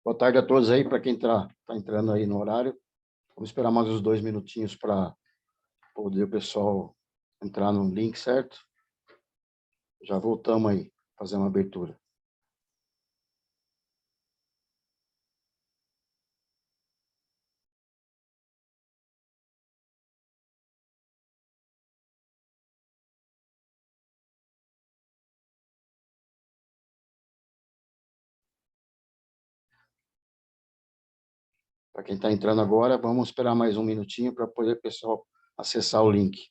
Boa tarde a todos aí, para quem está entrando aí no horário. Vamos esperar mais uns 2 minutinhos para poder o pessoal entrar no link, certo? Já voltamos aí, fazer uma abertura. Para quem está entrando agora, vamos esperar mais um minutinho para poder o pessoal acessar o link.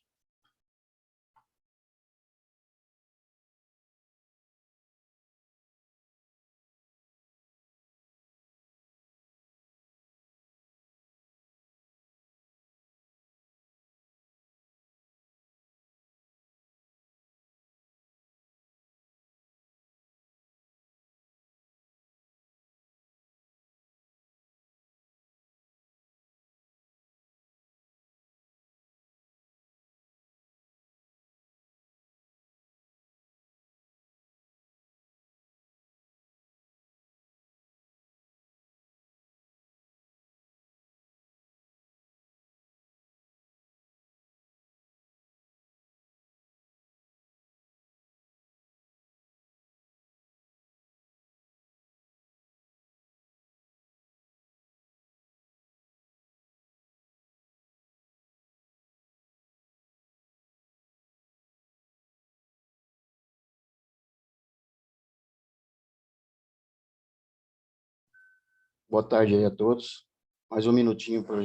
Boa tarde aí a todos. Mais um minutinho para o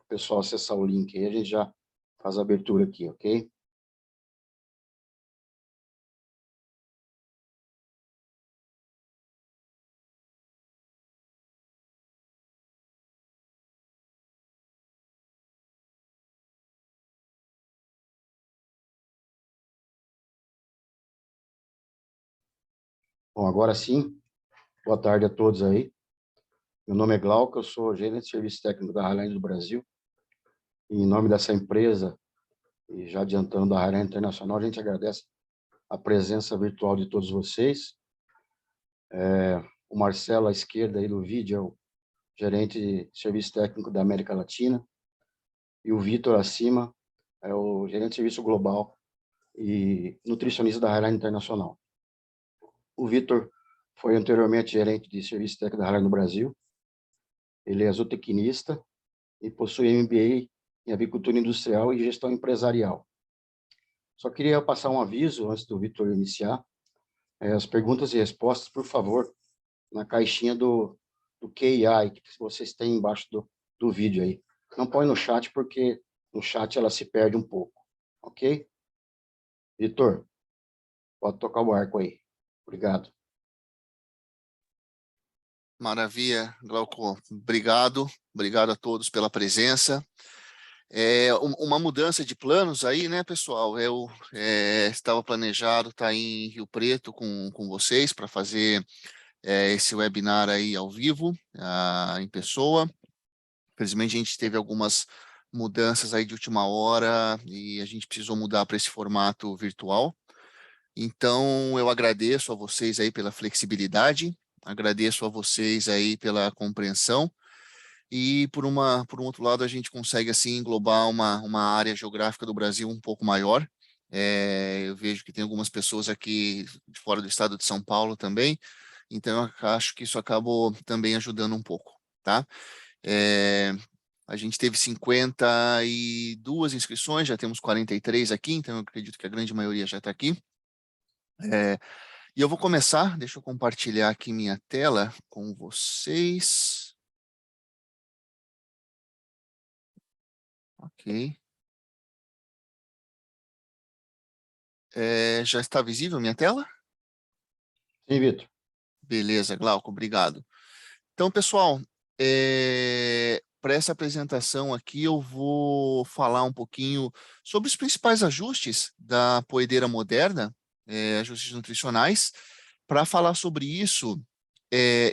pessoal acessar o link aí, a gente já faz a abertura aqui, ok? Bom, agora sim, boa tarde a todos aí. Meu nome é Glauco, eu sou gerente de serviço técnico da Highline do Brasil. E em nome dessa empresa, e já adiantando da Highline Internacional, a gente agradece a presença virtual de todos vocês. O Marcelo, à esquerda aí do vídeo, é o gerente de serviço técnico da América Latina. E o Vitor, acima, é o gerente de serviço global e nutricionista da Highline Internacional. O Vitor foi anteriormente gerente de serviço técnico da Highline no Brasil. Ele é zootecnista e possui MBA em avicultura industrial e gestão empresarial. Só queria passar um aviso antes do Vitor iniciar. As perguntas e respostas, por favor, na caixinha do QI que vocês têm embaixo do vídeo aí. Não põe no chat, porque no chat ela se perde um pouco, ok? Vitor, pode tocar o barco aí. Obrigado. Maravilha, Glauco. Obrigado a todos pela presença. Uma mudança de planos aí, né, pessoal? Eu estava planejado estar em Rio Preto com vocês para fazer esse webinar aí ao vivo, em pessoa. Infelizmente, a gente teve algumas mudanças aí de última hora e a gente precisou mudar para esse formato virtual. Então, eu agradeço a vocês aí pela flexibilidade, agradeço a vocês aí pela compreensão e, por um outro lado, a gente consegue, assim, englobar uma área geográfica do Brasil um pouco maior. Eu vejo que tem algumas pessoas aqui de fora do estado de São Paulo também, então eu acho que isso acabou também ajudando um pouco, tá? A gente teve 52 inscrições, já temos 43 aqui, então eu acredito que a grande maioria já está aqui. E eu vou começar, deixa eu compartilhar aqui minha tela com vocês. Ok. Já está visível minha tela? Sim, Vitor. Beleza, Glauco, obrigado. Então, pessoal, para essa apresentação aqui eu vou falar um pouquinho sobre os principais ajustes da poedeira moderna, ajustes nutricionais. Para falar sobre isso,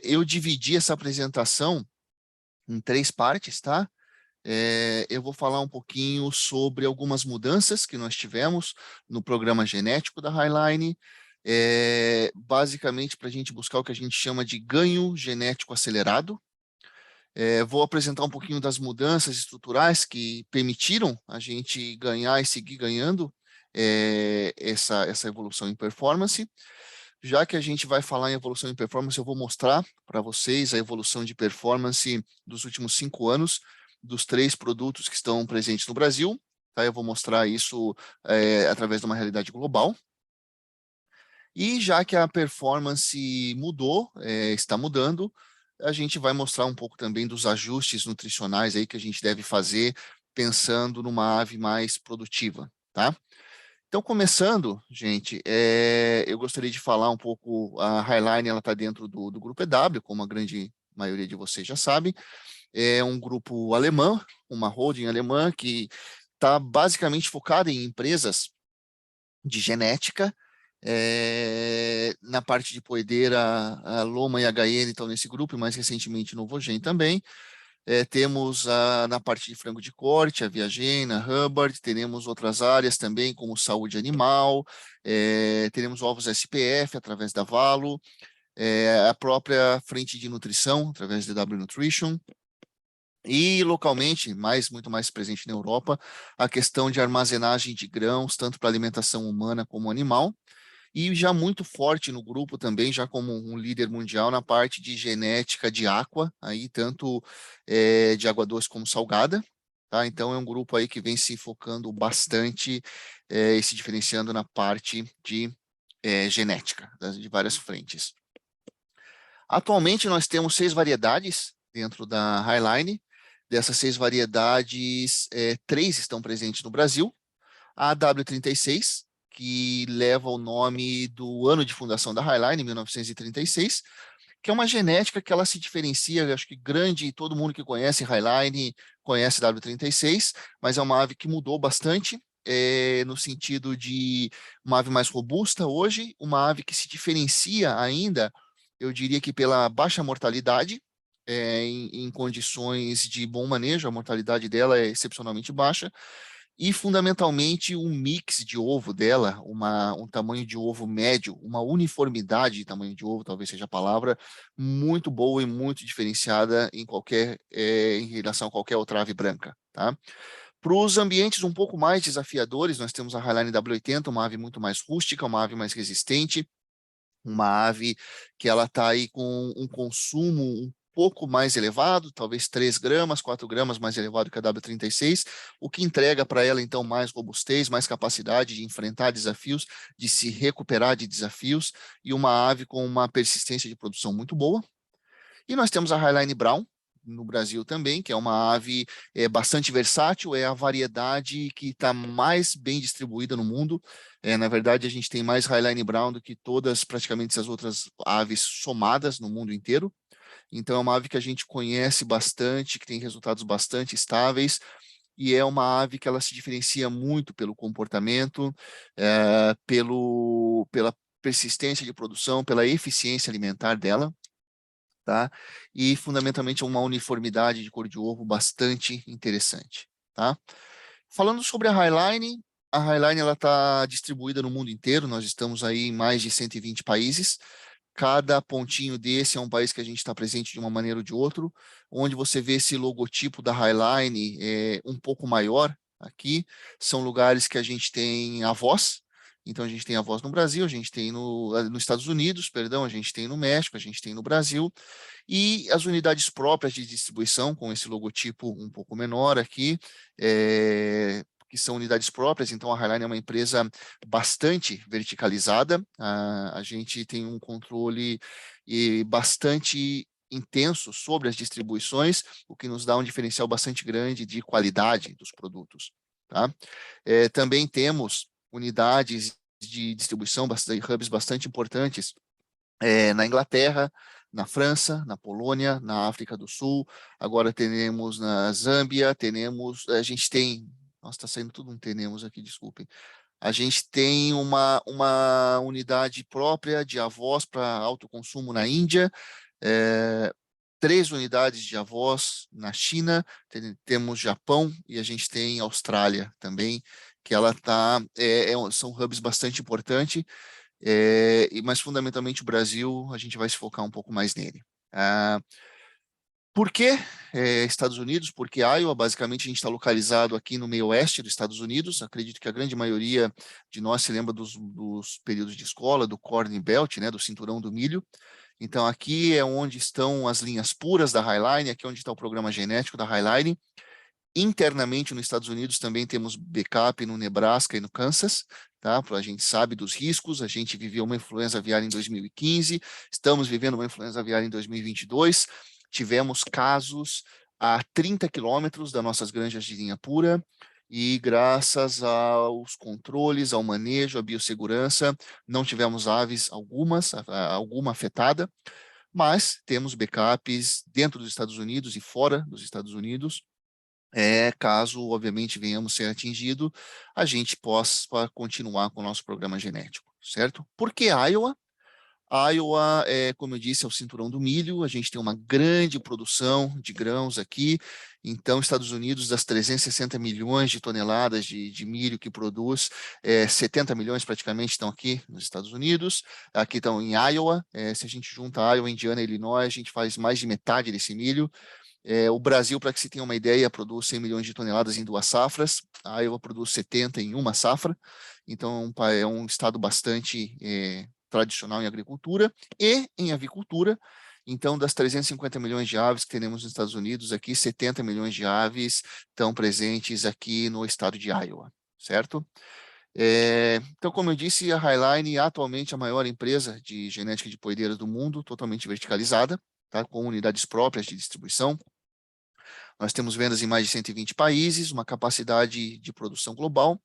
eu dividi essa apresentação em 3 partes, tá? Eu vou falar um pouquinho sobre algumas mudanças que nós tivemos no programa genético da Highline. basicamente para a gente buscar o que a gente chama de ganho genético acelerado. Vou apresentar um pouquinho das mudanças estruturais que permitiram a gente ganhar e seguir ganhando essa evolução em performance. Já que a gente vai falar em evolução em performance, eu vou mostrar para vocês a evolução de performance dos últimos 5 anos dos 3 produtos que estão presentes no Brasil. Tá? Eu vou mostrar isso através de uma realidade global. E já que a performance mudou, está mudando, a gente vai mostrar um pouco também dos ajustes nutricionais aí que a gente deve fazer pensando numa ave mais produtiva, tá? Então, começando, gente, eu gostaria de falar um pouco, a Highline, ela está dentro do Grupo EW, como a grande maioria de vocês já sabe, é um grupo alemão, uma holding alemã que está basicamente focada em empresas de genética. Na parte de poedeira, a Loma e a HN estão nesse grupo, e mais recentemente no Vogem também. Temos na parte de frango de corte, a Viagem, a Hubbard, teremos outras áreas também, como saúde animal, teremos ovos SPF através da Valo, a própria frente de nutrição, através da W Nutrition, e localmente, muito mais presente na Europa, a questão de armazenagem de grãos, tanto para alimentação humana como animal, e já muito forte no grupo também, já como um líder mundial na parte de genética de aqua, aí tanto de água doce como salgada, tá? Então é um grupo aí que vem se focando bastante e se diferenciando na parte de genética, de várias frentes. Atualmente nós temos 6 variedades dentro da Highline. Dessas 6 variedades, 3 estão presentes no Brasil. A W36, que leva o nome do ano de fundação da Highline, 1936, que é uma genética que ela se diferencia, acho que grande, todo mundo que conhece Highline conhece W36, mas é uma ave que mudou bastante, no sentido de uma ave mais robusta hoje, uma ave que se diferencia ainda, eu diria que pela baixa mortalidade, em condições de bom manejo, a mortalidade dela é excepcionalmente baixa, e fundamentalmente um mix de ovo dela, um tamanho de ovo médio, uma uniformidade de tamanho de ovo, talvez seja a palavra, muito boa e muito diferenciada em relação a qualquer outra ave branca, tá? Para os ambientes um pouco mais desafiadores, nós temos a Highline W80, uma ave muito mais rústica, uma ave mais resistente, uma ave que ela está aí com um consumo um pouco mais elevado, talvez 3 gramas, 4 gramas mais elevado que a W36, o que entrega para ela, então, mais robustez, mais capacidade de enfrentar desafios, de se recuperar de desafios, e uma ave com uma persistência de produção muito boa. E nós temos a Highline Brown, no Brasil também, que é uma ave bastante versátil, é a variedade que está mais bem distribuída no mundo. Na verdade, a gente tem mais Highline Brown do que todas, praticamente, as outras aves somadas no mundo inteiro. Então, é uma ave que a gente conhece bastante, que tem resultados bastante estáveis, e é uma ave que ela se diferencia muito pelo comportamento, pela persistência de produção, pela eficiência alimentar dela. Tá? E fundamentalmente uma uniformidade de cor de ovo bastante interessante, tá? Falando sobre a Highline ela está distribuída no mundo inteiro, nós estamos aí em mais de 120 países, cada pontinho desse é um país que a gente está presente de uma maneira ou de outra, onde você vê esse logotipo da Highline um pouco maior aqui, são lugares que a gente tem a voz. Então, a gente tem a voz no Brasil, a gente tem nos Estados Unidos, perdão, a gente tem no México, a gente tem no Brasil, e as unidades próprias de distribuição, com esse logotipo um pouco menor aqui, que são unidades próprias. Então, a Highline é uma empresa bastante verticalizada, a gente tem um controle bastante intenso sobre as distribuições, o que nos dá um diferencial bastante grande de qualidade dos produtos. Tá? Também temos unidades de distribuição, hubs bastante importantes na Inglaterra, na França, na Polônia, na África do Sul, agora teremos na Zâmbia, a gente tem, nossa, está saindo tudo tenemos aqui, desculpem, a gente tem uma unidade própria de avós para autoconsumo na Índia, 3 unidades de avós na China, temos Japão e a gente tem Austrália também, que ela são hubs bastante importantes, mas fundamentalmente o Brasil, a gente vai se focar um pouco mais nele. Por que Estados Unidos? Porque Iowa, basicamente, a gente está localizado aqui no meio oeste dos Estados Unidos. Acredito que a grande maioria de nós se lembra dos períodos de escola, do Corn Belt, né, do cinturão do milho. Então, aqui é onde estão as linhas puras da Highline, aqui é onde está o programa genético da Highline. Internamente, nos Estados Unidos, também temos backup no Nebraska e no Kansas, tá? A gente sabe dos riscos, a gente viveu uma influenza aviária em 2015, estamos vivendo uma influenza aviária em 2022, tivemos casos a 30 quilômetros das nossas granjas de linha pura, e graças aos controles, ao manejo, à biossegurança, não tivemos aves alguma afetada, mas temos backups dentro dos Estados Unidos e fora dos Estados Unidos, caso, obviamente, venhamos ser atingido, a gente possa continuar com o nosso programa genético, certo? Por que Iowa? Iowa, como eu disse, é o cinturão do milho, a gente tem uma grande produção de grãos aqui, então, Estados Unidos, das 360 milhões de toneladas de milho que produz, 70 milhões praticamente estão aqui nos Estados Unidos, aqui estão em Iowa, se a gente junta Iowa, Indiana e Illinois, a gente faz mais de metade desse milho. O Brasil, para que se tenha uma ideia, produz 100 milhões de toneladas em 2 safras, a Iowa produz 70 em uma safra, então é um estado bastante tradicional em agricultura e em avicultura. Então, das 350 milhões de aves que temos nos Estados Unidos, aqui 70 milhões de aves estão presentes aqui no estado de Iowa, certo? Então, como eu disse, a Highline é atualmente a maior empresa de genética de poedeiras do mundo, totalmente verticalizada, tá? Com unidades próprias de distribuição. Nós temos vendas em mais de 120 países, uma capacidade de produção global,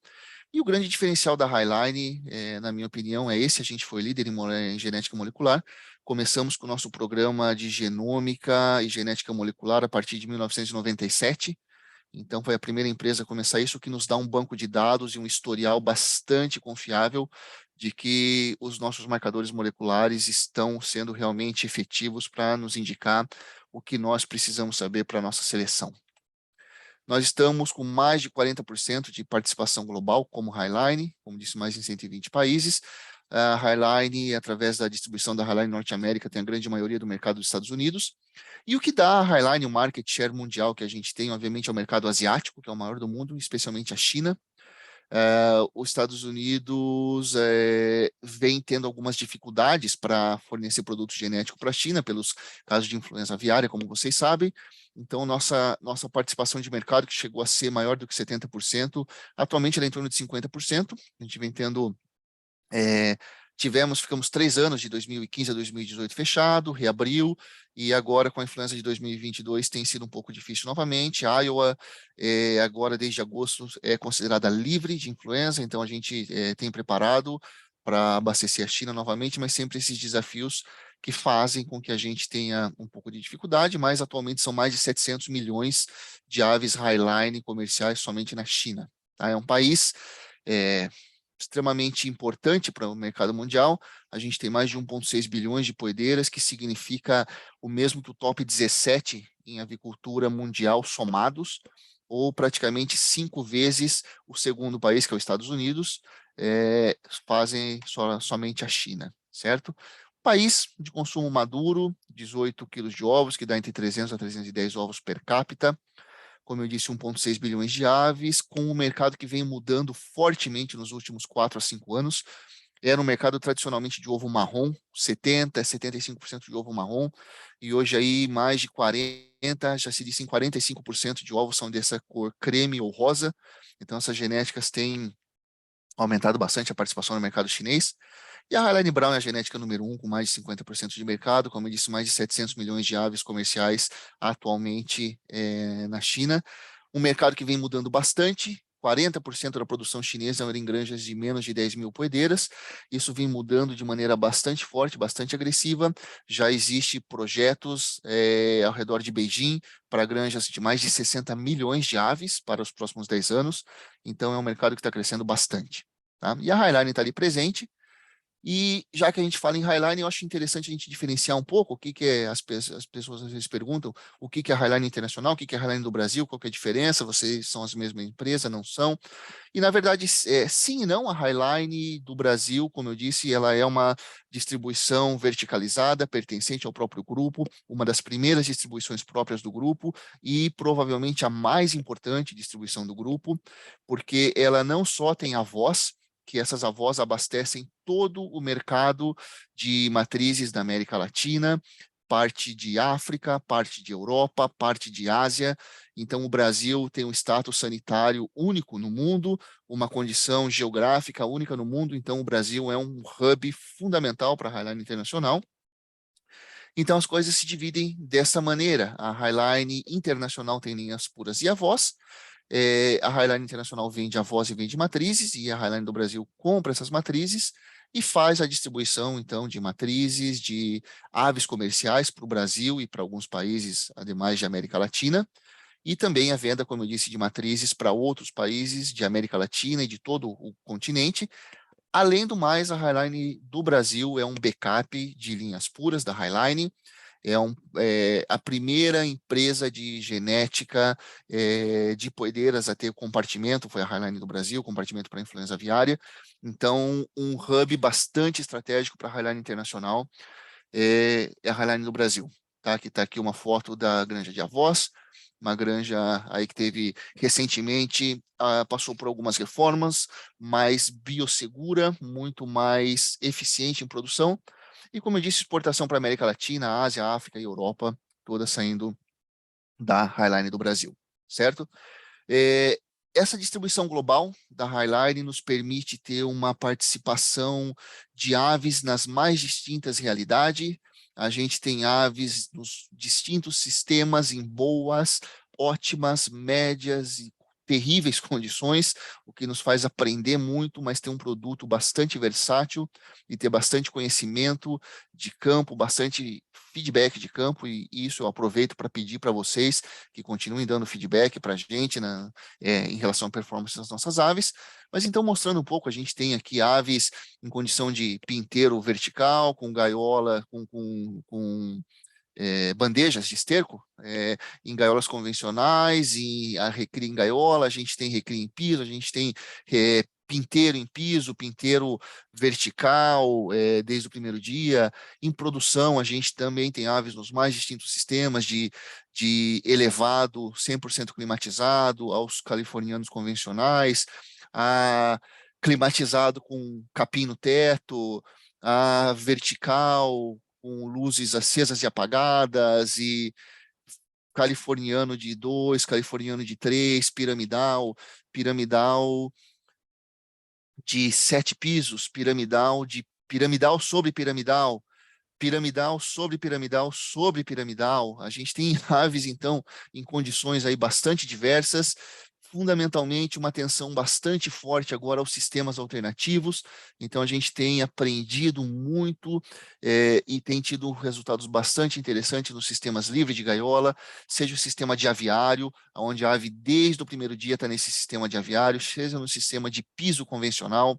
e o grande diferencial da Highline, na minha opinião, é esse: a gente foi líder em genética molecular. Começamos com o nosso programa de genômica e genética molecular a partir de 1997, então foi a primeira empresa a começar isso, que nos dá um banco de dados e um historial bastante confiável de que os nossos marcadores moleculares estão sendo realmente efetivos para nos indicar o que nós precisamos saber para a nossa seleção. Nós estamos com mais de 40% de participação global como Highline, como disse, mais em 120 países. A Highline, através da distribuição da Highline Norte América, tem a grande maioria do mercado dos Estados Unidos. E o que dá a Highline o market share mundial que a gente tem, obviamente, é o mercado asiático, que é o maior do mundo, especialmente a China. Os Estados Unidos vem tendo algumas dificuldades para fornecer produtos genéticos para a China, pelos casos de influenza aviária, como vocês sabem. Então, nossa participação de mercado, que chegou a ser maior do que 70%, atualmente ela é em torno de 50%. A gente vem tendo... ficamos 3 anos, de 2015 a 2018 fechado, reabriu, e agora com a influenza de 2022 tem sido um pouco difícil novamente. A Iowa, agora desde agosto, é considerada livre de influenza, então a gente tem preparado para abastecer a China novamente, mas sempre esses desafios que fazem com que a gente tenha um pouco de dificuldade, mas atualmente são mais de 700 milhões de aves Highline comerciais somente na China. Tá? É um país extremamente importante para o mercado mundial. A gente tem mais de 1,6 bilhões de poedeiras, que significa o mesmo que o top 17 em avicultura mundial somados, ou praticamente 5 vezes o segundo país, que é os Estados Unidos, fazem somente a China, certo? País de consumo maduro, 18 quilos de ovos, que dá entre 300 a 310 ovos per capita. Como eu disse, 1,6 bilhões de aves, com um mercado que vem mudando fortemente nos últimos 4 a 5 anos. Era um mercado tradicionalmente de ovo marrom, 70%, 75% de ovo marrom, e hoje aí mais de 40%, já se disse em 45% de ovos são dessa cor creme ou rosa. Então essas genéticas têm aumentado bastante a participação no mercado chinês. E a Highline Brown é a genética número 1, com mais de 50% de mercado, como eu disse, mais de 700 milhões de aves comerciais atualmente na China. Um mercado que vem mudando bastante. 40% da produção chinesa era em granjas de menos de 10 mil poedeiras. Isso vem mudando de maneira bastante forte, bastante agressiva. Já existem projetos ao redor de Beijing para granjas de mais de 60 milhões de aves para os próximos 10 anos. Então, é um mercado que está crescendo bastante. Tá? E a Highline está ali presente. E já que a gente fala em Highline, eu acho interessante a gente diferenciar um pouco o que é, as pessoas às vezes perguntam o que é a Highline internacional, o que é a Highline do Brasil, qual que é a diferença, vocês são as mesmas empresas, não são? E, na verdade, sim e não, a Highline do Brasil, como eu disse, ela é uma distribuição verticalizada, pertencente ao próprio grupo, uma das primeiras distribuições próprias do grupo e provavelmente a mais importante distribuição do grupo, porque ela não só tem avós, que essas avós abastecem todo o mercado de matrizes da América Latina, parte de África, parte de Europa, parte de Ásia. Então, o Brasil tem um status sanitário único no mundo, uma condição geográfica única no mundo. Então, o Brasil é um hub fundamental para a Highline Internacional. Então, as coisas se dividem dessa maneira. A Highline Internacional tem linhas puras e avós. A Highline Internacional vende avós e vende matrizes, e a Highline do Brasil compra essas matrizes e faz a distribuição, então, de matrizes, de aves comerciais para o Brasil e para alguns países, ademais de América Latina, e também a venda, como eu disse, de matrizes para outros países de América Latina e de todo o continente. Além do mais, a Highline do Brasil é um backup de linhas puras da Highline, é a primeira empresa de genética de poedeiras a ter compartimento, foi a Highline do Brasil, compartimento para influenza aviária. Então, um hub bastante estratégico para a Highline Internacional é a Highline do Brasil. Tá? Que está aqui uma foto da granja de avós, uma granja aí que teve recentemente, passou por algumas reformas, mais biosegura, muito mais eficiente em produção, e como eu disse, exportação para a América Latina, Ásia, África e Europa, toda saindo da Highline do Brasil, certo? Essa distribuição global da Highline nos permite ter uma participação de aves nas mais distintas realidades. A gente tem aves nos distintos sistemas em boas, ótimas, médias e terríveis condições, o que nos faz aprender muito, mas ter um produto bastante versátil e ter bastante conhecimento de campo, bastante feedback de campo, e isso eu aproveito para pedir para vocês que continuem dando feedback para a gente em relação à performance das nossas aves. Mas então, mostrando um pouco, a gente tem aqui aves em condição de pinteiro vertical, com gaiola, com bandejas de esterco, em gaiolas convencionais, e a recria em gaiola, a gente tem recria em piso, a gente tem pinteiro em piso, pinteiro vertical, desde o primeiro dia. Em produção, a gente também tem aves nos mais distintos sistemas de elevado, 100% climatizado, aos californianos convencionais, a climatizado com capim no teto, a vertical, com luzes acesas e apagadas, e californiano de 2, californiano de 3, piramidal de 7 pisos, piramidal sobre piramidal, piramidal sobre piramidal sobre piramidal. A gente tem aves, então, em condições aí bastante diversas, fundamentalmente uma atenção bastante forte agora aos sistemas alternativos. Então, a gente tem aprendido muito e tem tido resultados bastante interessantes nos sistemas livres de gaiola, seja o sistema de aviário, onde a ave desde o primeiro dia está nesse sistema de aviário, seja no sistema de piso convencional,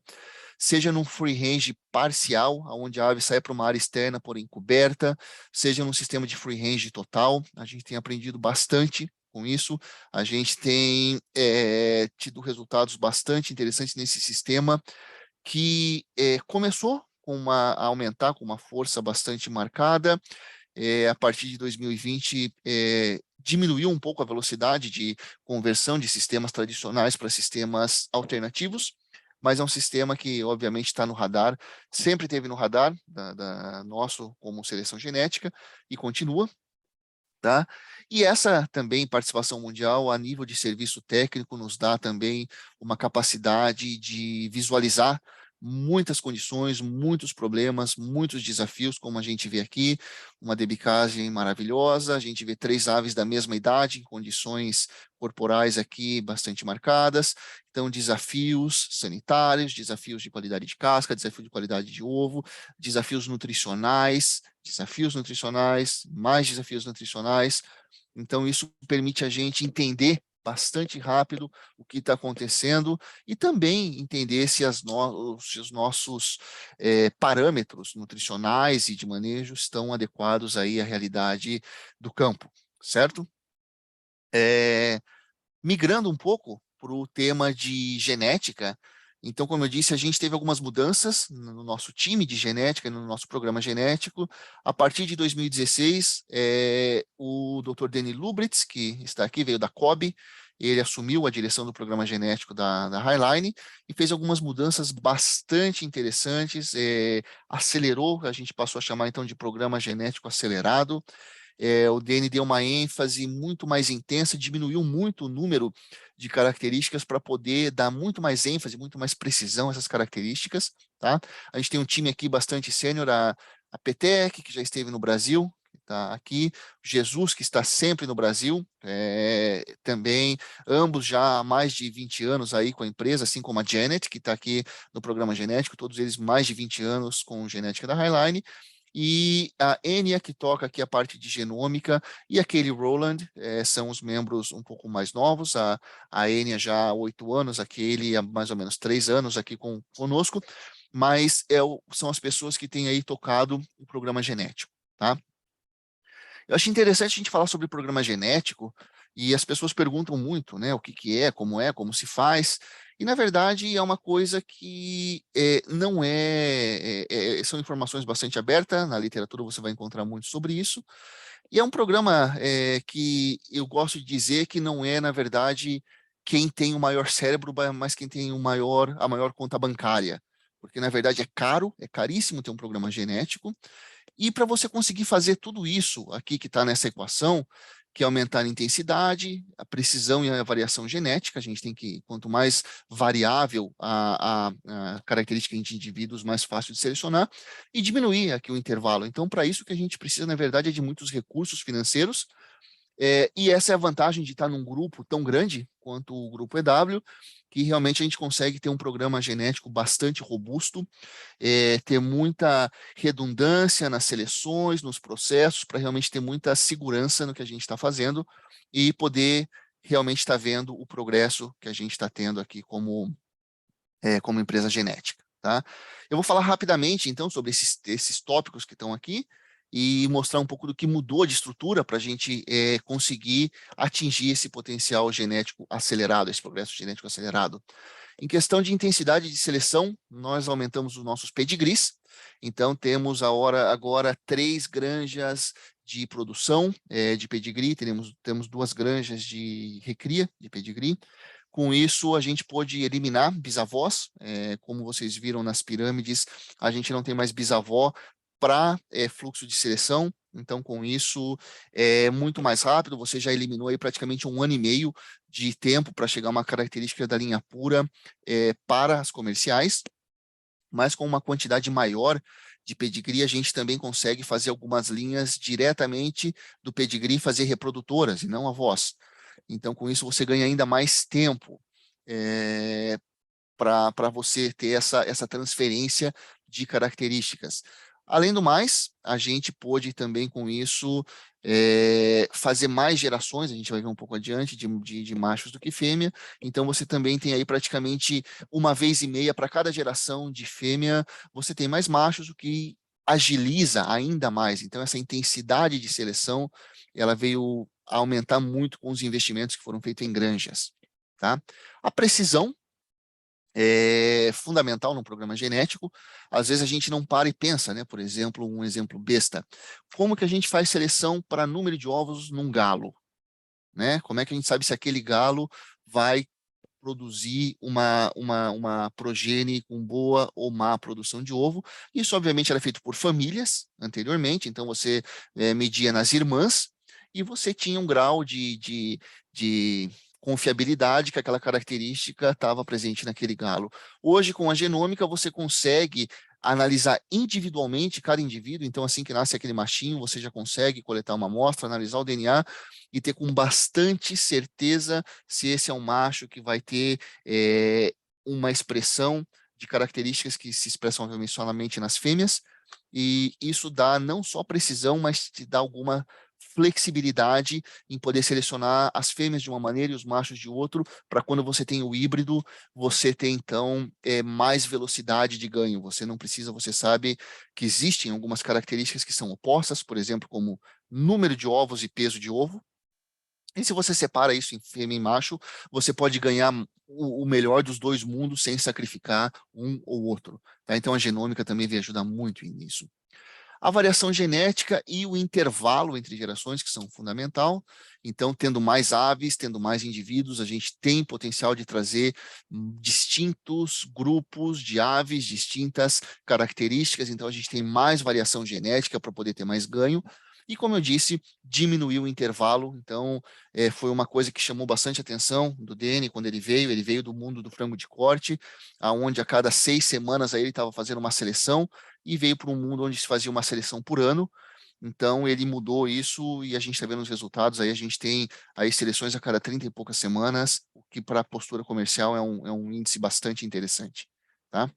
seja num free range parcial, onde a ave sai para uma área externa, porém coberta, seja num sistema de free range total. A gente tem aprendido bastante com isso, a gente tem tido resultados bastante interessantes nesse sistema, que começou a aumentar com uma força bastante marcada. A partir de 2020, diminuiu um pouco a velocidade de conversão de sistemas tradicionais para sistemas alternativos, mas é um sistema que, obviamente, está no radar, sempre teve no radar nosso como seleção genética e continua. Tá? E essa também participação mundial a nível de serviço técnico nos dá também uma capacidade de visualizar muitas condições, muitos problemas, muitos desafios, como a gente vê aqui, uma debicagem maravilhosa, a gente vê 3 aves da mesma idade, em condições corporais aqui bastante marcadas. Então, desafios sanitários, desafios de qualidade de casca, desafio de qualidade de ovo, desafios nutricionais, mais desafios nutricionais. Então, isso permite a gente entender bastante rápido o que está acontecendo e também entender se os nossos parâmetros nutricionais e de manejo estão adequados aí à realidade do campo, certo? Migrando um pouco para o tema de genética, então, como eu disse, a gente teve algumas mudanças no nosso time de genética, no nosso programa genético. A partir de 2016, o Dr. Danny Lubritz, que está aqui, veio da COB, ele assumiu a direção do programa genético da Highline e fez algumas mudanças bastante interessantes, acelerou, a gente passou a chamar então de programa genético acelerado. O DN deu uma ênfase muito mais intensa, diminuiu muito o número de características para poder dar muito mais ênfase, muito mais precisão a essas características, tá? A gente tem um time aqui bastante sênior, a Petec, que já esteve no Brasil, que está aqui, Jesus, que está sempre no Brasil, também, ambos já há mais de 20 anos aí com a empresa, assim como a Janet, que está aqui no programa genético, todos eles mais de 20 anos com genética da Highline, e a Enia, que toca aqui a parte de genômica, e a Kelly Rowland, são os membros um pouco mais novos, a Enia já há 8 anos, a Kelly há mais ou menos 3 anos aqui conosco, mas são as pessoas que têm aí tocado o programa genético, tá? Eu acho interessante a gente falar sobre programa genético, e as pessoas perguntam muito, né, o que é, como se faz, e na verdade é uma coisa que não são informações bastante abertas, na literatura você vai encontrar muito sobre isso, e é um programa que eu gosto de dizer que não é, na verdade, quem tem o maior cérebro, mas quem tem a maior conta bancária, porque na verdade é caro, é caríssimo ter um programa genético, e para você conseguir fazer tudo isso aqui que está nessa equação, que é aumentar a intensidade, a precisão e a variação genética, a gente tem que, quanto mais variável a característica de indivíduos, mais fácil de selecionar, e diminuir aqui o intervalo. Então, para isso que a gente precisa, na verdade, é de muitos recursos financeiros, e essa é a vantagem de estar num grupo tão grande quanto o Grupo EW, que realmente a gente consegue ter um programa genético bastante robusto, ter muita redundância nas seleções, nos processos, para realmente ter muita segurança no que a gente está fazendo e poder realmente estar vendo o progresso que a gente está tendo aqui como empresa genética, tá? Eu vou falar rapidamente, então, sobre esses tópicos que estão aqui e mostrar um pouco do que mudou de estrutura para a gente conseguir atingir esse potencial genético acelerado, esse progresso genético acelerado. Em questão de intensidade de seleção, nós aumentamos os nossos pedigrees, então temos agora 3 granjas de produção de pedigree, temos 2 granjas de recria de pedigree. Com isso, a gente pôde eliminar bisavós, como vocês viram nas pirâmides, a gente não tem mais bisavó para fluxo de seleção, então com isso é muito mais rápido, você já eliminou aí praticamente 1 ano e meio de tempo para chegar a uma característica da linha pura para as comerciais, mas com uma quantidade maior de pedigree, a gente também consegue fazer algumas linhas diretamente do pedigree fazer reprodutoras e não avós. Então, com isso, você ganha ainda mais tempo para você ter essa transferência de características. Além do mais, a gente pôde também, com isso, fazer mais gerações, a gente vai ver um pouco adiante, de machos do que fêmea. Então, você também tem aí praticamente 1,5 para cada geração de fêmea, você tem mais machos, o que agiliza ainda mais. Então, essa intensidade de seleção, ela veio a aumentar muito com os investimentos que foram feitos em granjas, tá? A precisão é fundamental no programa genético. Às vezes a gente não para e pensa, né? Por exemplo, um exemplo besta. Como que a gente faz seleção para número de ovos num galo? Né? Como é que a gente sabe se aquele galo vai produzir uma progenie com boa ou má produção de ovo? Isso, obviamente, era feito por famílias anteriormente, então você media nas irmãs e você tinha um grau de confiabilidade que aquela característica estava presente naquele galo. Hoje, com a genômica, você consegue analisar individualmente cada indivíduo, então assim que nasce aquele machinho, você já consegue coletar uma amostra, analisar o DNA e ter com bastante certeza se esse é um macho que vai ter uma expressão de características que se expressam obviamente só nas fêmeas, e isso dá não só precisão, mas te dá alguma flexibilidade em poder selecionar as fêmeas de uma maneira e os machos de outro, para quando você tem o híbrido, você tem, então, mais velocidade de ganho. Você não precisa, você sabe que existem algumas características que são opostas, por exemplo, como número de ovos e peso de ovo. E se você separa isso em fêmea e macho, você pode ganhar o melhor dos dois mundos sem sacrificar um ou outro. Tá? Então, a genômica também vai ajudar muito nisso. A variação genética e o intervalo entre gerações, que são fundamental. Então, tendo mais aves, tendo mais indivíduos, a gente tem potencial de trazer distintos grupos de aves, distintas características. Então, a gente tem mais variação genética para poder ter mais ganho. E, como eu disse, diminuir o intervalo. Então, foi uma coisa que chamou bastante atenção do Dene quando ele veio do mundo do frango de corte, aonde a cada 6 semanas aí ele estava fazendo uma seleção, e veio para um mundo onde se fazia uma seleção por ano. Então, ele mudou isso e a gente está vendo os resultados. Aí a gente tem aí seleções a cada 30 e poucas semanas, o que para a postura comercial é um índice bastante interessante. Tá?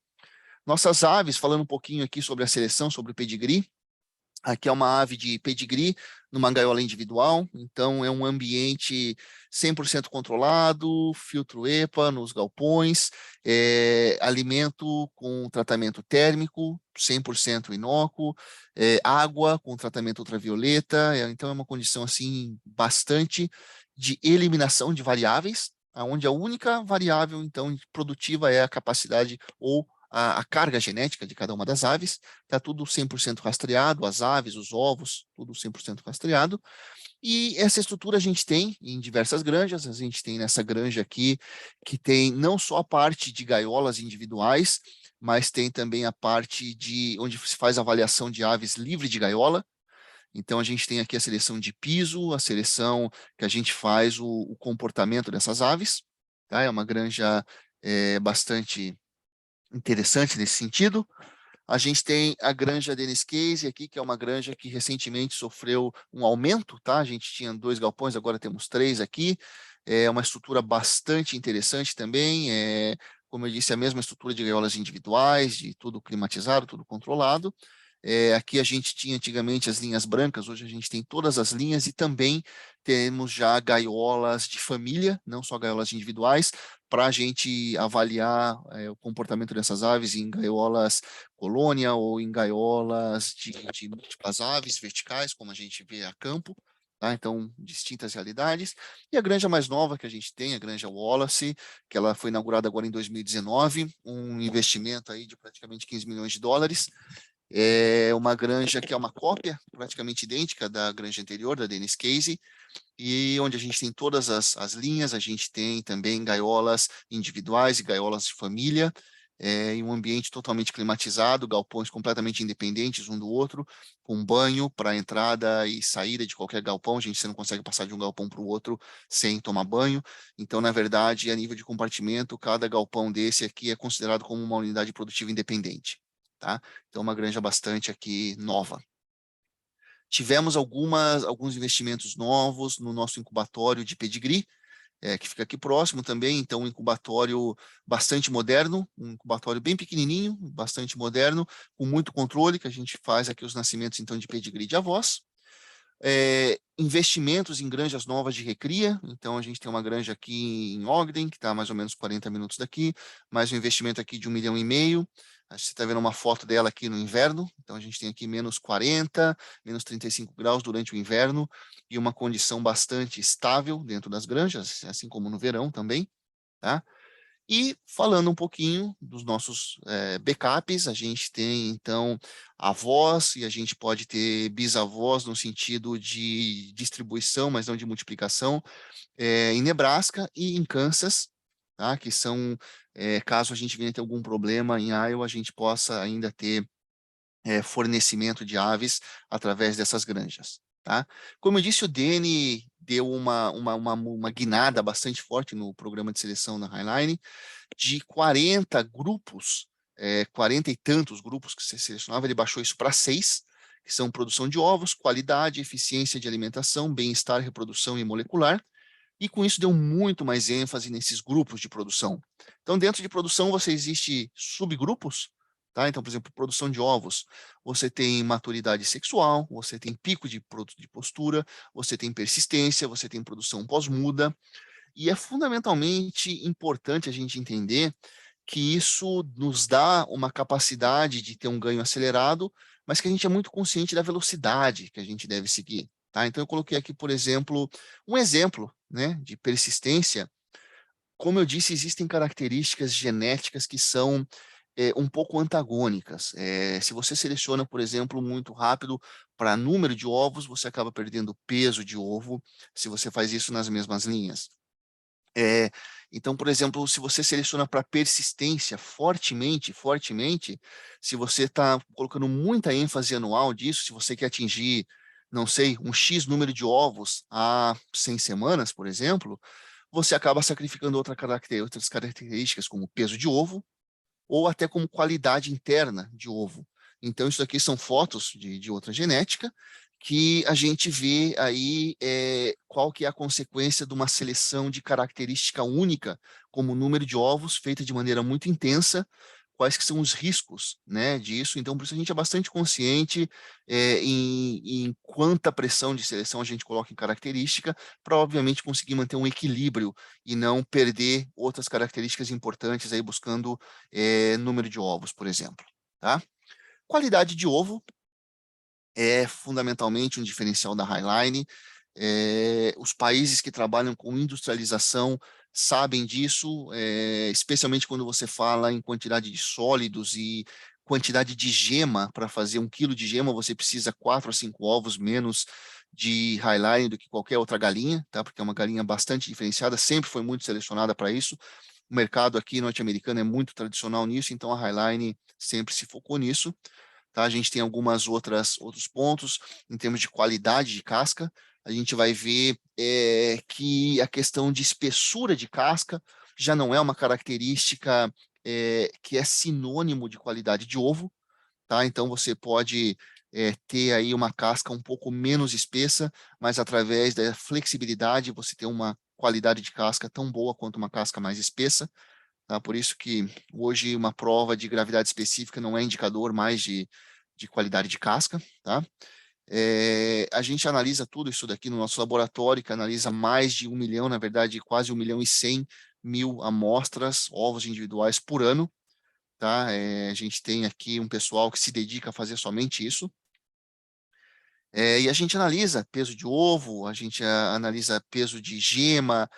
Nossas aves, falando um pouquinho aqui sobre a seleção, sobre o pedigree. Aqui é uma ave de pedigree, numa gaiola individual, então é um ambiente 100% controlado, filtro EPA nos galpões, alimento com tratamento térmico, 100% inócuo, água com tratamento ultravioleta, então é uma condição assim bastante de eliminação de variáveis, onde a única variável então produtiva é a capacidade ou a carga genética de cada uma das aves, está tudo 100% rastreado, as aves, os ovos, tudo 100% rastreado. E essa estrutura a gente tem em diversas granjas, a gente tem nessa granja aqui, que tem não só a parte de gaiolas individuais, mas tem também a parte de onde se faz a avaliação de aves livre de gaiola. Então, a gente tem aqui a seleção de piso, a seleção que a gente faz o comportamento dessas aves. Tá? É uma granja bastante interessante nesse sentido. A gente tem a granja Dennis Case aqui, que é uma granja que recentemente sofreu um aumento, tá? A gente tinha 2 galpões, agora temos 3 aqui. É uma estrutura bastante interessante também. Como eu disse, a mesma estrutura de gaiolas individuais, de tudo climatizado, tudo controlado. Aqui a gente tinha antigamente as linhas brancas, hoje a gente tem todas as linhas e também temos já gaiolas de família, não só gaiolas individuais, para a gente avaliar o comportamento dessas aves em gaiolas colônia ou em gaiolas de múltiplas aves verticais, como a gente vê a campo. Tá? Então, distintas realidades. E a granja mais nova que a gente tem, a granja Wallace, que ela foi inaugurada agora em 2019, um investimento aí de praticamente 15 milhões de dólares. É uma granja que é uma cópia praticamente idêntica da granja anterior, da Dennis Case, e onde a gente tem todas as linhas, a gente tem também gaiolas individuais e gaiolas de família, em um ambiente totalmente climatizado, galpões completamente independentes um do outro, com banho para entrada e saída de qualquer galpão. Você não consegue passar de um galpão para o outro sem tomar banho. Então, na verdade, a nível de compartimento, cada galpão desse aqui é considerado como uma unidade produtiva independente. Tá? Então, uma granja bastante aqui nova. Tivemos alguns investimentos novos no nosso incubatório de pedigree, que fica aqui próximo também, então um incubatório bastante moderno, um incubatório bem pequenininho, bastante moderno, com muito controle, que a gente faz aqui os nascimentos então de pedigree de avós. Investimentos em granjas novas de recria, então a gente tem uma granja aqui em Ogden, que está mais ou menos 40 minutos daqui, mais um investimento aqui de 1,5 milhão. Você está vendo uma foto dela aqui no inverno, então a gente tem aqui menos 40, menos 35 graus durante o inverno, e uma condição bastante estável dentro das granjas, assim como no verão também, tá? E falando um pouquinho dos nossos backups, a gente tem, então, avós e a gente pode ter bisavós no sentido de distribuição, mas não de multiplicação, em Nebraska e em Kansas, tá? Que são, caso a gente venha ter algum problema em Iowa, a gente possa ainda ter fornecimento de aves através dessas granjas. Tá? Como eu disse, o Dene deu uma guinada bastante forte no programa de seleção na Highline, de 40 grupos, 40 e tantos grupos que você selecionava, ele baixou isso para 6, que são produção de ovos, qualidade, eficiência de alimentação, bem-estar, reprodução e molecular, e com isso deu muito mais ênfase nesses grupos de produção. Então, dentro de produção, existe subgrupos, Tá? Então, por exemplo, produção de ovos, você tem maturidade sexual, você tem pico de produto de postura, você tem persistência, você tem produção pós-muda, e é fundamentalmente importante a gente entender que isso nos dá uma capacidade de ter um ganho acelerado, mas que a gente é muito consciente da velocidade que a gente deve seguir. Tá? Então, eu coloquei aqui, por exemplo, um exemplo, né, de persistência. Como eu disse, existem características genéticas que são um pouco antagônicas. Se você seleciona, por exemplo, muito rápido para número de ovos, você acaba perdendo peso de ovo se você faz isso nas mesmas linhas. Então, por exemplo, se você seleciona para persistência fortemente, se você está colocando muita ênfase anual disso, se você quer atingir, não sei, um X número de ovos a 100 semanas, por exemplo, você acaba sacrificando outras características, como peso de ovo, ou até como qualidade interna de ovo. Então, isso aqui são fotos de outra genética, que a gente vê aí qual que é a consequência de uma seleção de característica única, como o número de ovos, feita de maneira muito intensa, quais que são os riscos, né, disso. Então, por isso a gente é bastante consciente em quanta pressão de seleção a gente coloca em característica, para, obviamente, conseguir manter um equilíbrio e não perder outras características importantes aí buscando número de ovos, por exemplo. Tá? Qualidade de ovo é fundamentalmente um diferencial da Highline. Os países que trabalham com industrialização sabem disso, especialmente quando você fala em quantidade de sólidos e quantidade de gema. Para fazer 1 quilo de gema, você precisa 4 a 5 ovos menos de Highline do que qualquer outra galinha, tá? Porque é uma galinha bastante diferenciada, sempre foi muito selecionada para isso. O mercado aqui norte-americano é muito tradicional nisso, então a Highline sempre se focou nisso. Tá? A gente tem outros pontos em termos de qualidade de casca. A gente vai ver que a questão de espessura de casca já não é uma característica que é sinônimo de qualidade de ovo. Tá? Então, você pode ter aí uma casca um pouco menos espessa, mas através da flexibilidade você tem uma qualidade de casca tão boa quanto uma casca mais espessa. Tá? Por isso que hoje uma prova de gravidade específica não é indicador mais de qualidade de casca. Tá? A gente analisa tudo isso daqui no nosso laboratório, que analisa mais de 1 milhão, na verdade, quase 1.100.000 amostras, ovos individuais por ano. Tá? A gente tem aqui um pessoal que se dedica a fazer somente isso. E a gente analisa peso de ovo, a gente analisa peso de gema,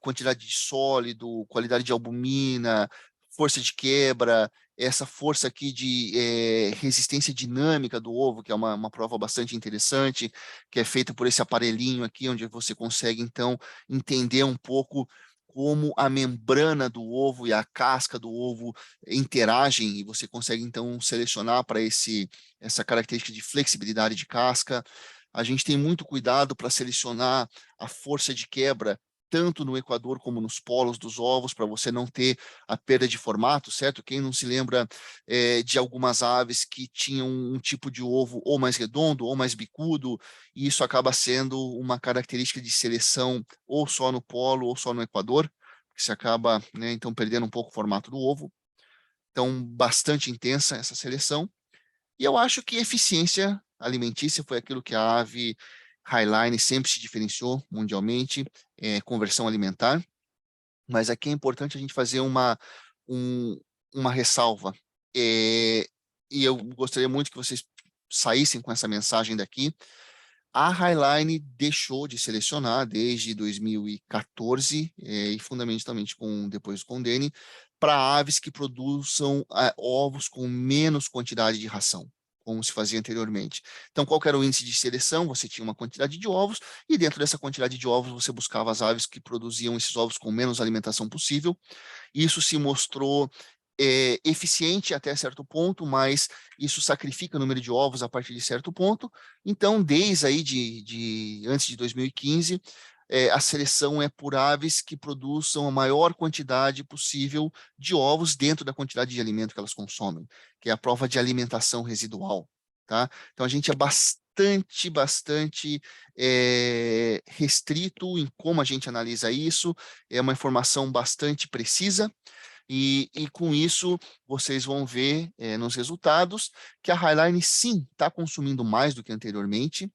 quantidade de sólido, qualidade de albumina, força de quebra, essa força aqui de resistência dinâmica do ovo, que é uma prova bastante interessante, que é feita por esse aparelhinho aqui, onde você consegue, então, entender um pouco como a membrana do ovo e a casca do ovo interagem, e você consegue, então, selecionar para essa característica de flexibilidade de casca. A gente tem muito cuidado para selecionar a força de quebra, tanto no equador como nos polos dos ovos, para você não ter a perda de formato, certo? Quem não se lembra de algumas aves que tinham um tipo de ovo ou mais redondo ou mais bicudo, e isso acaba sendo uma característica de seleção ou só no polo ou só no equador, que se acaba, né, então, perdendo um pouco o formato do ovo. Então, bastante intensa essa seleção. E eu acho que eficiência alimentícia foi aquilo que a ave Highline sempre se diferenciou mundialmente, conversão alimentar. Mas aqui é importante a gente fazer uma ressalva. E eu gostaria muito que vocês saíssem com essa mensagem daqui. A Highline deixou de selecionar desde 2014, e fundamentalmente depois do Condene, para aves que produzam ovos com menos quantidade de ração, como se fazia anteriormente. Então, qual que era o índice de seleção? Você tinha uma quantidade de ovos, e dentro dessa quantidade de ovos, você buscava as aves que produziam esses ovos com menos alimentação possível. Isso se mostrou eficiente até certo ponto, mas isso sacrifica o número de ovos a partir de certo ponto. Então, desde aí antes de 2015, a seleção é por aves que produzam a maior quantidade possível de ovos dentro da quantidade de alimento que elas consomem, que é a prova de alimentação residual. Tá? Então, a gente é bastante restrito em como a gente analisa isso, é uma informação bastante precisa. e com isso vocês vão ver nos resultados que a Highline sim está consumindo mais do que anteriormente,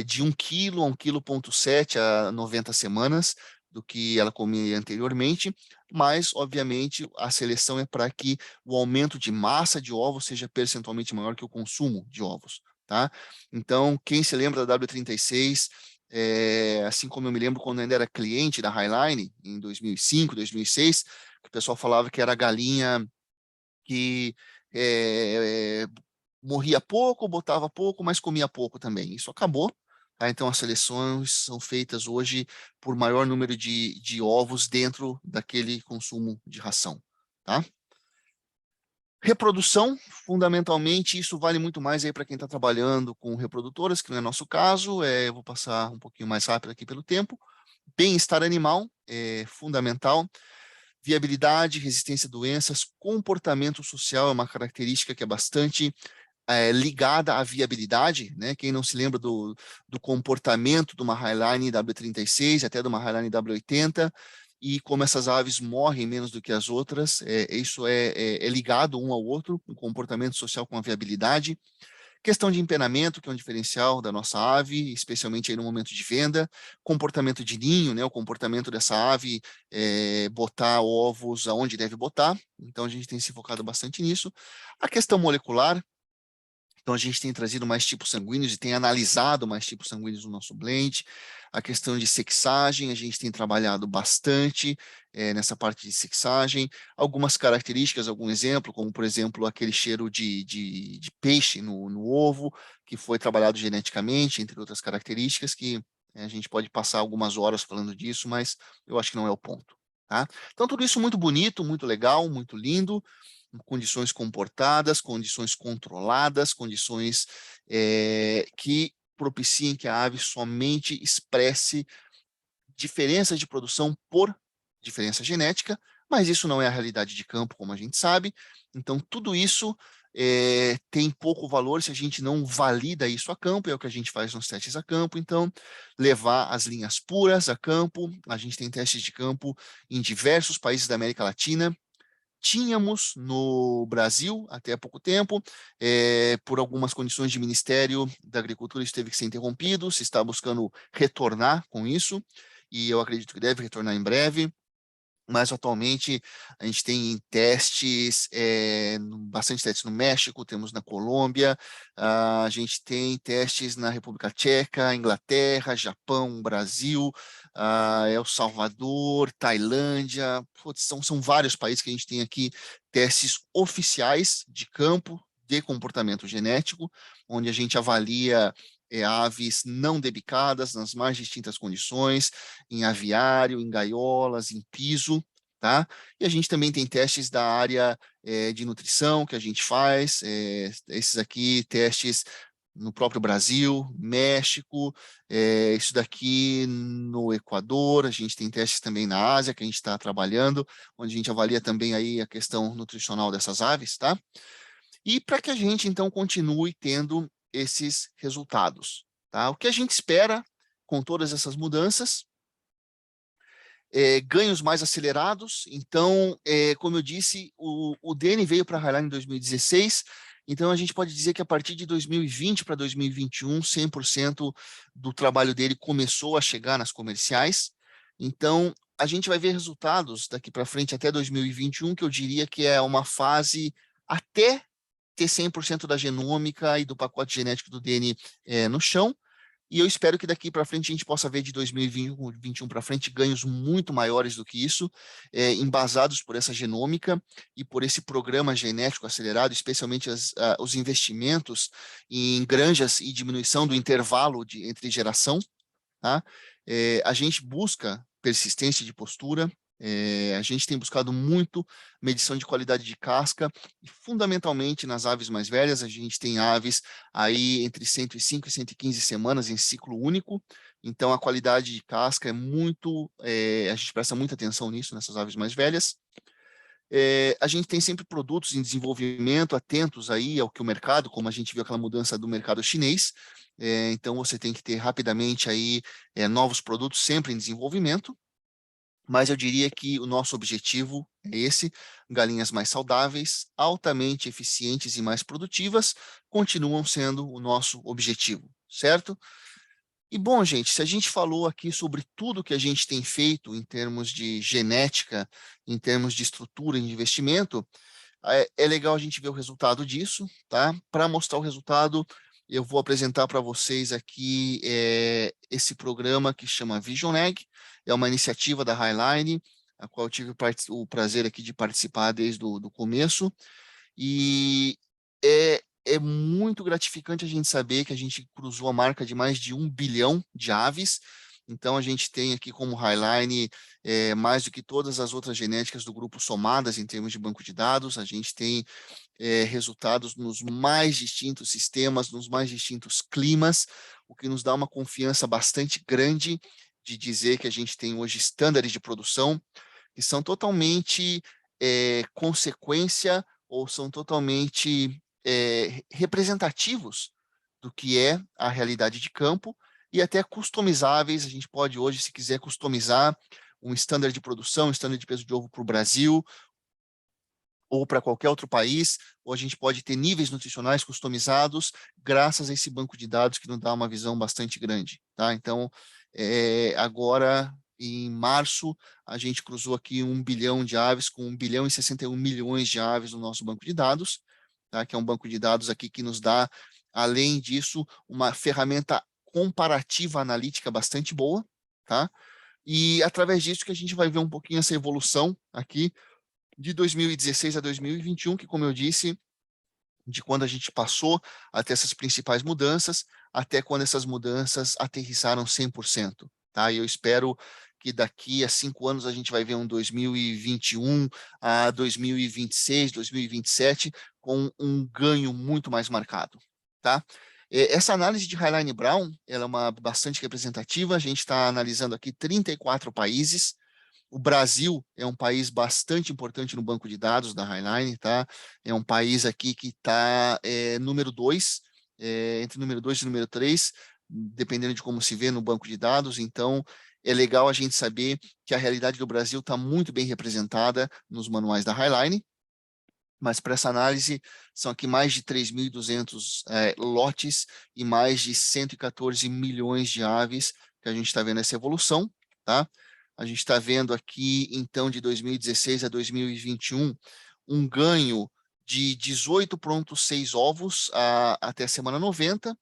de 1 kg a 1,7 kg a 90 semanas do que ela comia anteriormente, mas, obviamente, a seleção é para que o aumento de massa de ovos seja percentualmente maior que o consumo de ovos, tá? Então, quem se lembra da W36, assim como eu me lembro quando eu ainda era cliente da Highline, em 2005, 2006, que o pessoal falava que era galinha que morria pouco, botava pouco, mas comia pouco também. Isso acabou. Tá? Então, as seleções são feitas hoje por maior número de ovos dentro daquele consumo de ração. Tá? Reprodução, fundamentalmente, isso vale muito mais aí para quem está trabalhando com reprodutoras, que não é nosso caso. Eu vou passar um pouquinho mais rápido aqui pelo tempo. Bem-estar animal é fundamental. Viabilidade, resistência a doenças, comportamento social é uma característica que é bastante ligada à viabilidade, né? Quem não se lembra do comportamento de uma Highline W36, até de uma Highline W80, e como essas aves morrem menos do que as outras, isso é ligado um ao outro, o comportamento social com a viabilidade. Questão de empenamento, que é um diferencial da nossa ave, especialmente aí no momento de venda. Comportamento de ninho, né? O comportamento dessa ave botar ovos aonde deve botar. Então, a gente tem se focado bastante nisso. A questão molecular. Então, a gente tem trazido mais tipos sanguíneos e tem analisado mais tipos sanguíneos no nosso blend. A questão de sexagem, a gente tem trabalhado bastante nessa parte de sexagem. Algumas características, algum exemplo, como, por exemplo, aquele cheiro de peixe no ovo, que foi trabalhado geneticamente, entre outras características, que a gente pode passar algumas horas falando disso, mas eu acho que não é o ponto. Tá? Então, tudo isso muito bonito, muito legal, muito lindo, condições comportadas, condições controladas, condições que propiciem que a ave somente expresse diferenças de produção por diferença genética, mas isso não é a realidade de campo, como a gente sabe. Então, tudo isso tem pouco valor se a gente não valida isso a campo, é o que a gente faz nos testes a campo. Então, levar as linhas puras a campo, a gente tem testes de campo em diversos países da América Latina. Tínhamos no Brasil até há pouco tempo, por algumas condições de Ministério da Agricultura, isso teve que ser interrompido, se está buscando retornar com isso, e eu acredito que deve retornar em breve. Mas atualmente a gente tem testes, bastante testes no México, temos na Colômbia, a gente tem testes na República Tcheca, Inglaterra, Japão, Brasil, El Salvador, Tailândia, putz, são vários países que a gente tem aqui testes oficiais de campo de comportamento genético, onde a gente avalia aves não debicadas nas mais distintas condições, em aviário, em gaiolas, em piso, tá? E a gente também tem testes da área de nutrição que a gente faz, esses aqui, testes no próprio Brasil, México, isso daqui no Equador, a gente tem testes também na Ásia que a gente está trabalhando, onde a gente avalia também aí a questão nutricional dessas aves, tá? E para que a gente, então, continue tendo esses resultados, tá? O que a gente espera com todas essas mudanças? Ganhos mais acelerados. Então, como eu disse, o DN veio para a Highline em 2016, então a gente pode dizer que a partir de 2020 para 2021, 100% do trabalho dele começou a chegar nas comerciais. Então, a gente vai ver resultados daqui para frente até 2021, que eu diria que é uma fase até ter 100% da genômica e do pacote genético do DN no chão, e eu espero que daqui para frente a gente possa ver de 2021 para frente ganhos muito maiores do que isso, embasados por essa genômica e por esse programa genético acelerado, especialmente os investimentos em granjas e diminuição do intervalo entre geração. Tá? A gente busca persistência de postura, a gente tem buscado muito medição de qualidade de casca, e fundamentalmente nas aves mais velhas, a gente tem aves aí entre 105 e 115 semanas em ciclo único, então a qualidade de casca é muito, a gente presta muita atenção nisso, nessas aves mais velhas. A gente tem sempre produtos em desenvolvimento, atentos aí ao que o mercado, como a gente viu aquela mudança do mercado chinês, então você tem que ter rapidamente aí novos produtos sempre em desenvolvimento. mas eu diria que o nosso objetivo é esse: galinhas mais saudáveis, altamente eficientes e mais produtivas, continuam sendo o nosso objetivo, certo? E bom, gente, se a gente falou aqui sobre tudo que a gente tem feito em termos de genética, em termos de estrutura de investimento, é legal a gente ver o resultado disso, tá? Para mostrar o resultado, eu vou apresentar para vocês aqui esse programa que chama Vision Egg, é uma iniciativa da Highline, a qual eu tive o prazer aqui de participar desde o do começo, e é muito gratificante a gente saber que a gente cruzou a marca de mais de 1 bilhão de aves. Então, a gente tem aqui como Highline mais do que todas as outras genéticas do grupo somadas em termos de banco de dados. A gente tem resultados nos mais distintos sistemas, nos mais distintos climas, o que nos dá uma confiança bastante grande de dizer que a gente tem hoje estándares de produção que são totalmente consequência ou são totalmente representativos do que é a realidade de campo e até customizáveis. A gente pode hoje, se quiser, customizar um standard de produção, um standard de peso de ovo para o Brasil ou para qualquer outro país, ou a gente pode ter níveis nutricionais customizados graças a esse banco de dados que nos dá uma visão bastante grande, tá? Então, agora, em março, a gente cruzou aqui 1 bilhão de aves, com 1 bilhão e 61 milhões de aves no nosso banco de dados, tá? Que é um banco de dados aqui que nos dá, além disso, uma ferramenta comparativa analítica bastante boa, tá? E através disso que a gente vai ver um pouquinho essa evolução aqui de 2016 a 2021, que, como eu disse, de quando a gente passou a ter essas principais mudanças, até quando essas mudanças aterrissaram 100%. Tá? E eu espero que daqui a 5 anos a gente vai ver um 2021 a 2026, 2027, com um ganho muito mais marcado. Tá? Essa análise de Highline Brown, ela é uma bastante representativa. A gente está analisando aqui 34 países. O Brasil é um país bastante importante no banco de dados da Highline, tá? É um país aqui que está número 2, entre número 2 e número 3, dependendo de como se vê no banco de dados. Então, é legal a gente saber que a realidade do Brasil está muito bem representada nos manuais da Highline. Mas para essa análise, são aqui mais de 3.200 lotes e mais de 114 milhões de aves que a gente está vendo essa evolução, tá? A gente está vendo aqui, então, de 2016 a 2021, um ganho de 18,6 ovos até a semana 90.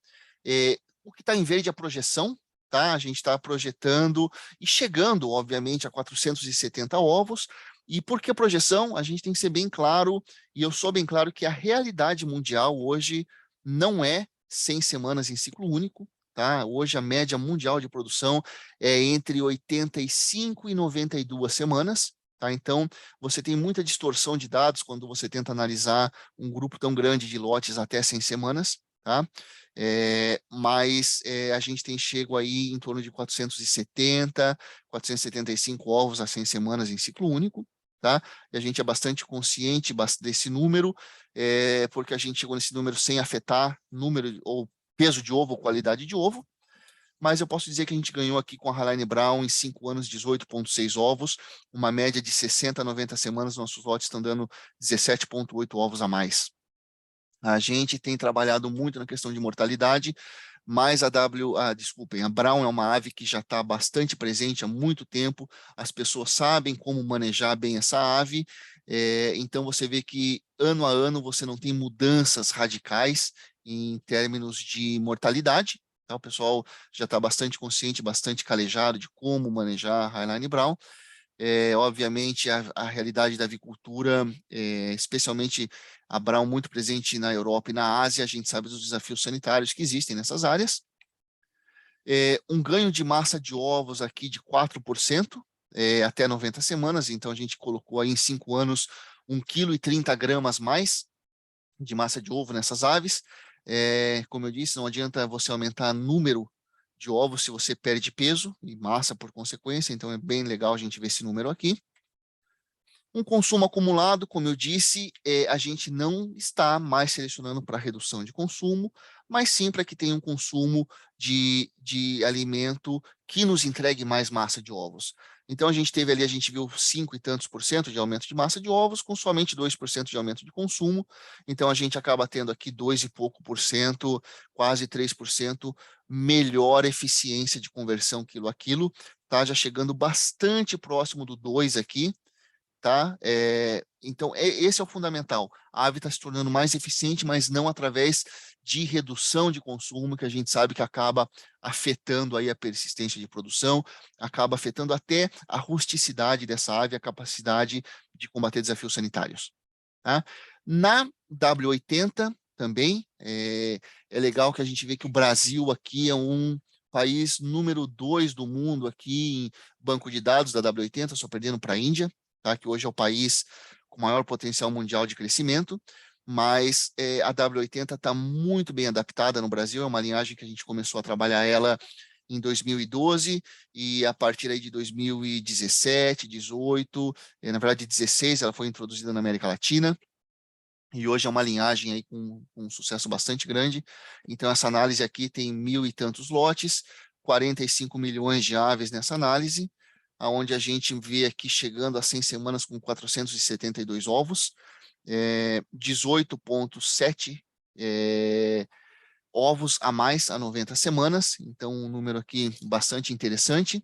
O que está em verde é a projeção, tá? A gente está projetando e chegando, obviamente, a 470 ovos. E por que a projeção? A gente tem que ser bem claro, e eu sou bem claro que a realidade mundial hoje não é 100 semanas em ciclo único, tá? Hoje a média mundial de produção é entre 85 e 92 semanas, tá? Então, você tem muita distorção de dados quando você tenta analisar um grupo tão grande de lotes até 100 semanas, tá? Mas a gente tem chego aí em torno de 470, 475 ovos a 100 semanas em ciclo único, tá? E a gente é bastante consciente desse número, porque a gente chegou nesse número sem afetar número ou peso de ovo ou qualidade de ovo, mas eu posso dizer que a gente ganhou aqui com a Highline Brown em 5 anos 18,6 ovos, uma média de 60 a 90 semanas, nossos lotes estão dando 17,8 ovos a mais. A gente tem trabalhado muito na questão de mortalidade, mas desculpem, a Brown é uma ave que já está bastante presente há muito tempo, as pessoas sabem como manejar bem essa ave, então você vê que ano a ano você não tem mudanças radicais em termos de mortalidade, tá? O pessoal já está bastante consciente, bastante calejado de como manejar a Highline Brown. Obviamente, a realidade da avicultura, especialmente a Brown muito presente na Europa e na Ásia, a gente sabe dos desafios sanitários que existem nessas áreas. Um ganho de massa de ovos aqui de 4%, até 90 semanas, então a gente colocou aí em 5 anos 1,30 kg mais de massa de ovo nessas aves. Como eu disse, não adianta você aumentar o número de ovos se você perde peso e massa por consequência, então é bem legal a gente ver esse número aqui. Um consumo acumulado, como eu disse, a gente não está mais selecionando para redução de consumo, mas sim para que tenha um consumo de alimento que nos entregue mais massa de ovos. Então, a gente viu 5 e tantos por cento de aumento de massa de ovos, com somente 2% de aumento de consumo. Então, a gente acaba tendo aqui 2 e pouco por cento, quase 3% melhor eficiência de conversão quilo a quilo, tá? Já chegando bastante próximo do 2 aqui, tá? Então, esse é o fundamental. A ave está se tornando mais eficiente, mas não através de redução de consumo, que a gente sabe que acaba afetando aí a persistência de produção, acaba afetando até a rusticidade dessa ave, a capacidade de combater desafios sanitários. Tá? Na W80 também, é legal que a gente vê que o Brasil aqui é um país número 2 do mundo aqui em banco de dados da W80, só perdendo para a Índia, tá? Que hoje é o país com maior potencial mundial de crescimento, mas a W80 está muito bem adaptada no Brasil, é uma linhagem que a gente começou a trabalhar ela em 2012 e a partir aí de 2017, 18, na verdade 16, ela foi introduzida na América Latina. E hoje é uma linhagem aí com um sucesso bastante grande. Então, essa análise aqui tem 1.000 e tantos lotes, 45 milhões de aves nessa análise, onde a gente vê aqui chegando a 100 semanas com 472 ovos, 18,7 ovos a mais a 90 semanas, então um número aqui bastante interessante.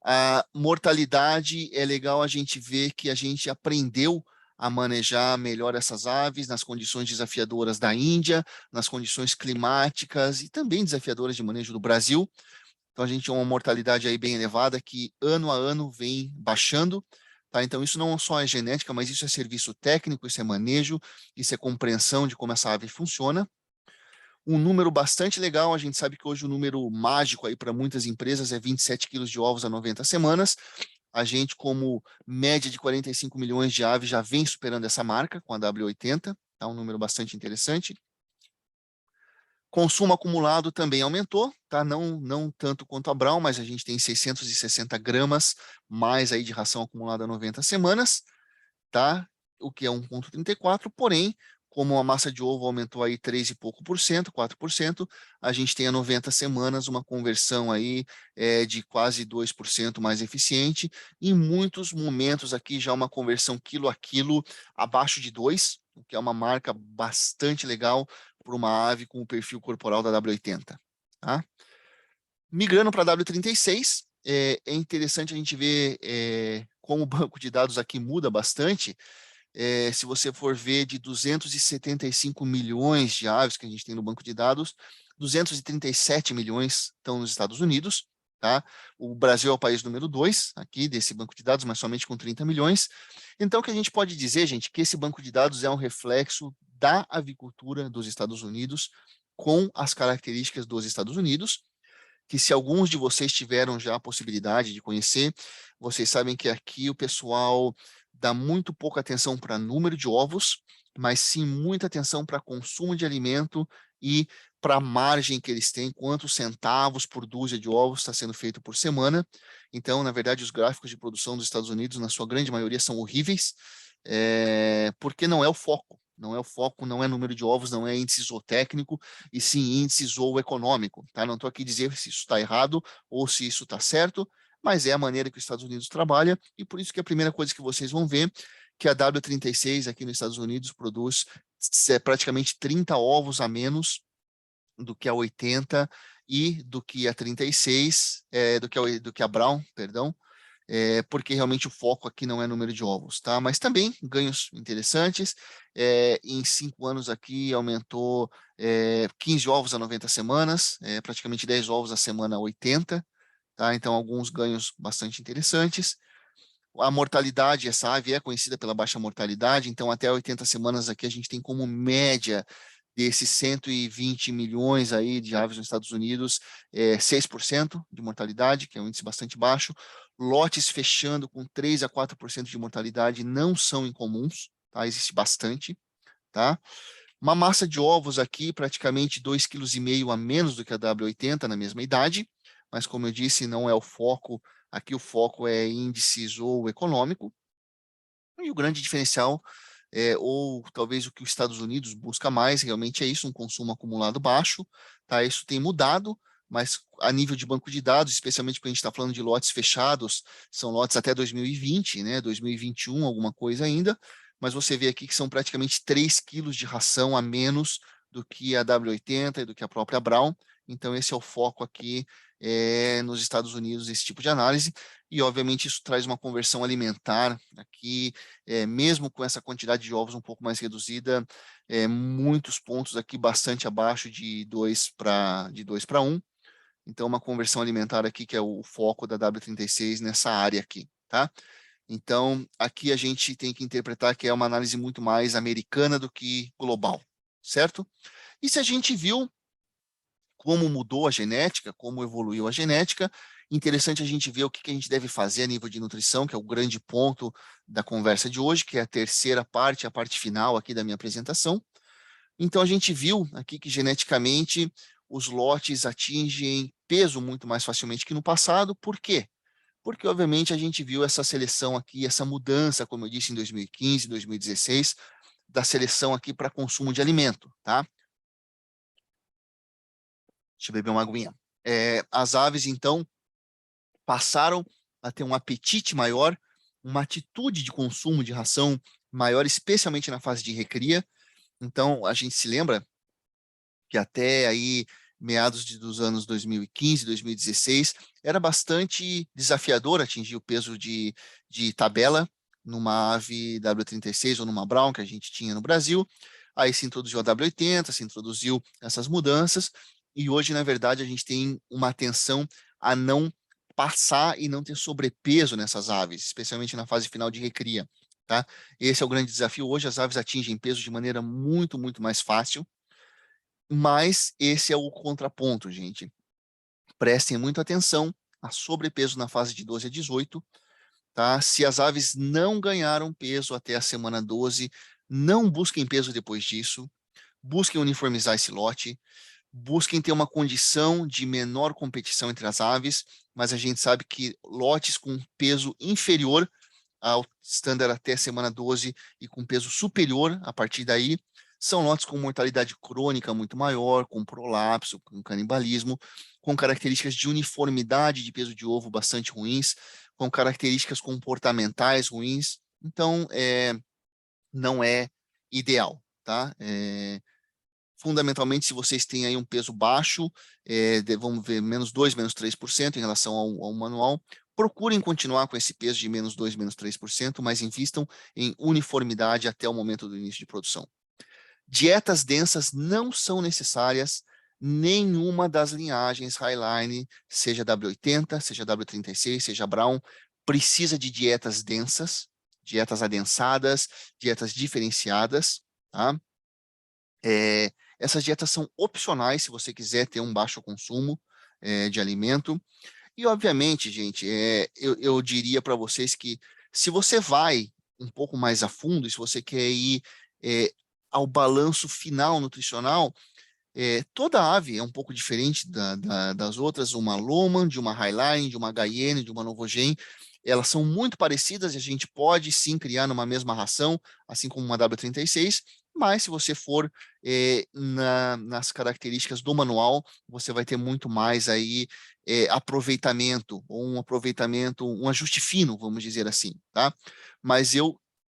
A mortalidade, é legal a gente ver que a gente aprendeu a manejar melhor essas aves nas condições desafiadoras da Índia, nas condições climáticas e também desafiadoras de manejo do Brasil. Então, a gente tem uma mortalidade aí bem elevada que ano a ano vem baixando. Tá? Então, isso não só é genética, mas isso é serviço técnico, isso é manejo, isso é compreensão de como essa ave funciona. Um número bastante legal, a gente sabe que hoje o número mágico aí para muitas empresas é 27 quilos de ovos a 90 semanas. A gente, como média de 45 milhões de aves, já vem superando essa marca com a W80, tá? Um número bastante interessante. Consumo acumulado também aumentou, tá? Não tanto quanto a Brown, mas a gente tem 660 gramas mais aí de ração acumulada a 90 semanas, tá? O que é 1,34, porém, como a massa de ovo aumentou aí 3 e pouco por cento, 4%, a gente tem a 90 semanas uma conversão aí de quase 2% mais eficiente. Em muitos momentos aqui já uma conversão quilo a quilo abaixo de 2, o que é uma marca bastante legal para uma ave com o perfil corporal da W80. Tá? Migrando para a W36, é interessante a gente ver como o banco de dados aqui muda bastante. Se você for ver de 275 milhões de aves que a gente tem no banco de dados, 237 milhões estão nos Estados Unidos, tá? O Brasil é o país número 2 aqui desse banco de dados, mas somente com 30 milhões. Então, o que a gente pode dizer, gente, que esse banco de dados é um reflexo da avicultura dos Estados Unidos com as características dos Estados Unidos, que se alguns de vocês tiveram já a possibilidade de conhecer, vocês sabem que aqui o pessoal dá muito pouca atenção para número de ovos, mas sim muita atenção para consumo de alimento e para a margem que eles têm, quantos centavos por dúzia de ovos está sendo feito por semana. Então, na verdade, os gráficos de produção dos Estados Unidos, na sua grande maioria, são horríveis, porque não é o foco. Não é o foco, não é número de ovos, não é índice zootécnico, e sim índice zooeconômico. Tá? Não estou aqui dizer se isso está errado ou se isso está certo, mas é a maneira que os Estados Unidos trabalha, e por isso que a primeira coisa que vocês vão ver que a W36 aqui nos Estados Unidos produz praticamente 30 ovos a menos do que a 80 e do que a 36, do que a Brown, perdão, porque realmente o foco aqui não é número de ovos, tá? Mas também ganhos interessantes. Em 5 anos aqui aumentou 15 ovos a 90 semanas, praticamente 10 ovos a semana a 80, tá? Então, alguns ganhos bastante interessantes. A mortalidade, essa ave é conhecida pela baixa mortalidade, então até 80 semanas aqui a gente tem como média desses 120 milhões aí de aves nos Estados Unidos, 6% de mortalidade, que é um índice bastante baixo. Lotes fechando com 3 a 4% de mortalidade não são incomuns, tá? Existe bastante, tá? Uma massa de ovos aqui, praticamente 2,5 kg a menos do que a W80 na mesma idade, mas como eu disse, não é o foco, aqui o foco é índice zooeconômico, e o grande diferencial ou talvez o que os Estados Unidos busca mais, realmente é isso, um consumo acumulado baixo, tá? Isso tem mudado, mas a nível de banco de dados, especialmente quando a gente está falando de lotes fechados, são lotes até 2020, né, 2021, alguma coisa ainda, mas você vê aqui que são praticamente 3 quilos de ração a menos do que a W80 e do que a própria Brown. Então, esse é o foco aqui nos Estados Unidos, esse tipo de análise, e obviamente isso traz uma conversão alimentar aqui, mesmo com essa quantidade de ovos um pouco mais reduzida, muitos pontos aqui bastante abaixo de 2 para 1. Então, uma conversão alimentar aqui, que é o foco da W36 nessa área aqui, tá? Então, aqui a gente tem que interpretar que é uma análise muito mais americana do que global, certo? E se a gente viu como mudou a genética, como evoluiu a genética, interessante a gente ver o que a gente deve fazer a nível de nutrição, que é o grande ponto da conversa de hoje, que é a terceira parte, a parte final aqui da minha apresentação. Então, a gente viu aqui que geneticamente os lotes atingem peso muito mais facilmente que no passado. Por quê? Porque, obviamente, a gente viu essa seleção aqui, essa mudança, como eu disse, em 2015, 2016, da seleção aqui para consumo de alimento, tá? Deixa eu beber uma aguinha. As aves, então, passaram a ter um apetite maior, uma atitude de consumo de ração maior, especialmente na fase de recria. Então, a gente se lembra que até aí meados dos anos 2015, 2016, era bastante desafiador atingir o peso de tabela numa ave W36 ou numa Brown que a gente tinha no Brasil. Aí se introduziu a W80, se introduziu essas mudanças, e hoje, na verdade, a gente tem uma atenção a não passar e não ter sobrepeso nessas aves, especialmente na fase final de recria, tá? Esse é o grande desafio. Hoje as aves atingem peso de maneira muito, muito mais fácil, mas esse é o contraponto, gente. Prestem muita atenção a sobrepeso na fase de 12 a 18, tá? Se as aves não ganharam peso até a semana 12, não busquem peso depois disso, busquem uniformizar esse lote, busquem ter uma condição de menor competição entre as aves, mas a gente sabe que lotes com peso inferior ao standard até a semana 12 e com peso superior a partir daí, são lotes com mortalidade crônica muito maior, com prolapso, com canibalismo, com características de uniformidade de peso de ovo bastante ruins, com características comportamentais ruins. Então, não é ideal, tá? Fundamentalmente, se vocês têm aí um peso baixo, vamos ver, menos 2, menos 3% em relação ao manual, procurem continuar com esse peso de menos 2, menos 3%, mas invistam em uniformidade até o momento do início de produção. Dietas densas não são necessárias, nenhuma das linhagens Highline, seja W80, seja W36, seja Brown, precisa de dietas densas, dietas adensadas, dietas diferenciadas, tá? Essas dietas são opcionais se você quiser ter um baixo consumo de alimento. E, obviamente, gente, eu diria para vocês que se você vai um pouco mais a fundo, se você quer ir ao balanço final nutricional, toda ave é um pouco diferente das outras, uma Lohmann, de uma Highline, de uma Guyenne, de uma Novogen, elas são muito parecidas e a gente pode sim criar numa mesma ração, assim como uma W36, mas se você for nas características do manual, você vai ter muito mais aí aproveitamento, ou um aproveitamento, um ajuste fino, vamos dizer assim, tá? Mas eu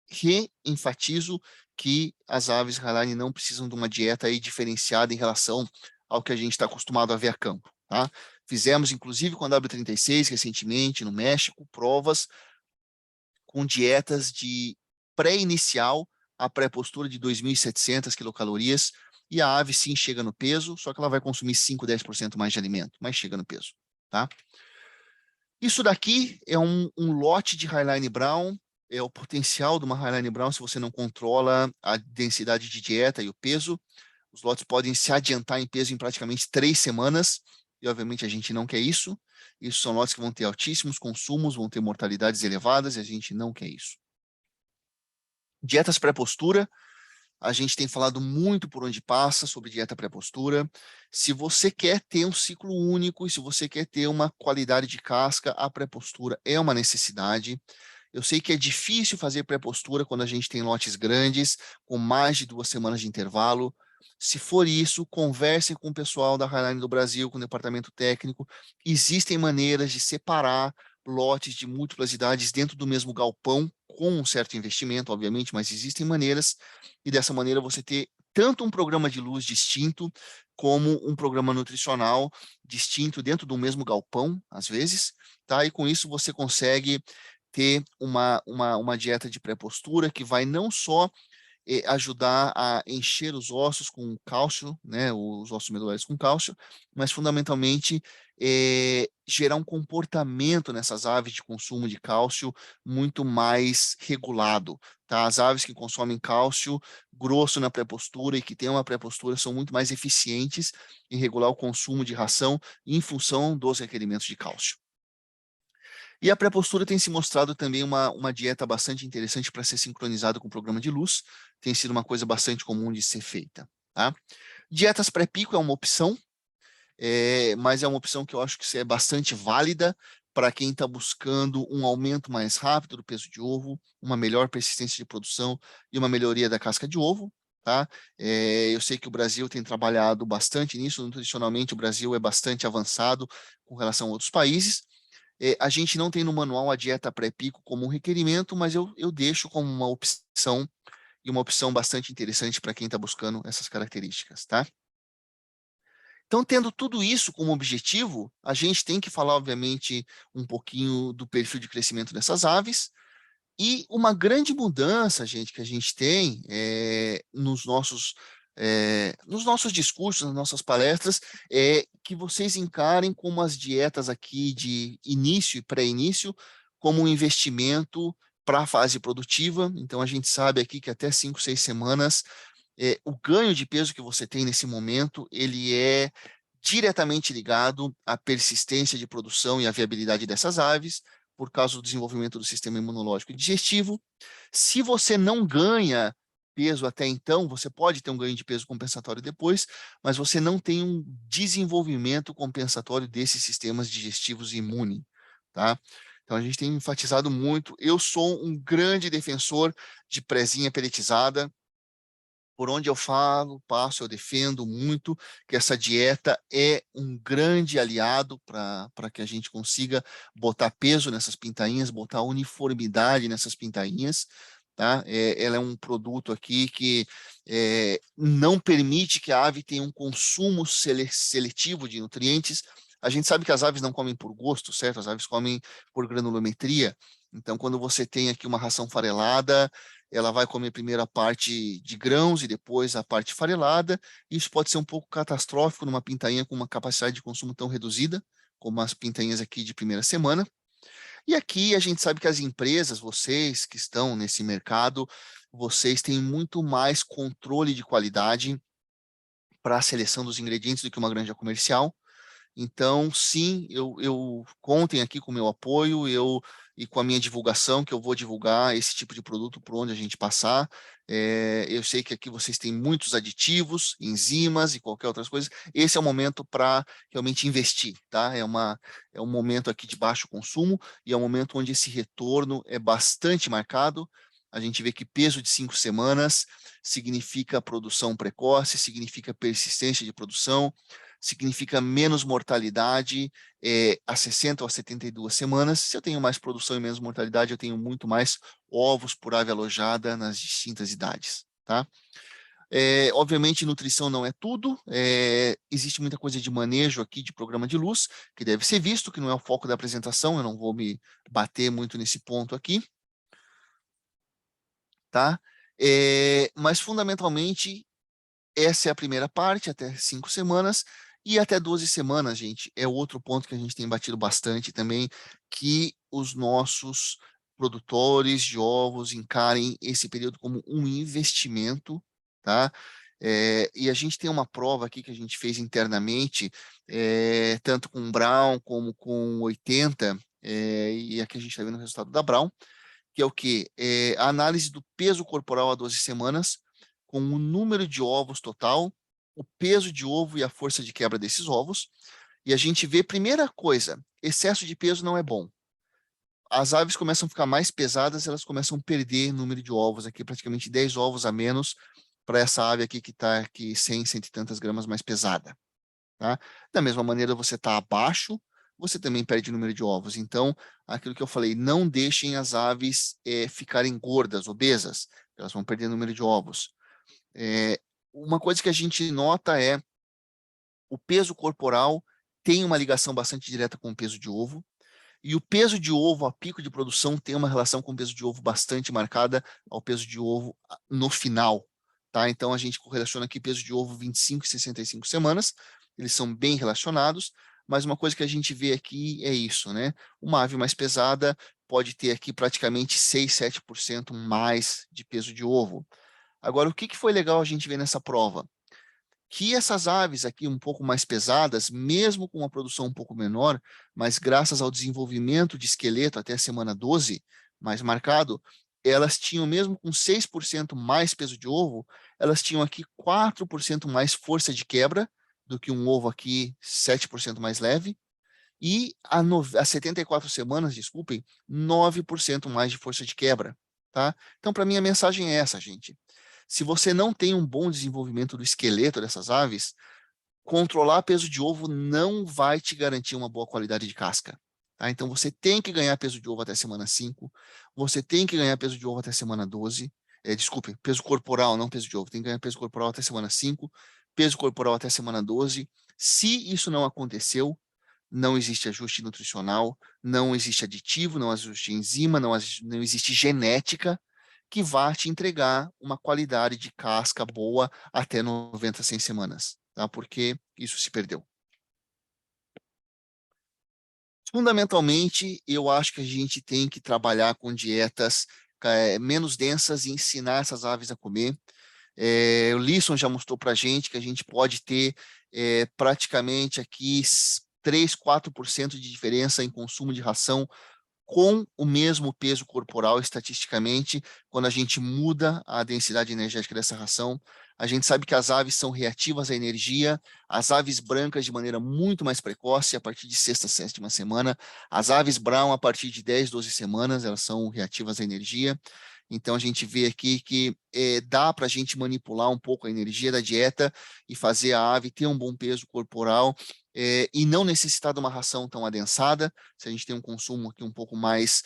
reenfatizo que as aves Highline não precisam de uma dieta aí diferenciada em relação ao que a gente está acostumado a ver a campo, tá? Fizemos, inclusive, com a W36 recentemente, no México, provas com dietas de pré-inicial a pré-postura de 2.700 quilocalorias, e a ave sim chega no peso, só que ela vai consumir 5, 10% mais de alimento, mas chega no peso, tá? Isso daqui é um lote de Highline Brown, é o potencial de uma Highline Brown se você não controla a densidade de dieta e o peso. Os lotes podem se adiantar em peso em praticamente 3 semanas, e obviamente a gente não quer isso. Isso são lotes que vão ter altíssimos consumos, vão ter mortalidades elevadas, e a gente não quer isso. Dietas pré-postura, a gente tem falado muito por onde passa sobre dieta pré-postura. Se você quer ter um ciclo único e se você quer ter uma qualidade de casca, a pré-postura é uma necessidade. Eu sei que é difícil fazer pré-postura quando a gente tem lotes grandes, com mais de 2 semanas de intervalo, Se for isso, conversem com o pessoal da Highline do Brasil, com o departamento técnico. Existem maneiras de separar lotes de múltiplas idades dentro do mesmo galpão, com um certo investimento, obviamente, mas existem maneiras, e dessa maneira você ter tanto um programa de luz distinto, como um programa nutricional distinto dentro do mesmo galpão, às vezes, tá? E com isso você consegue ter uma dieta de pré-postura que vai não só ajudar a encher os ossos com cálcio, né, os ossos medulares com cálcio, mas fundamentalmente gerar um comportamento nessas aves de consumo de cálcio muito mais regulado. Tá? As aves que consomem cálcio grosso na pré-postura e que têm uma pré-postura são muito mais eficientes em regular o consumo de ração em função dos requerimentos de cálcio. E a pré-postura tem se mostrado também uma dieta bastante interessante para ser sincronizado com o programa de luz. Tem sido uma coisa bastante comum de ser feita. Tá? Dietas pré-pico é uma opção, mas é uma opção que eu acho que é bastante válida para quem está buscando um aumento mais rápido do peso de ovo, uma melhor persistência de produção e uma melhoria da casca de ovo. Tá? Eu sei que o Brasil tem trabalhado bastante nisso, nutricionalmente o Brasil é bastante avançado com relação a outros países. A gente não tem no manual a dieta pré-pico como um requerimento, mas eu deixo como uma opção, e uma opção bastante interessante para quem está buscando essas características, tá? Então, tendo tudo isso como objetivo, a gente tem que falar, obviamente, um pouquinho do perfil de crescimento dessas aves, e uma grande mudança, gente, que a gente tem nos nossos discursos, nas nossas palestras, é que vocês encarem como as dietas aqui de início e pré-início como um investimento para a fase produtiva. Então, a gente sabe aqui que até 5, 6 semanas, o ganho de peso que você tem nesse momento, ele é diretamente ligado à persistência de produção e à viabilidade dessas aves, por causa do desenvolvimento do sistema imunológico e digestivo. Se você não ganha peso até então, você pode ter um ganho de peso compensatório depois, mas você não tem um desenvolvimento compensatório desses sistemas digestivos e imune, tá? Então a gente tem enfatizado muito. Eu sou um grande defensor de presinha peletizada. Por onde eu falo, passo, eu defendo muito que essa dieta é um grande aliado para que a gente consiga botar peso nessas pintainhas, botar uniformidade nessas pintainhas. Tá? Ela é um produto aqui que não permite que a ave tenha um consumo seletivo de nutrientes. A gente sabe que as aves não comem por gosto, certo? As aves comem por granulometria. Então, quando você tem aqui uma ração farelada, ela vai comer primeiro a parte de grãos e depois a parte farelada. Isso pode ser um pouco catastrófico numa pintainha com uma capacidade de consumo tão reduzida, como as pintainhas aqui de primeira semana. E aqui a gente sabe que as empresas, vocês que estão nesse mercado, vocês têm muito mais controle de qualidade para a seleção dos ingredientes do que uma granja comercial. Então, sim, eu contem aqui com o meu apoio, e com a minha divulgação, que eu vou divulgar esse tipo de produto por onde a gente passar. Eu sei que aqui vocês têm muitos aditivos, enzimas e qualquer outras coisas. Esse é o momento para realmente investir, tá? É um momento aqui de baixo consumo e é um momento onde esse retorno é bastante marcado. A gente vê que peso de 5 semanas significa produção precoce, significa persistência de produção, significa menos mortalidade a 60 ou a 72 semanas. Se eu tenho mais produção e menos mortalidade, eu tenho muito mais ovos por ave alojada nas distintas idades, tá? Obviamente, nutrição não é tudo, existe muita coisa de manejo aqui de programa de luz, que deve ser visto, que não é o foco da apresentação, eu não vou me bater muito nesse ponto aqui, tá? Mas, fundamentalmente, essa é a primeira parte, até 5 semanas, e até 12 semanas, gente, é outro ponto que a gente tem batido bastante também, que os nossos produtores de ovos encarem esse período como um investimento, tá? E a gente tem uma prova aqui que a gente fez internamente, tanto com Brown como com 80, e aqui a gente está vendo o resultado da Brown, que é o quê? A análise do peso corporal a 12 semanas, com o número de ovos total, o peso de ovo e a força de quebra desses ovos. E a gente vê, primeira coisa, excesso de peso não é bom. As aves começam a ficar mais pesadas, elas começam a perder número de ovos aqui, praticamente 10 ovos a menos para essa ave aqui que está aqui 100, cento e tantas gramas mais pesada. Tá? Da mesma maneira, você está abaixo, você também perde número de ovos. Então, aquilo que eu falei, não deixem as aves ficarem gordas, obesas, elas vão perder número de ovos. Uma coisa que a gente nota é o peso corporal tem uma ligação bastante direta com o peso de ovo, e o peso de ovo a pico de produção tem uma relação com o peso de ovo bastante marcada ao peso de ovo no final. Tá? Então, a gente correlaciona aqui peso de ovo 25 e 65 semanas, eles são bem relacionados, mas uma coisa que a gente vê aqui é isso, né? Uma ave mais pesada pode ter aqui praticamente 6, 7% mais de peso de ovo. Agora, o que foi legal a gente ver nessa prova? Que essas aves aqui um pouco mais pesadas, mesmo com uma produção um pouco menor, mas graças ao desenvolvimento de esqueleto até a semana 12, mais marcado, elas tinham, mesmo com 6% mais peso de ovo, elas tinham aqui 4% mais força de quebra do que um ovo aqui 7% mais leve, e a 74 semanas, desculpem, 9% mais de força de quebra. Tá? Então, para mim, a mensagem é essa, gente. Se você não tem um bom desenvolvimento do esqueleto dessas aves, controlar peso de ovo não vai te garantir uma boa qualidade de casca. Tá? Então, você tem que ganhar peso de ovo até semana 5, você tem que ganhar peso de ovo até semana 12, desculpe, peso corporal, não peso de ovo, tem que ganhar peso corporal até semana 5, peso corporal até semana 12. Se isso não aconteceu, não existe ajuste nutricional, não existe aditivo, não existe enzima, não existe genética que vá te entregar uma qualidade de casca boa até 90, 100 semanas, tá? Porque isso se perdeu. Fundamentalmente, eu acho que a gente tem que trabalhar com dietas menos densas e ensinar essas aves a comer. O Lisson já mostrou para a gente que a gente pode ter praticamente aqui 3, 4% de diferença em consumo de ração com o mesmo peso corporal estatisticamente, quando a gente muda a densidade energética dessa ração. A gente sabe que as aves são reativas à energia, as aves brancas de maneira muito mais precoce, a partir de sexta, sétima semana, as aves brown a partir de 10, 12 semanas, elas são reativas à energia. Então, a gente vê aqui que dá para a gente manipular um pouco a energia da dieta e fazer a ave ter um bom peso corporal e não necessitar de uma ração tão adensada. Se a gente tem um consumo aqui um pouco mais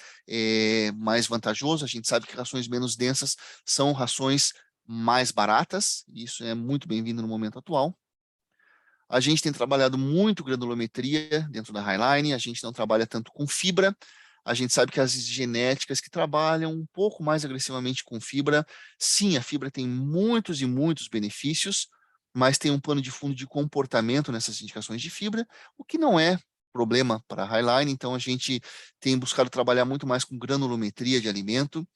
vantajoso, a gente sabe que rações menos densas são rações mais baratas, e isso é muito bem-vindo no momento atual. A gente tem trabalhado muito granulometria dentro da Highline, a gente não trabalha tanto com fibra. A gente sabe que as genéticas que trabalham um pouco mais agressivamente com fibra, sim, a fibra tem muitos e muitos benefícios, mas tem um pano de fundo de comportamento nessas indicações de fibra, o que não é problema para a Highline. Então, a gente tem buscado trabalhar muito mais com granulometria de alimento.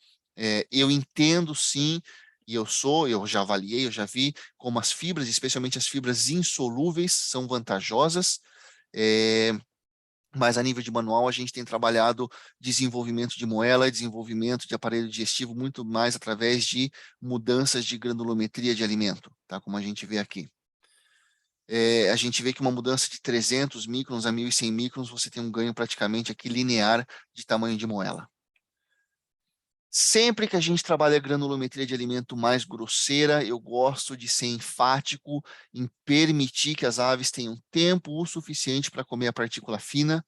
Eu entendo, sim, e eu já avaliei, eu já vi como as fibras, especialmente as fibras insolúveis, são vantajosas. Mas a nível de manual, a gente tem trabalhado desenvolvimento de moela, desenvolvimento de aparelho digestivo muito mais através de mudanças de granulometria de alimento, tá? Como a gente vê aqui. A gente vê que uma mudança de 300 microns a 1.100 microns, você tem um ganho praticamente aqui linear de tamanho de moela. Sempre que a gente trabalha a granulometria de alimento mais grosseira, eu gosto de ser enfático em permitir que as aves tenham tempo o suficiente para comer a partícula fina.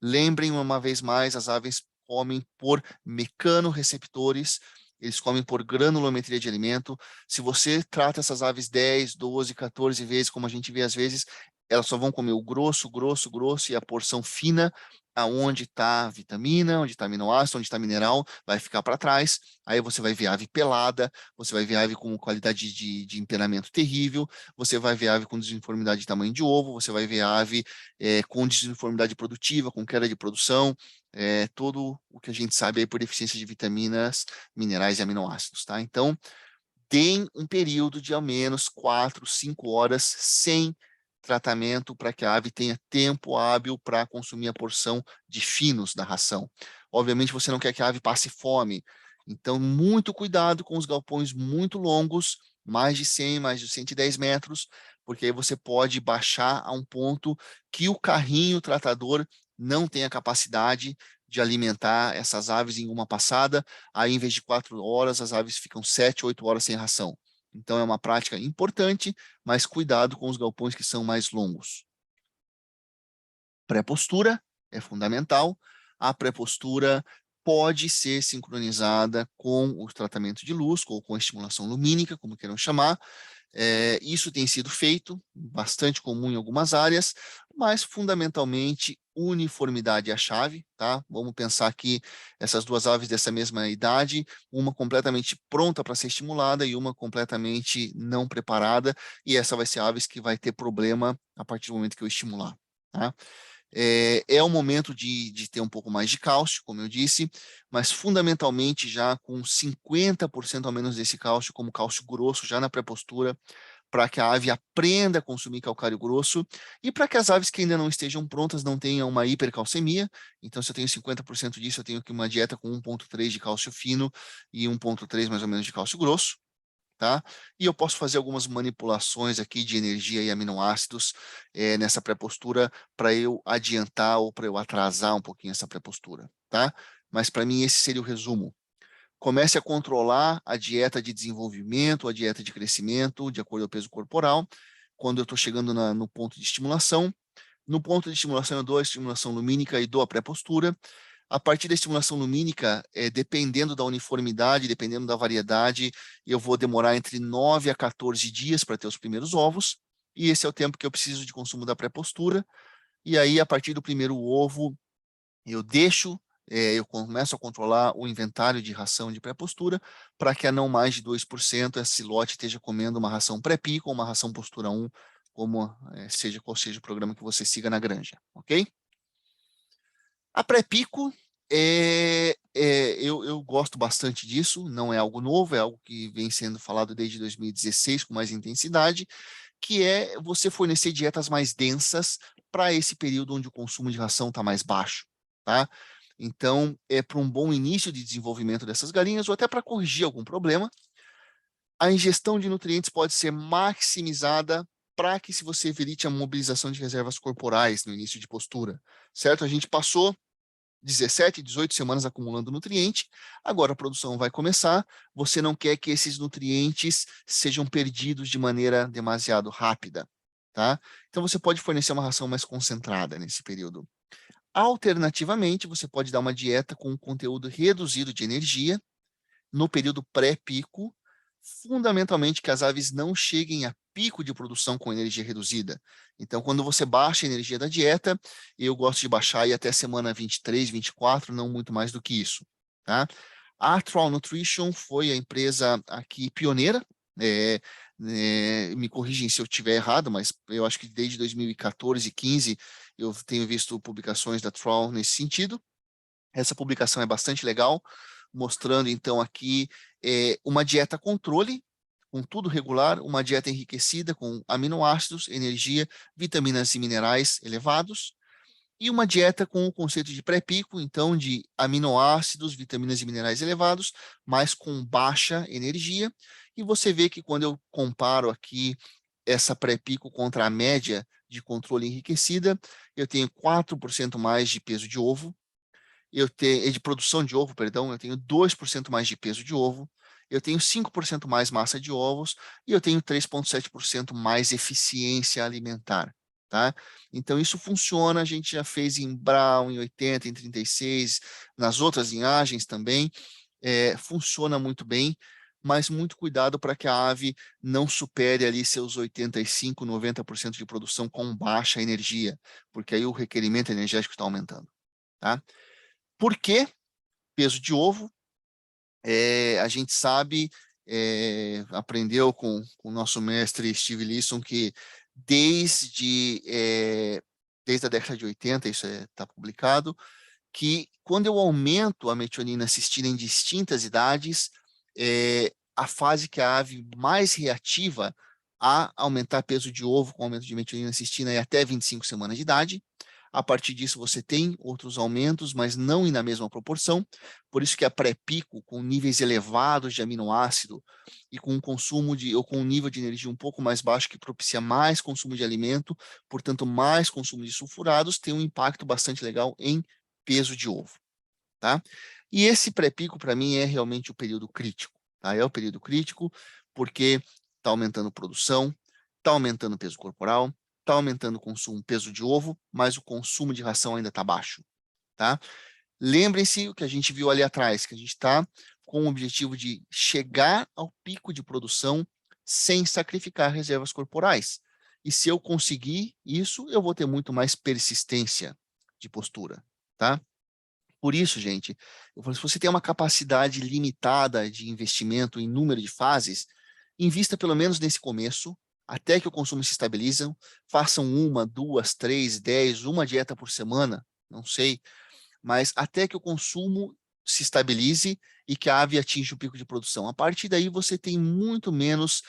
Lembrem uma vez mais, as aves comem por mecanorreceptores, eles comem por granulometria de alimento. Se você trata essas aves 10, 12, 14 vezes, como a gente vê às vezes, elas só vão comer o grosso, grosso, grosso, e a porção fina, aonde está vitamina, onde está aminoácido, onde está mineral, vai ficar para trás. Aí você vai ver ave pelada, você vai ver ave com qualidade de empenamento terrível, você vai ver ave com desuniformidade de tamanho de ovo, você vai ver ave com desuniformidade produtiva, com queda de produção, todo o que a gente sabe aí por deficiência de vitaminas, minerais e aminoácidos, tá? Então, deem um período de ao menos 4, 5 horas sem tratamento para que a ave tenha tempo hábil para consumir a porção de finos da ração. Obviamente, você não quer que a ave passe fome, então muito cuidado com os galpões muito longos, mais de 100, mais de 110 metros, porque aí você pode baixar a um ponto que o carrinho tratador não tem a capacidade de alimentar essas aves em uma passada. Aí, em vez de 4 horas, as aves ficam 7, 8 horas sem ração. Então, é uma prática importante, mas cuidado com os galpões que são mais longos. Pré-postura é fundamental. A pré-postura pode ser sincronizada com o tratamento de luz, ou com a estimulação lumínica, como queiram chamar. Isso tem sido feito, bastante comum em algumas áreas, mas fundamentalmente uniformidade é a chave, tá? Vamos pensar aqui essas duas aves dessa mesma idade, uma completamente pronta para ser estimulada e uma completamente não preparada, e essa vai ser a aves que vai ter problema a partir do momento que eu estimular, tá? É o momento de ter um pouco mais de cálcio, como eu disse, mas fundamentalmente já com 50% ao menos desse cálcio, como cálcio grosso, já na pré-postura, para que a ave aprenda a consumir calcário grosso e para que as aves que ainda não estejam prontas não tenham uma hipercalcemia. Então, se eu tenho 50% disso, eu tenho que uma dieta com 1,3 de cálcio fino e 1,3 mais ou menos de cálcio grosso. Tá? E eu posso fazer algumas manipulações aqui de energia e aminoácidos nessa pré-postura para eu adiantar ou para eu atrasar um pouquinho essa pré-postura, tá? Mas para mim esse seria o resumo. Comece a controlar a dieta de desenvolvimento, a dieta de crescimento, de acordo com o peso corporal, quando eu estou chegando no ponto de estimulação. No ponto de estimulação, eu dou a estimulação lumínica e dou a pré-postura. A partir da estimulação lumínica, dependendo da uniformidade, dependendo da variedade, eu vou demorar entre 9 a 14 dias para ter os primeiros ovos, e esse é o tempo que eu preciso de consumo da pré-postura. E aí, a partir do primeiro ovo, eu começo a controlar o inventário de ração de pré-postura, para que a não mais de 2% esse lote esteja comendo uma ração pré-pico ou uma ração postura 1, qual seja o programa que você siga na granja, ok? A pré-pico, eu gosto bastante disso, não é algo novo, é algo que vem sendo falado desde 2016 com mais intensidade, que é você fornecer dietas mais densas para esse período onde o consumo de ração está mais baixo, tá? Então, para um bom início de desenvolvimento dessas galinhas, ou até para corrigir algum problema, a ingestão de nutrientes pode ser maximizada para que se você evite a mobilização de reservas corporais no início de postura, certo? A gente passou 17, 18 semanas acumulando nutriente, agora a produção vai começar, você não quer que esses nutrientes sejam perdidos de maneira demasiado rápida, tá? Então você pode fornecer uma ração mais concentrada nesse período. Alternativamente, você pode dar uma dieta com um conteúdo reduzido de energia no período pré-pico, fundamentalmente que as aves não cheguem a pico de produção com energia reduzida. Então, quando você baixa a energia da dieta, eu gosto de baixar aí até semana 23, 24, não muito mais do que isso, tá? A Troll Nutrition foi a empresa aqui pioneira, me corrigem se eu estiver errado, mas eu acho que desde 2014 e 15 eu tenho visto publicações da Troll nesse sentido. Essa publicação é bastante legal, mostrando então aqui uma dieta controle, com tudo regular, uma dieta enriquecida com aminoácidos, energia, vitaminas e minerais elevados, e uma dieta com o conceito de pré-pico, então de aminoácidos, vitaminas e minerais elevados, mas com baixa energia. E você vê que quando eu comparo aqui essa pré-pico contra a média de controle enriquecida, eu tenho 4% mais de peso de ovo, de produção de ovo, perdão, eu tenho 2% mais de peso de ovo, eu tenho 5% mais massa de ovos e eu tenho 3,7% mais eficiência alimentar, tá? Então isso funciona, a gente já fez em Brown, em 80, em 36, nas outras linhagens também, funciona muito bem, mas muito cuidado para que a ave não supere ali seus 85, 90% de produção com baixa energia, porque aí o requerimento energético está aumentando, tá? Por que peso de ovo? A gente sabe, aprendeu com o nosso mestre Steve Lisson que desde a década de 80, isso está publicado, que quando eu aumento a metionina cistina em distintas idades, a fase que a ave mais reativa a aumentar peso de ovo com aumento de metionina cistina é até 25 semanas de idade. A partir disso, você tem outros aumentos, mas não na mesma proporção. Por isso que a pré-pico, com níveis elevados de aminoácido e com um consumo ou com um nível de energia um pouco mais baixo, que propicia mais consumo de alimento, portanto, mais consumo de sulfurados, tem um impacto bastante legal em peso de ovo, tá? E esse pré-pico, para mim, é realmente o período crítico, tá? É o período crítico, porque está aumentando produção, está aumentando o peso corporal, está aumentando o consumo, peso de ovo, mas o consumo de ração ainda está baixo, tá? Lembrem-se o que a gente viu ali atrás, que a gente está com o objetivo de chegar ao pico de produção sem sacrificar reservas corporais. E se eu conseguir isso, eu vou ter muito mais persistência de postura, tá? Por isso, gente, eu falo, se você tem uma capacidade limitada de investimento em número de fases, invista pelo menos nesse começo, até que o consumo se estabilize, façam 1, 2, 3, 10, uma dieta por semana, não sei, mas até que o consumo se estabilize e que a ave atinja o pico de produção. A partir daí, você tem muito menos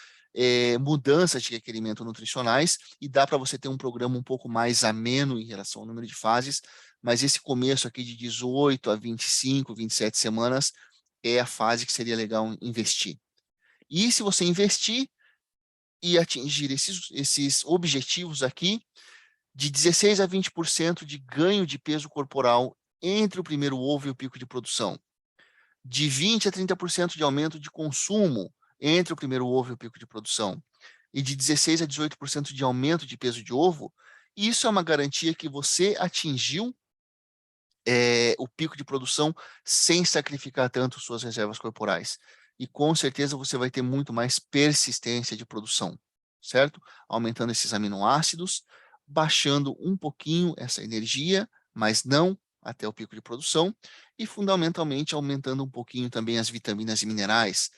mudanças de requerimento nutricionais e dá para você ter um programa um pouco mais ameno em relação ao número de fases, mas esse começo aqui de 18 a 25, 27 semanas é a fase que seria legal investir. E se você investir e atingir esses objetivos aqui, de 16 a 20% de ganho de peso corporal entre o primeiro ovo e o pico de produção, de 20 a 30% de aumento de consumo entre o primeiro ovo e o pico de produção, e de 16 a 18% de aumento de peso de ovo, isso é uma garantia que você atingiu o pico de produção sem sacrificar tanto suas reservas corporais. E com certeza você vai ter muito mais persistência de produção, certo? Aumentando esses aminoácidos, baixando um pouquinho essa energia, mas não até o pico de produção, e fundamentalmente aumentando um pouquinho também as vitaminas e minerais.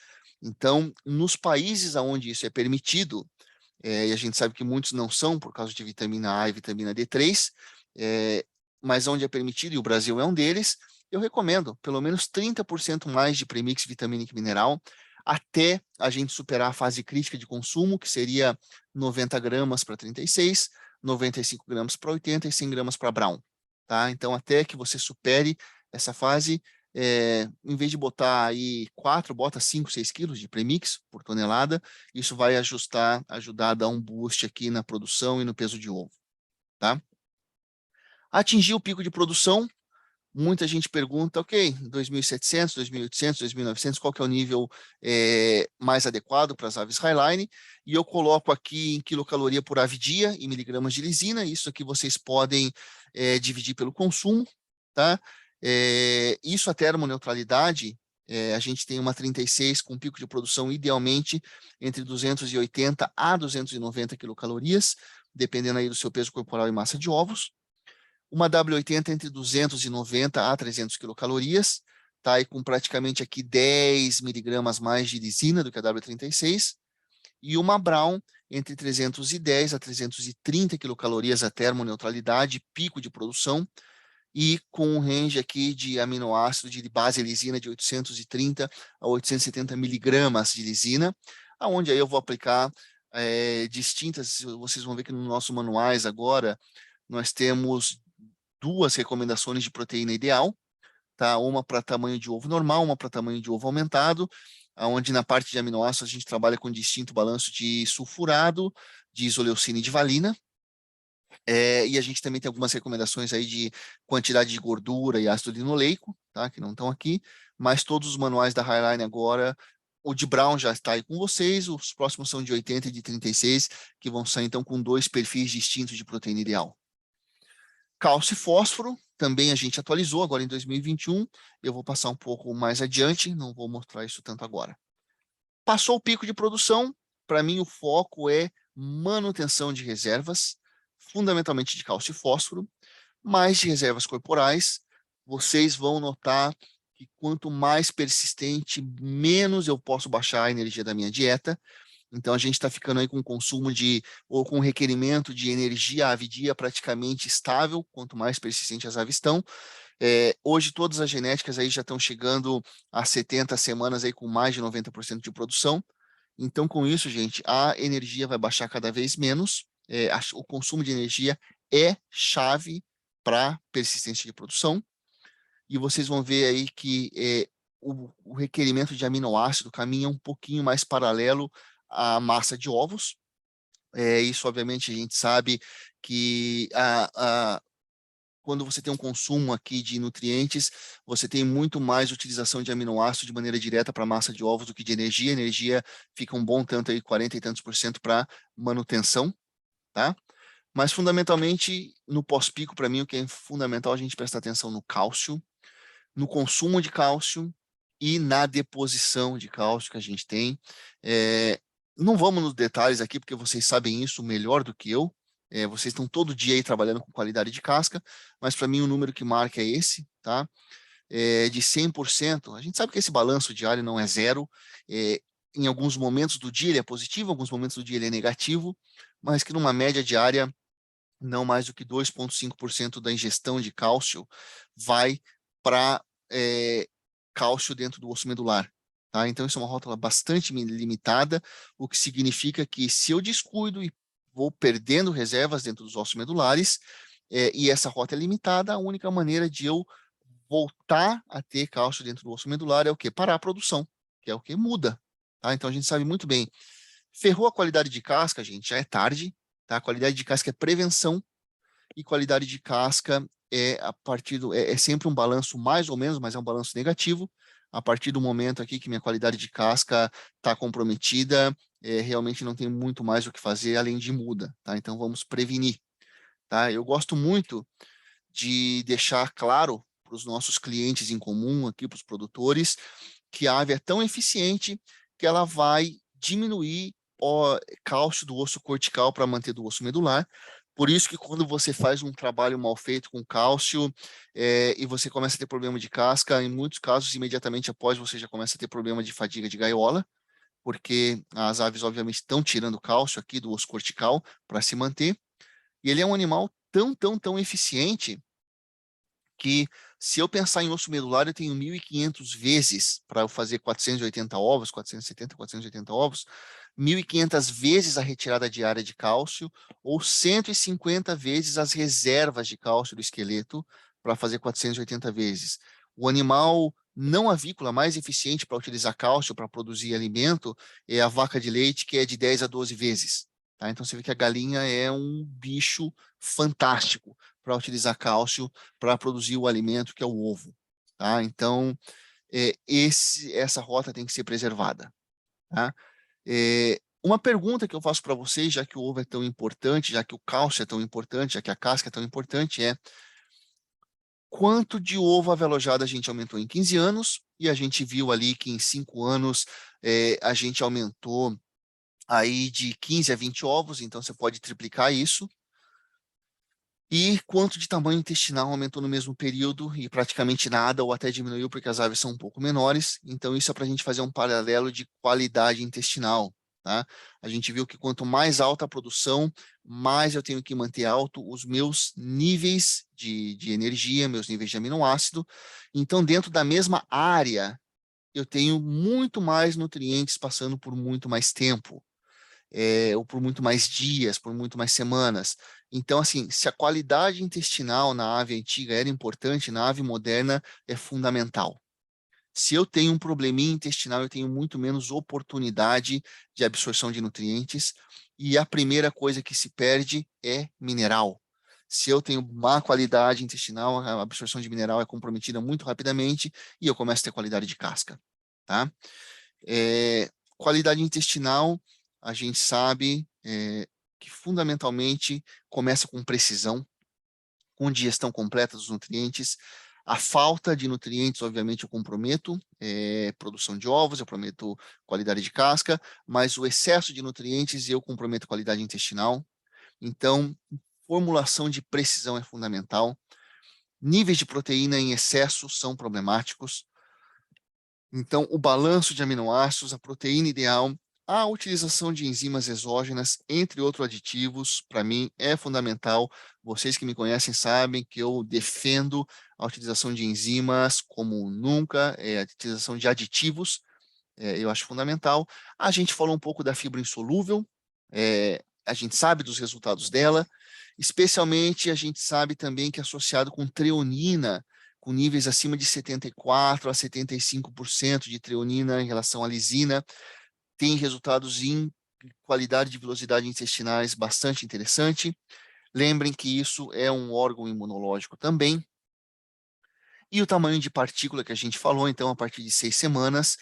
Então, nos países onde isso é permitido, e a gente sabe que muitos não são por causa de vitamina A e vitamina D3, mas onde é permitido, e o Brasil é um deles, eu recomendo pelo menos 30% mais de premix vitamínico e mineral, até a gente superar a fase crítica de consumo, que seria 90 gramas para 36, 95 gramas para 80 e 100 gramas para brown. Tá? Então, até que você supere essa fase, em vez de botar aí 4, bota 5, 6 quilos de premix por tonelada, isso vai ajudar a dar um boost aqui na produção e no peso de ovo. Tá? Atingir o pico de produção, muita gente pergunta, ok, 2.700, 2.800, 2.900, qual que é o nível mais adequado para as aves Highline? E eu coloco aqui em quilocaloria por ave dia, em miligramas de lisina, isso aqui vocês podem dividir pelo consumo, tá? Isso a termoneutralidade, a gente tem uma 36 com pico de produção idealmente entre 280 a 290 quilocalorias, dependendo aí do seu peso corporal e massa de ovos. Uma W80 entre 290 a 300 quilocalorias, tá? E com praticamente aqui 10 miligramas mais de lisina do que a W36. E uma Brown entre 310 a 330 quilocalorias a termoneutralidade, pico de produção, e com um range aqui de aminoácido de base lisina de 830 a 870 miligramas de lisina, aonde aí eu vou aplicar distintas, vocês vão ver que nos nossos manuais agora, nós temos 2 recomendações de proteína ideal, tá? Uma para tamanho de ovo normal, uma para tamanho de ovo aumentado, onde na parte de aminoácidos a gente trabalha com distinto balanço de sulfurado, de isoleucina e de valina. E a gente também tem algumas recomendações aí de quantidade de gordura e ácido linoleico, tá? Que não estão aqui, mas todos os manuais da Highline agora, o de Brown já está aí com vocês, os próximos são de 80 e de 36, que vão sair então com 2 perfis distintos de proteína ideal. Cálcio e fósforo, também a gente atualizou agora em 2021, eu vou passar um pouco mais adiante, não vou mostrar isso tanto agora. Passou o pico de produção, para mim o foco é manutenção de reservas, fundamentalmente de cálcio e fósforo, mais de reservas corporais. Vocês vão notar que quanto mais persistente, menos eu posso baixar a energia da minha dieta. Então, a gente está ficando aí com consumo ou com requerimento de energia ave dia praticamente estável, quanto mais persistente as aves estão. Hoje, todas as genéticas aí já estão chegando a 70 semanas aí com mais de 90% de produção. Então, com isso, gente, a energia vai baixar cada vez menos. O consumo de energia é chave para persistência de produção. E vocês vão ver aí que o requerimento de aminoácido caminha um pouquinho mais paralelo à massa de ovos. Isso, obviamente, a gente sabe que quando você tem um consumo aqui de nutrientes, você tem muito mais utilização de aminoácido de maneira direta para a massa de ovos do que de energia. Energia fica um bom tanto aí, 40 e tantos por cento para manutenção, tá? Mas fundamentalmente, no pós-pico, para mim, o que é fundamental a gente prestar atenção no cálcio, no consumo de cálcio e na deposição de cálcio que a gente tem. Não vamos nos detalhes aqui, porque vocês sabem isso melhor do que eu. Vocês estão todo dia aí trabalhando com qualidade de casca, mas para mim o número que marca é esse, tá? De 100%. A gente sabe que esse balanço diário não é zero. Em alguns momentos do dia ele é positivo, em alguns momentos do dia ele é negativo, mas que numa média diária, não mais do que 2,5% da ingestão de cálcio vai para cálcio dentro do osso medular. Tá? Então, isso é uma rótula bastante limitada, o que significa que se eu descuido e vou perdendo reservas dentro dos ossos medulares, e essa rota é limitada, a única maneira de eu voltar a ter cálcio dentro do osso medular é o quê? Parar a produção, que é o que muda. Tá? Então, a gente sabe muito bem. Ferrou a qualidade de casca, gente, já é tarde. Tá? A qualidade de casca é prevenção e qualidade de casca é sempre um balanço mais ou menos, mas é um balanço negativo. A partir do momento aqui que minha qualidade de casca está comprometida, realmente não tem muito mais o que fazer além de muda, tá? Então vamos prevenir, tá? Eu gosto muito de deixar claro para os nossos clientes em comum aqui, para os produtores, que a ave é tão eficiente que ela vai diminuir o cálcio do osso cortical para manter do osso medular. Por isso que quando você faz um trabalho mal feito com cálcio e você começa a ter problema de casca, em muitos casos, imediatamente após, você já começa a ter problema de fadiga de gaiola, porque as aves, obviamente, estão tirando cálcio aqui do osso cortical para se manter. E ele é um animal tão eficiente que se eu pensar em osso medular, eu tenho 1.500 vezes para eu fazer 480 ovos, 470, 480 ovos, 1.500 vezes a retirada diária de cálcio ou 150 vezes as reservas de cálcio do esqueleto para fazer 480 vezes. O animal não avícola mais eficiente para utilizar cálcio para produzir alimento é a vaca de leite, que é de 10 a 12 vezes. Tá? Então, você vê que a galinha é um bicho fantástico para utilizar cálcio para produzir o alimento que é o ovo. Tá? Então, essa rota tem que ser preservada. Tá? Uma pergunta que eu faço para vocês, já que o ovo é tão importante, já que o cálcio é tão importante, já que a casca é tão importante, quanto de ovo avelojado a gente aumentou em 15 anos, e a gente viu ali que em 5 anos a gente aumentou aí de 15 a 20 ovos, então você pode triplicar isso. E quanto de tamanho intestinal aumentou no mesmo período e praticamente nada ou até diminuiu porque as aves são um pouco menores. Então isso é para a gente fazer um paralelo de qualidade intestinal. Tá? A gente viu que quanto mais alta a produção, mais eu tenho que manter alto os meus níveis de energia, meus níveis de aminoácido. Então dentro da mesma área, eu tenho muito mais nutrientes passando por muito mais tempo. Ou por muito mais dias, por muito mais semanas. Então, assim, se a qualidade intestinal na ave antiga era importante, na ave moderna é fundamental. Se eu tenho um probleminha intestinal, eu tenho muito menos oportunidade de absorção de nutrientes, e a primeira coisa que se perde é mineral. Se eu tenho má qualidade intestinal, a absorção de mineral é comprometida muito rapidamente e eu começo a ter qualidade de casca. Tá? Qualidade intestinal, a gente sabe que fundamentalmente começa com precisão, com digestão completa dos nutrientes. A falta de nutrientes, obviamente, eu comprometo produção de ovos, eu prometo qualidade de casca, mas o excesso de nutrientes eu comprometo qualidade intestinal. Então, formulação de precisão é fundamental. Níveis de proteína em excesso são problemáticos. Então, o balanço de aminoácidos, a proteína ideal, a utilização de enzimas exógenas, entre outros aditivos, para mim é fundamental. Vocês que me conhecem sabem que eu defendo a utilização de enzimas como nunca, a utilização de aditivos, eu acho fundamental. A gente falou um pouco da fibra insolúvel, a gente sabe dos resultados dela, especialmente a gente sabe também que é associado com treonina, com níveis acima de 74% a 75% de treonina em relação à lisina, tem resultados em qualidade de velocidade intestinais bastante interessante. Lembrem que isso é um órgão imunológico também. E o tamanho de partícula que a gente falou, então, a partir de 6 semanas,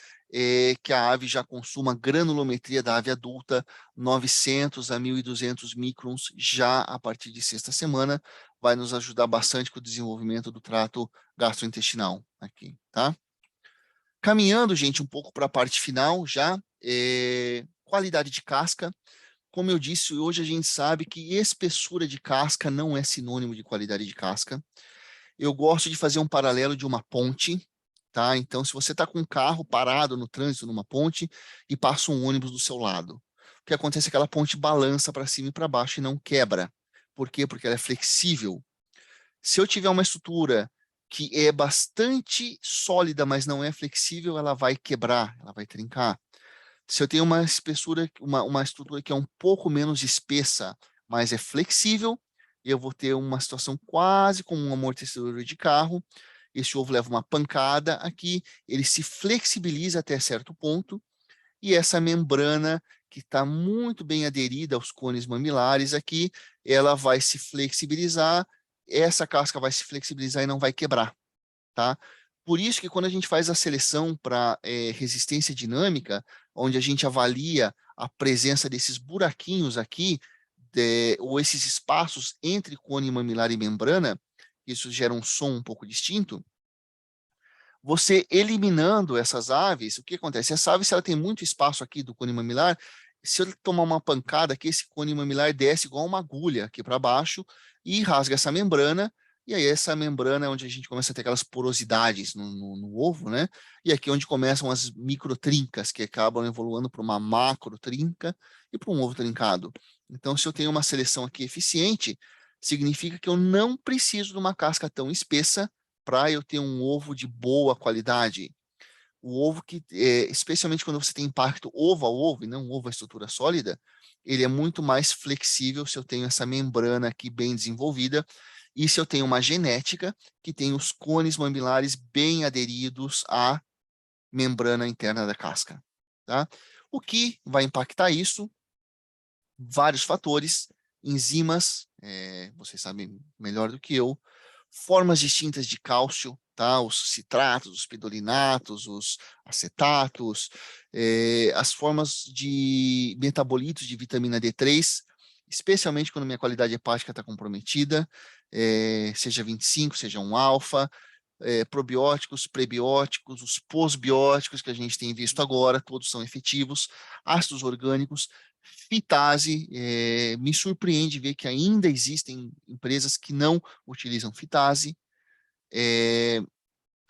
que a ave já consuma a granulometria da ave adulta, 900 a 1.200 microns, já a partir de 6ª semana, vai nos ajudar bastante com o desenvolvimento do trato gastrointestinal aqui, tá? Caminhando, gente, um pouco para a parte final já, qualidade de casca. Como eu disse, hoje a gente sabe que espessura de casca não é sinônimo de qualidade de casca. Eu gosto de fazer um paralelo de uma ponte, tá? Então, se você está com um carro parado no trânsito, numa ponte, e passa um ônibus do seu lado, o que acontece é que aquela ponte balança para cima e para baixo e não quebra. Por quê? Porque ela é flexível. Se eu tiver uma estrutura que é bastante sólida, mas não é flexível, ela vai quebrar, ela vai trincar. Se eu tenho uma espessura, uma estrutura que é um pouco menos espessa, mas é flexível, eu vou ter uma situação quase como um amortecedor de carro. Esse ovo leva uma pancada aqui, ele se flexibiliza até certo ponto, e essa membrana, que está muito bem aderida aos cones mamilares aqui, ela vai se flexibilizar, essa casca vai se flexibilizar e não vai quebrar, tá? Por isso que quando a gente faz a seleção para resistência dinâmica, onde a gente avalia a presença desses buraquinhos aqui, ou esses espaços entre cone mamilar e membrana, isso gera um som um pouco distinto, você eliminando essas aves, o que acontece? Essa ave, se ela tem muito espaço aqui do cone mamilar, se ele tomar uma pancada aqui, esse cone mamilar desce igual uma agulha aqui para baixo e rasga essa membrana, e aí essa membrana é onde a gente começa a ter aquelas porosidades no ovo, né? E aqui é onde começam as microtrincas, que acabam evoluindo para uma macrotrinca e para um ovo trincado. Então, se eu tenho uma seleção aqui eficiente, significa que eu não preciso de uma casca tão espessa para eu ter um ovo de boa qualidade. O ovo que, especialmente quando você tem impacto ovo a ovo, e não ovo a estrutura sólida, ele é muito mais flexível se eu tenho essa membrana aqui bem desenvolvida e se eu tenho uma genética que tem os cones mamilares bem aderidos à membrana interna da casca, tá? O que vai impactar isso? Vários fatores, enzimas, vocês sabem melhor do que eu, formas distintas de cálcio, tá? Os citratos, os pidolinatos, os acetatos, as formas de metabolitos de vitamina D3, especialmente quando minha qualidade hepática está comprometida, seja 25, seja um alfa, probióticos, prebióticos, os pós-bióticos que a gente tem visto agora, todos são efetivos, ácidos orgânicos, fitase, me surpreende ver que ainda existem empresas que não utilizam fitase,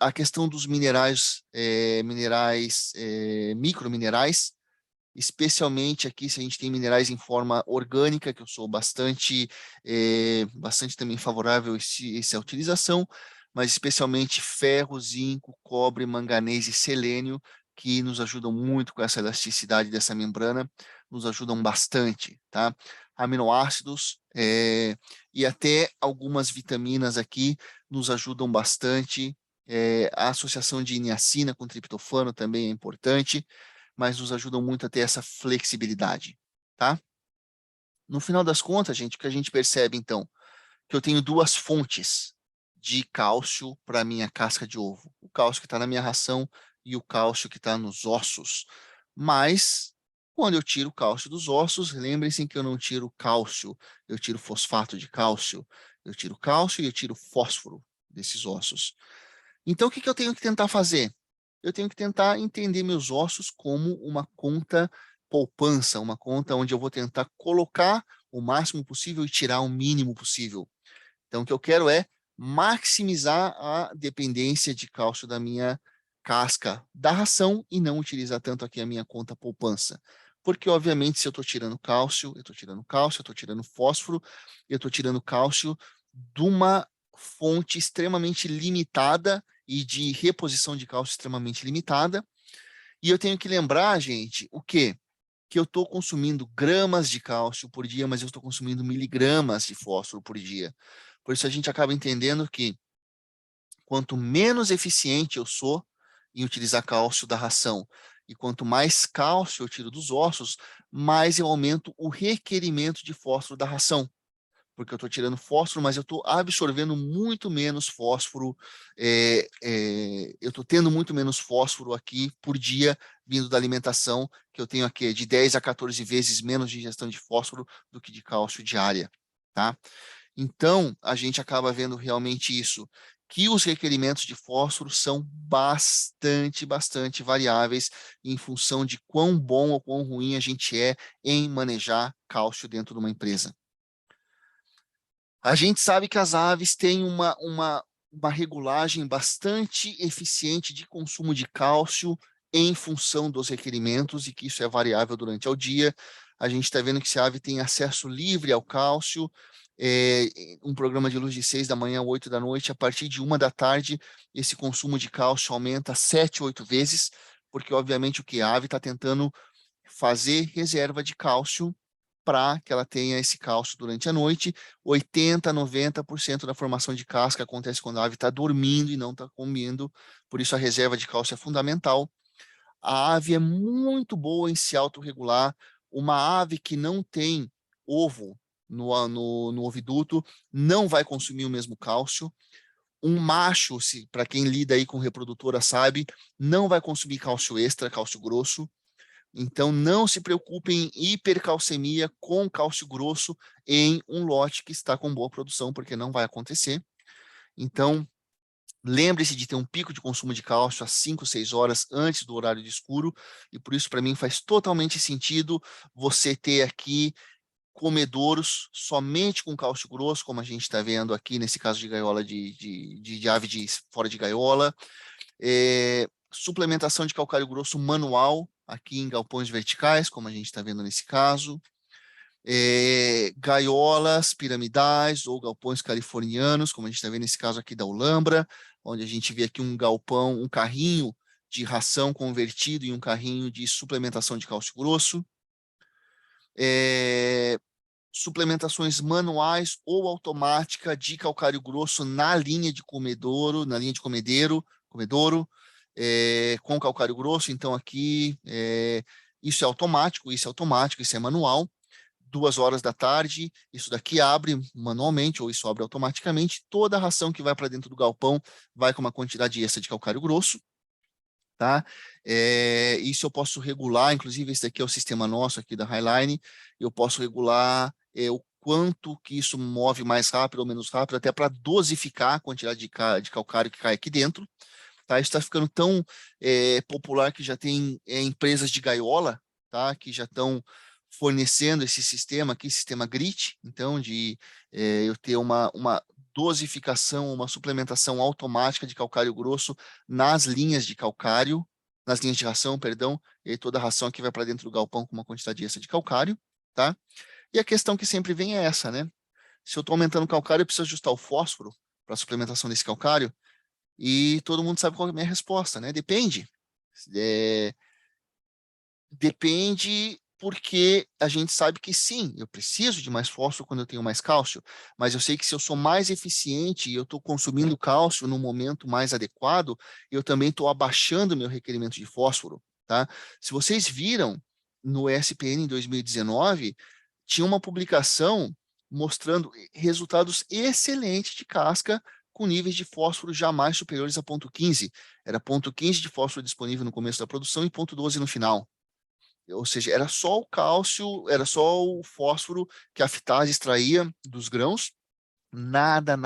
a questão dos minerais, microminerais, especialmente aqui se a gente tem minerais em forma orgânica, que eu sou bastante também favorável a essa utilização, mas especialmente ferro, zinco, cobre, manganês e selênio, que nos ajudam muito com essa elasticidade dessa membrana, nos ajudam bastante, tá? Aminoácidos e até algumas vitaminas aqui nos ajudam bastante, a associação de niacina com triptofano também é importante, mas nos ajudam muito a ter essa flexibilidade, tá? No final das contas, gente, o que a gente percebe, então, que eu tenho duas fontes de cálcio para a minha casca de ovo. O cálcio que está na minha ração e o cálcio que está nos ossos. Mas, quando eu tiro o cálcio dos ossos, lembrem-se que eu não tiro cálcio, eu tiro fosfato de cálcio. Eu tiro cálcio e eu tiro fósforo desses ossos. Então, o que eu tenho que tentar fazer? Eu tenho que tentar entender meus ossos como uma conta poupança, uma conta onde eu vou tentar colocar o máximo possível e tirar o mínimo possível. Então, o que eu quero é maximizar a dependência de cálcio da minha casca da ração e não utilizar tanto aqui a minha conta poupança. Porque, obviamente, se eu estou tirando cálcio, eu estou tirando cálcio, eu estou tirando fósforo, eu estou tirando cálcio de uma fonte extremamente limitada e de reposição de cálcio extremamente limitada. E eu tenho que lembrar, gente, o quê? Que eu estou consumindo gramas de cálcio por dia, mas eu estou consumindo miligramas de fósforo por dia. Por isso a gente acaba entendendo que quanto menos eficiente eu sou em utilizar cálcio da ração e quanto mais cálcio eu tiro dos ossos, mais eu aumento o requerimento de fósforo da ração. porque eu estou tirando fósforo, mas eu estou absorvendo muito menos fósforo, eu estou tendo muito menos fósforo aqui por dia, vindo da alimentação, que eu tenho aqui de 10 a 14 vezes menos de ingestão de fósforo do que de cálcio diária, tá? Então, a gente acaba vendo realmente isso, que os requerimentos de fósforo são bastante variáveis em função de quão bom ou quão ruim a gente é em manejar cálcio dentro de uma empresa. A gente sabe que as aves têm uma regulagem bastante eficiente de consumo de cálcio em função dos requerimentos e que isso é variável durante o dia. A gente está vendo que se a ave tem acesso livre ao cálcio, um programa de luz de 6 da manhã a 8 da noite, a partir de 1 da tarde, esse consumo de cálcio aumenta 7, 8 vezes, porque obviamente o que a ave está tentando fazer reserva de cálcio para que ela tenha esse cálcio durante a noite. 80, 90% da formação de casca acontece quando a ave está dormindo e não está comendo, por isso a reserva de cálcio é fundamental. A ave é muito boa em se autorregular. Uma ave que não tem ovo no oviduto não vai consumir o mesmo cálcio. Um macho, para quem lida aí com reprodutora sabe, não vai consumir cálcio extra, cálcio grosso. Então, não se preocupem em hipercalcemia com cálcio grosso em um lote que está com boa produção, porque não vai acontecer. Então, lembre-se de ter um pico de consumo de cálcio às 5, 6 horas antes do horário de escuro, e por isso, para mim, faz totalmente sentido você ter aqui comedouros somente com cálcio grosso, como a gente está vendo aqui nesse caso de gaiola de ave fora de gaiola. Suplementação de calcário grosso manual, aqui em galpões verticais, como a gente está vendo nesse caso. Gaiolas piramidais ou galpões californianos, como a gente está vendo nesse caso aqui da Ulambra, onde a gente vê aqui um galpão, um carrinho de ração convertido em um carrinho de suplementação de cálcio grosso. Suplementações manuais ou automática de calcário grosso na linha de comedouro, comedouro, com calcário grosso. Então aqui isso é automático, isso é manual. 2 horas da tarde, isso daqui abre manualmente ou isso abre automaticamente. Toda a ração que vai para dentro do galpão vai com uma quantidade extra de calcário grosso. Tá? Isso eu posso regular, inclusive esse daqui é o sistema nosso aqui da Highline, eu posso regular o quanto que isso move mais rápido ou menos rápido, até para dosificar a quantidade de calcário que cai aqui dentro. Tá? Isso está ficando tão popular que já tem empresas de gaiola, tá? Que já estão fornecendo esse sistema aqui, sistema GRIT, então de eu ter uma dosificação, uma suplementação automática de calcário grosso nas linhas de calcário, nas linhas de ração, perdão, e aí toda a ração aqui vai para dentro do galpão com uma quantidade extra de calcário, tá? E a questão que sempre vem é essa, né? Se eu estou aumentando o calcário, eu preciso ajustar o fósforo para a suplementação desse calcário, e todo mundo sabe qual é a minha resposta, né? Depende. Depende porque a gente sabe que sim, eu preciso de mais fósforo quando eu tenho mais cálcio, mas eu sei que se eu sou mais eficiente e eu estou consumindo cálcio no momento mais adequado, eu também estou abaixando meu requerimento de fósforo, tá? Se vocês viram no ESPN em 2019, tinha uma publicação mostrando resultados excelentes de casca com níveis de fósforo jamais superiores a 0,15. Era 0,15 de fósforo disponível no começo da produção e 0,12 no final. Ou seja, era só o cálcio, era só o fósforo que a fitase extraía dos grãos, nada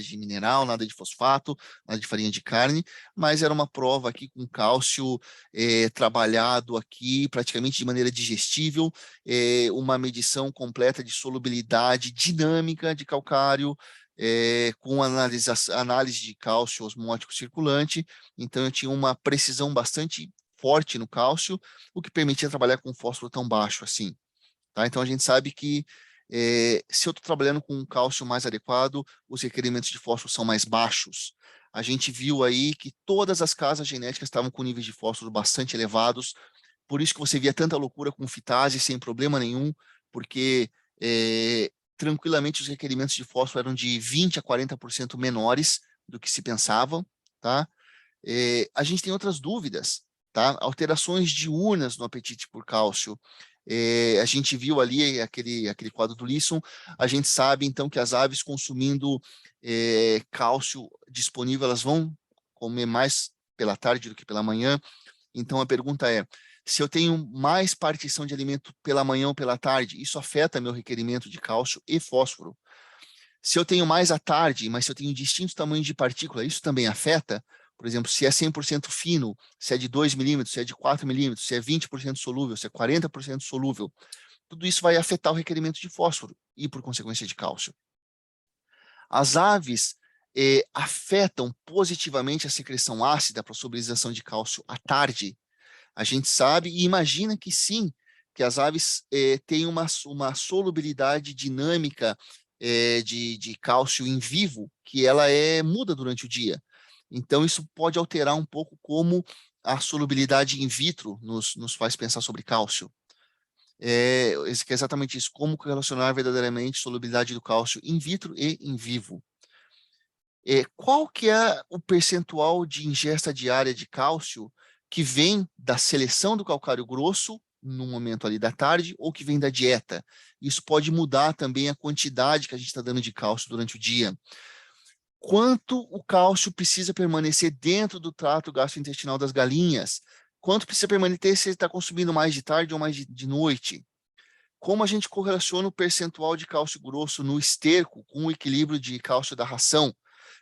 de mineral, nada de fosfato, nada de farinha de carne, mas era uma prova aqui com cálcio trabalhado aqui praticamente de maneira digestível, uma medição completa de solubilidade dinâmica de calcário, com análise de cálcio osmótico circulante, então eu tinha uma precisão bastante forte no cálcio, o que permitia trabalhar com fósforo tão baixo assim. Tá? Então a gente sabe que se eu estou trabalhando com um cálcio mais adequado, os requerimentos de fósforo são mais baixos. A gente viu aí que todas as casas genéticas estavam com níveis de fósforo bastante elevados, por isso que você via tanta loucura com fitase sem problema nenhum, porque tranquilamente os requerimentos de fósforo eram de 20 a 40% menores do que se pensava. Tá? A gente tem outras dúvidas. tá? Alterações diurnas no apetite por cálcio. A gente viu ali aquele quadro do Lisson, a gente sabe então que as aves consumindo cálcio disponível, elas vão comer mais pela tarde do que pela manhã. Então a pergunta é, se eu tenho mais partição de alimento pela manhã ou pela tarde, isso afeta meu requerimento de cálcio e fósforo? Se eu tenho mais à tarde, mas se eu tenho distintos tamanhos de partícula, isso também afeta? Por exemplo, se é 100% fino, se é de 2 milímetros, se é de 4 milímetros, se é 20% solúvel, se é 40% solúvel, tudo isso vai afetar o requerimento de fósforo e, por consequência, de cálcio. As aves afetam positivamente a secreção ácida para a solubilização de cálcio à tarde. A gente sabe e imagina que sim, que as aves têm uma solubilidade dinâmica de cálcio em vivo, que ela muda durante o dia. Então, isso pode alterar um pouco como a solubilidade in vitro nos faz pensar sobre cálcio. É exatamente isso, como relacionar verdadeiramente a solubilidade do cálcio in vitro e em vivo. Qual que é o percentual de ingesta diária de cálcio que vem da seleção do calcário grosso no momento ali da tarde ou que vem da dieta? Isso pode mudar também a quantidade que a gente está dando de cálcio durante o dia. Quanto o cálcio precisa permanecer dentro do trato gastrointestinal das galinhas? Quanto precisa permanecer se ele está consumindo mais de tarde ou mais de noite? Como a gente correlaciona o percentual de cálcio grosso no esterco com o equilíbrio de cálcio da ração?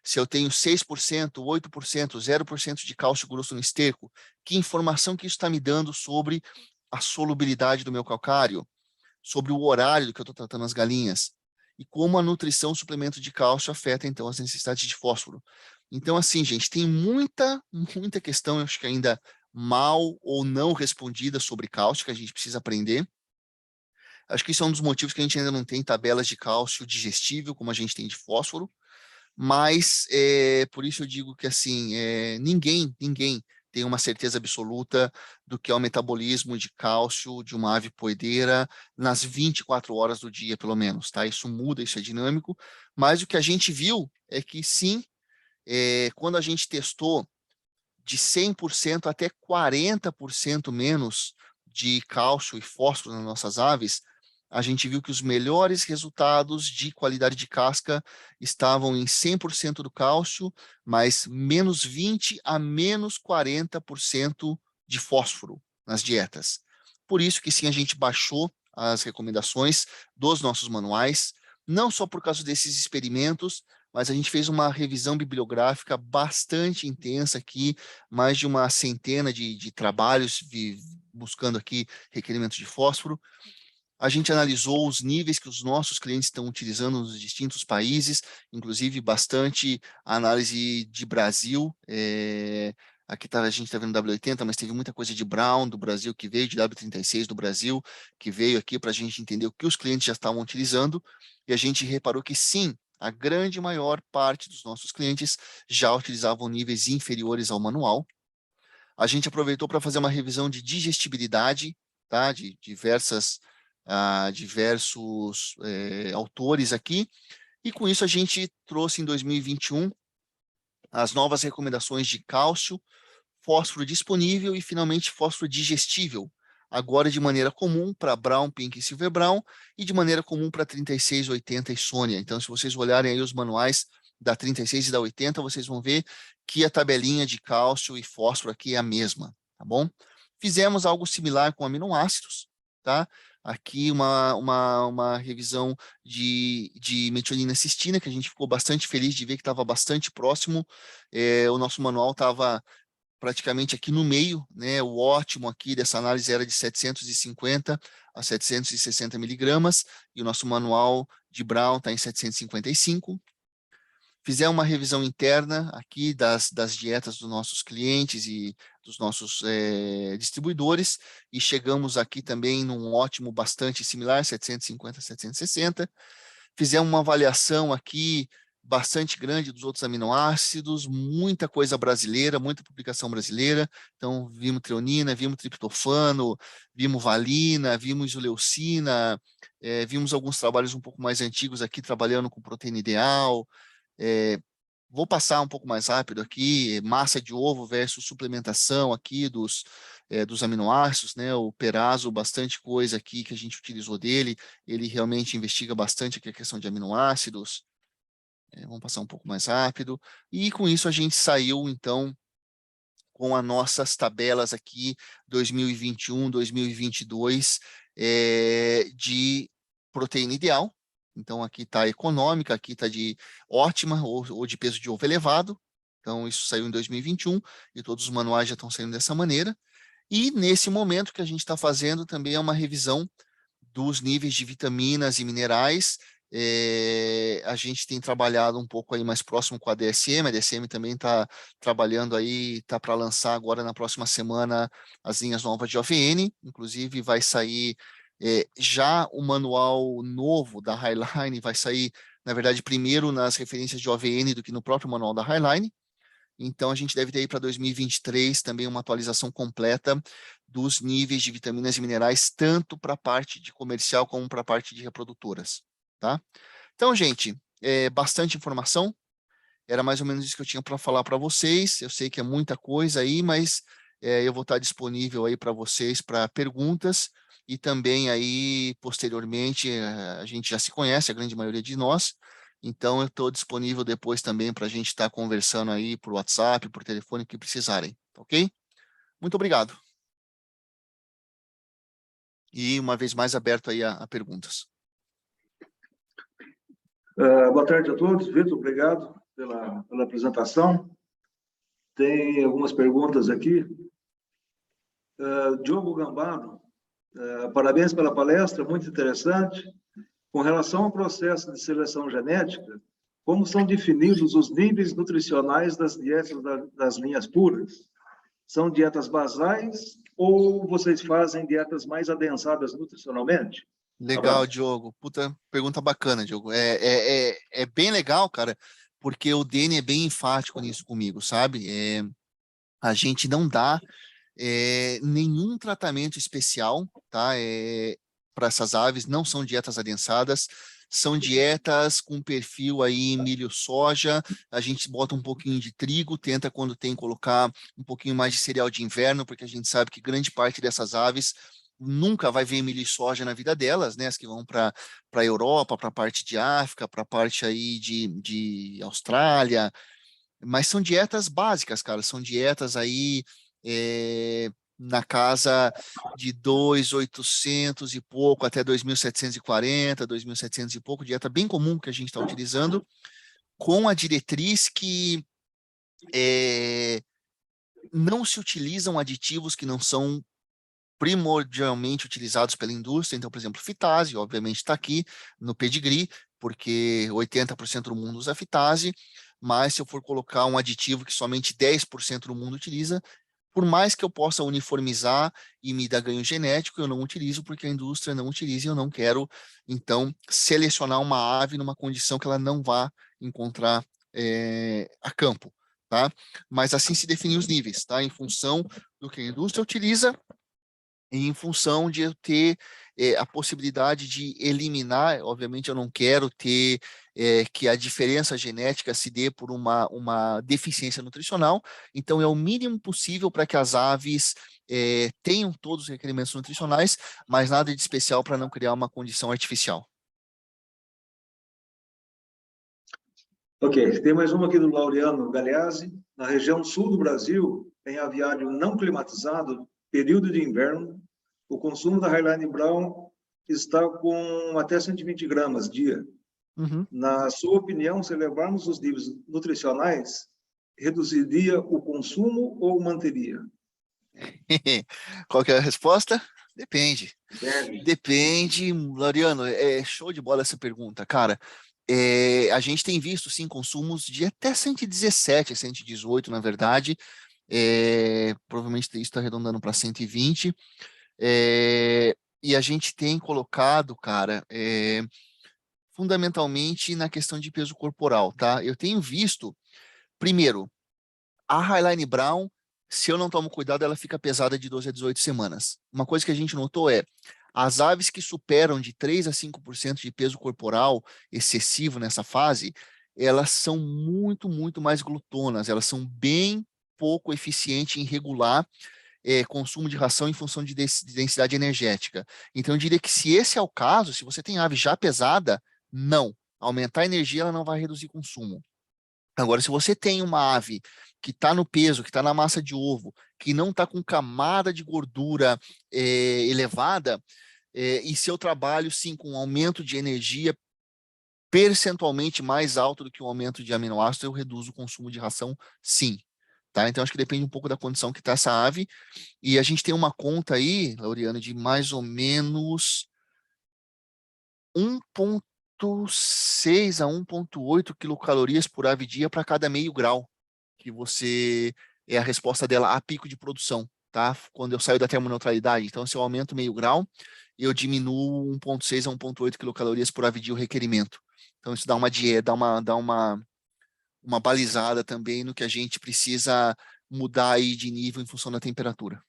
Se eu tenho 6%, 8%, 0% de cálcio grosso no esterco, que informação que isso está me dando sobre a solubilidade do meu calcário? Sobre o horário do que eu estou tratando as galinhas? E como a nutrição, o suplemento de cálcio afeta, então, as necessidades de fósforo? Então, assim, gente, tem muita questão, eu acho que ainda mal ou não respondida sobre cálcio, que a gente precisa aprender. Acho que isso é um dos motivos que a gente ainda não tem tabelas de cálcio digestível, como a gente tem de fósforo, mas por isso eu digo que assim, ninguém tem uma certeza absoluta do que é o metabolismo de cálcio de uma ave poedeira nas 24 horas do dia, pelo menos, tá? Isso muda, isso é dinâmico, mas o que a gente viu é que sim, quando a gente testou de 100% até 40% menos de cálcio e fósforo nas nossas aves, a gente viu que os melhores resultados de qualidade de casca estavam em 100% do cálcio, mas menos 20 a menos 40% de fósforo nas dietas. Por isso que sim, a gente baixou as recomendações dos nossos manuais, não só por causa desses experimentos, mas a gente fez uma revisão bibliográfica bastante intensa aqui, mais de uma centena de trabalhos buscando aqui requerimentos de fósforo. A gente analisou os níveis que os nossos clientes estão utilizando nos distintos países, inclusive bastante análise de Brasil. Aqui a gente está vendo W80, mas teve muita coisa de Brown do Brasil que veio, de W36 do Brasil, que veio aqui para a gente entender o que os clientes já estavam utilizando, e a gente reparou que sim, a grande maior parte dos nossos clientes já utilizavam níveis inferiores ao manual. A gente aproveitou para fazer uma revisão de digestibilidade, tá? De diversos autores aqui, e com isso a gente trouxe em 2021 as novas recomendações de cálcio, fósforo disponível e finalmente fósforo digestível, agora de maneira comum para Brown, Pink e Silver Brown e de maneira comum para 36, 80 e Sônia. Então, se vocês olharem aí os manuais da 36 e da 80, vocês vão ver que a tabelinha de cálcio e fósforo aqui é a mesma, tá bom? Fizemos algo similar com aminoácidos, tá? Aqui uma revisão de metionina cistina, que a gente ficou bastante feliz de ver que estava bastante próximo. O nosso manual estava praticamente aqui no meio, né? O ótimo aqui dessa análise era de 750 a 760 miligramas, e o nosso manual de Brown está em 755. Fizemos uma revisão interna aqui das dietas dos nossos clientes e dos nossos distribuidores, e chegamos aqui também num ótimo bastante similar, 750 a 760. Fizemos uma avaliação aqui bastante grande dos outros aminoácidos, muita coisa brasileira, muita publicação brasileira. Então, vimos treonina, vimos triptofano, vimos valina, vimos isoleucina, vimos alguns trabalhos um pouco mais antigos aqui, trabalhando com proteína ideal, Vou passar um pouco mais rápido aqui, massa de ovo versus suplementação aqui dos aminoácidos, né? O Perazo, bastante coisa aqui que a gente utilizou dele, ele realmente investiga bastante aqui a questão de aminoácidos. Vamos passar um pouco mais rápido. E com isso a gente saiu, então, com as nossas tabelas aqui, 2021, 2022, de proteína ideal. Então, aqui está econômica, aqui está de ótima ou de peso de ovo elevado. Então, isso saiu em 2021 e todos os manuais já estão saindo dessa maneira. E nesse momento que a gente está fazendo também é uma revisão dos níveis de vitaminas e minerais. A gente tem trabalhado um pouco aí mais próximo com a DSM. A DSM também está trabalhando aí, está para lançar agora na próxima semana as linhas novas de OVN. Inclusive vai sair já o manual novo da Highline, vai sair, na verdade, primeiro nas referências de OVN do que no próprio manual da Highline. Então, a gente deve ter aí para 2023 também uma atualização completa dos níveis de vitaminas e minerais, tanto para a parte de comercial como para a parte de reprodutoras, tá? Então, gente, bastante informação. Era mais ou menos isso que eu tinha para falar para vocês. Eu sei que é muita coisa aí, mas eu vou estar disponível aí para vocês para perguntas e também aí, posteriormente, a gente já se conhece, a grande maioria de nós. Então, eu estou disponível depois também para a gente estar conversando aí por WhatsApp, por telefone, o que precisarem, ok? Muito obrigado. E, uma vez mais, aberto aí a perguntas. Boa tarde a todos. Vitor, obrigado pela apresentação. Tem algumas perguntas aqui. Diogo Gambado, parabéns pela palestra, muito interessante. Com relação ao processo de seleção genética, como são definidos os níveis nutricionais das dietas das linhas puras? São dietas basais ou vocês fazem dietas mais adensadas nutricionalmente? Legal, Abraço. Diogo. Puta, pergunta bacana, Diogo. É bem legal, cara, porque o Dene é bem enfático nisso comigo, sabe? A gente não dá nenhum tratamento especial, tá? Para essas aves, não são dietas adensadas, são dietas com perfil aí milho, soja, a gente bota um pouquinho de trigo, tenta quando tem colocar um pouquinho mais de cereal de inverno, porque a gente sabe que grande parte dessas aves nunca vai ver milho e soja na vida delas, né? As que vão para a Europa, para a parte de África, para a parte aí de Austrália, mas são dietas básicas, cara, são dietas aí na casa de 2.800 e pouco até 2.740, 2.700 e pouco, dieta bem comum que a gente está utilizando, com a diretriz que não se utilizam aditivos que não são primordialmente utilizados pela indústria. Então, por exemplo, fitase, obviamente está aqui no pedigree, porque 80% do mundo usa fitase, mas se eu for colocar um aditivo que somente 10% do mundo utiliza, por mais que eu possa uniformizar e me dar ganho genético, eu não utilizo porque a indústria não utiliza e eu não quero, então, selecionar uma ave numa condição que ela não vá encontrar a campo, tá? Mas assim se definem os níveis, tá? Em função do que a indústria utiliza e em função de eu ter a possibilidade de eliminar, obviamente eu não quero ter que a diferença genética se dê por uma deficiência nutricional, então é o mínimo possível para que as aves tenham todos os requerimentos nutricionais, mas nada de especial para não criar uma condição artificial. Ok, tem mais uma aqui do Laureano Galeazzi. Na região sul do Brasil, em aviário não climatizado, período de inverno, o consumo da Highline Brown está com até 120 gramas dia. Uhum. Na sua opinião, se elevarmos os níveis nutricionais, reduziria o consumo ou manteria? Qual que é a resposta? Depende. Depende. Depende, Laureano, é show de bola essa pergunta, cara. A gente tem visto, sim, consumos de até 117, 118, na verdade. Provavelmente isso está arredondando para 120. E a gente tem colocado, cara, fundamentalmente na questão de peso corporal, tá? Eu tenho visto, primeiro, a Highline Brown, se eu não tomo cuidado, ela fica pesada de 12 a 18 semanas. Uma coisa que a gente notou as aves que superam de 3 a 5% de peso corporal excessivo nessa fase, elas são muito mais glutonas, elas são bem pouco eficientes em regular consumo de ração em função de densidade energética. Então, eu diria que se esse é o caso, se você tem ave já pesada, não. Aumentar a energia, ela não vai reduzir consumo. Agora, se você tem uma ave que está no peso, que está na massa de ovo, que não está com camada de gordura elevada, e seu trabalho, sim, com um aumento de energia percentualmente mais alto do que o aumento de aminoácidos, eu reduzo o consumo de ração, sim. Tá? Então, acho que depende um pouco da condição que está essa ave. E a gente tem uma conta aí, Laureano, de mais ou menos 1,6 a 1,8 quilocalorias por ave dia para cada meio grau, que você é a resposta dela a pico de produção, tá? Quando eu saio da termoneutralidade. Então, se eu aumento meio grau, eu diminuo 1,6 a 1,8 quilocalorias por ave dia o requerimento. Então, isso dá uma dieta, dá uma balizada também no que a gente precisa mudar aí de nível em função da temperatura.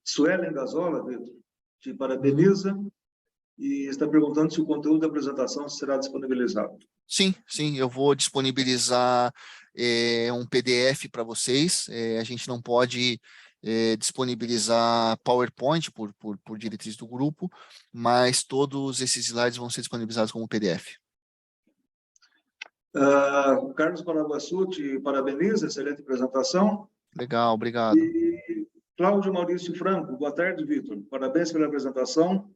Suelen Gazola, Vitor, te parabeniza e está perguntando se o conteúdo da apresentação será disponibilizado. Sim, eu vou disponibilizar um PDF para vocês. A gente não pode disponibilizar PowerPoint por diretriz do grupo, mas todos esses slides vão ser disponibilizados como PDF. Carlos Paraguaçu te parabeniza, excelente apresentação. Legal, obrigado. E Cláudio Maurício Franco, boa tarde, Vitor. Parabéns pela apresentação.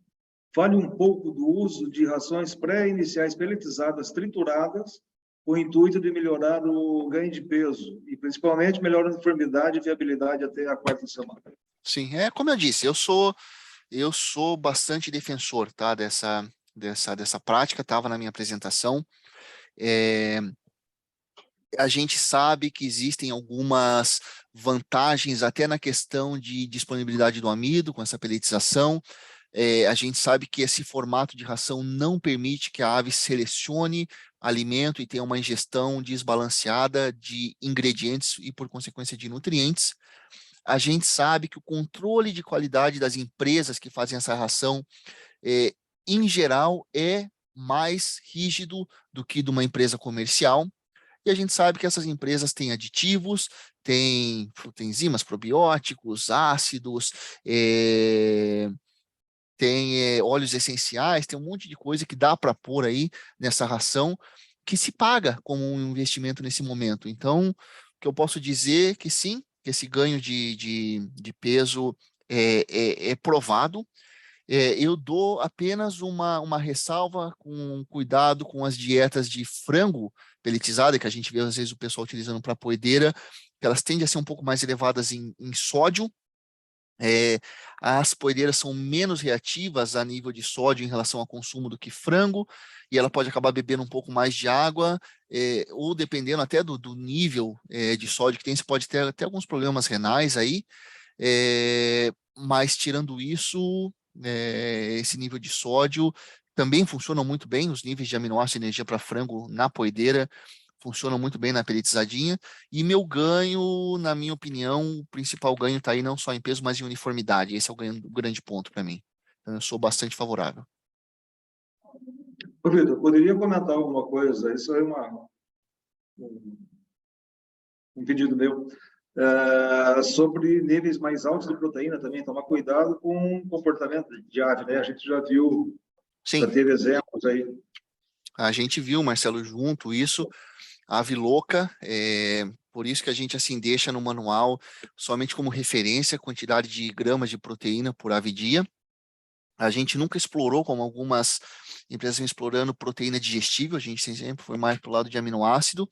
Fale um pouco do uso de rações pré-iniciais peletizadas trituradas, com o intuito de melhorar o ganho de peso e, principalmente, melhorar a uniformidade e viabilidade até a 4ª semana. Sim, como eu disse, eu sou bastante defensor, tá, dessa prática, estava na minha apresentação. A gente sabe que existem algumas vantagens até na questão de disponibilidade do amido com essa peletização. A gente sabe que esse formato de ração não permite que a ave selecione alimento e tenha uma ingestão desbalanceada de ingredientes e, por consequência, de nutrientes. A gente sabe que o controle de qualidade das empresas que fazem essa ração, em geral, é mais rígido do que de uma empresa comercial. E a gente sabe que essas empresas têm aditivos, têm enzimas, probióticos, ácidos, tem óleos essenciais, tem um monte de coisa que dá para pôr aí nessa ração que se paga como um investimento nesse momento. Então, o que eu posso dizer é que sim, que esse ganho de peso é provado. Eu dou apenas uma ressalva com cuidado com as dietas de frango peletizada, que a gente vê às vezes o pessoal utilizando para poedeira, que elas tendem a ser um pouco mais elevadas em sódio. As poedeiras são menos reativas a nível de sódio em relação ao consumo do que frango, e ela pode acabar bebendo um pouco mais de água, ou dependendo até do nível de sódio que tem, você pode ter até alguns problemas renais aí, mas tirando isso, esse nível de sódio também funciona muito bem, os níveis de aminoácido e energia para frango na poedeira funcionam muito bem na peletizadinha, e meu ganho, na minha opinião, o principal ganho está aí não só em peso, mas em uniformidade. Esse é o grande ponto para mim. Então, eu sou bastante favorável. Ô, Vitor, poderia comentar alguma coisa? Isso é um pedido meu. Sobre níveis mais altos de proteína também, tomar cuidado com o comportamento de ave, né? A gente já viu, Sim, já teve exemplos aí. a gente viu, Marcelo, junto isso, ave louca, por isso que a gente assim deixa no manual somente como referência a quantidade de gramas de proteína por ave dia. A gente nunca explorou, como algumas empresas estão explorando, proteína digestível, a gente sempre foi mais para o lado de aminoácido,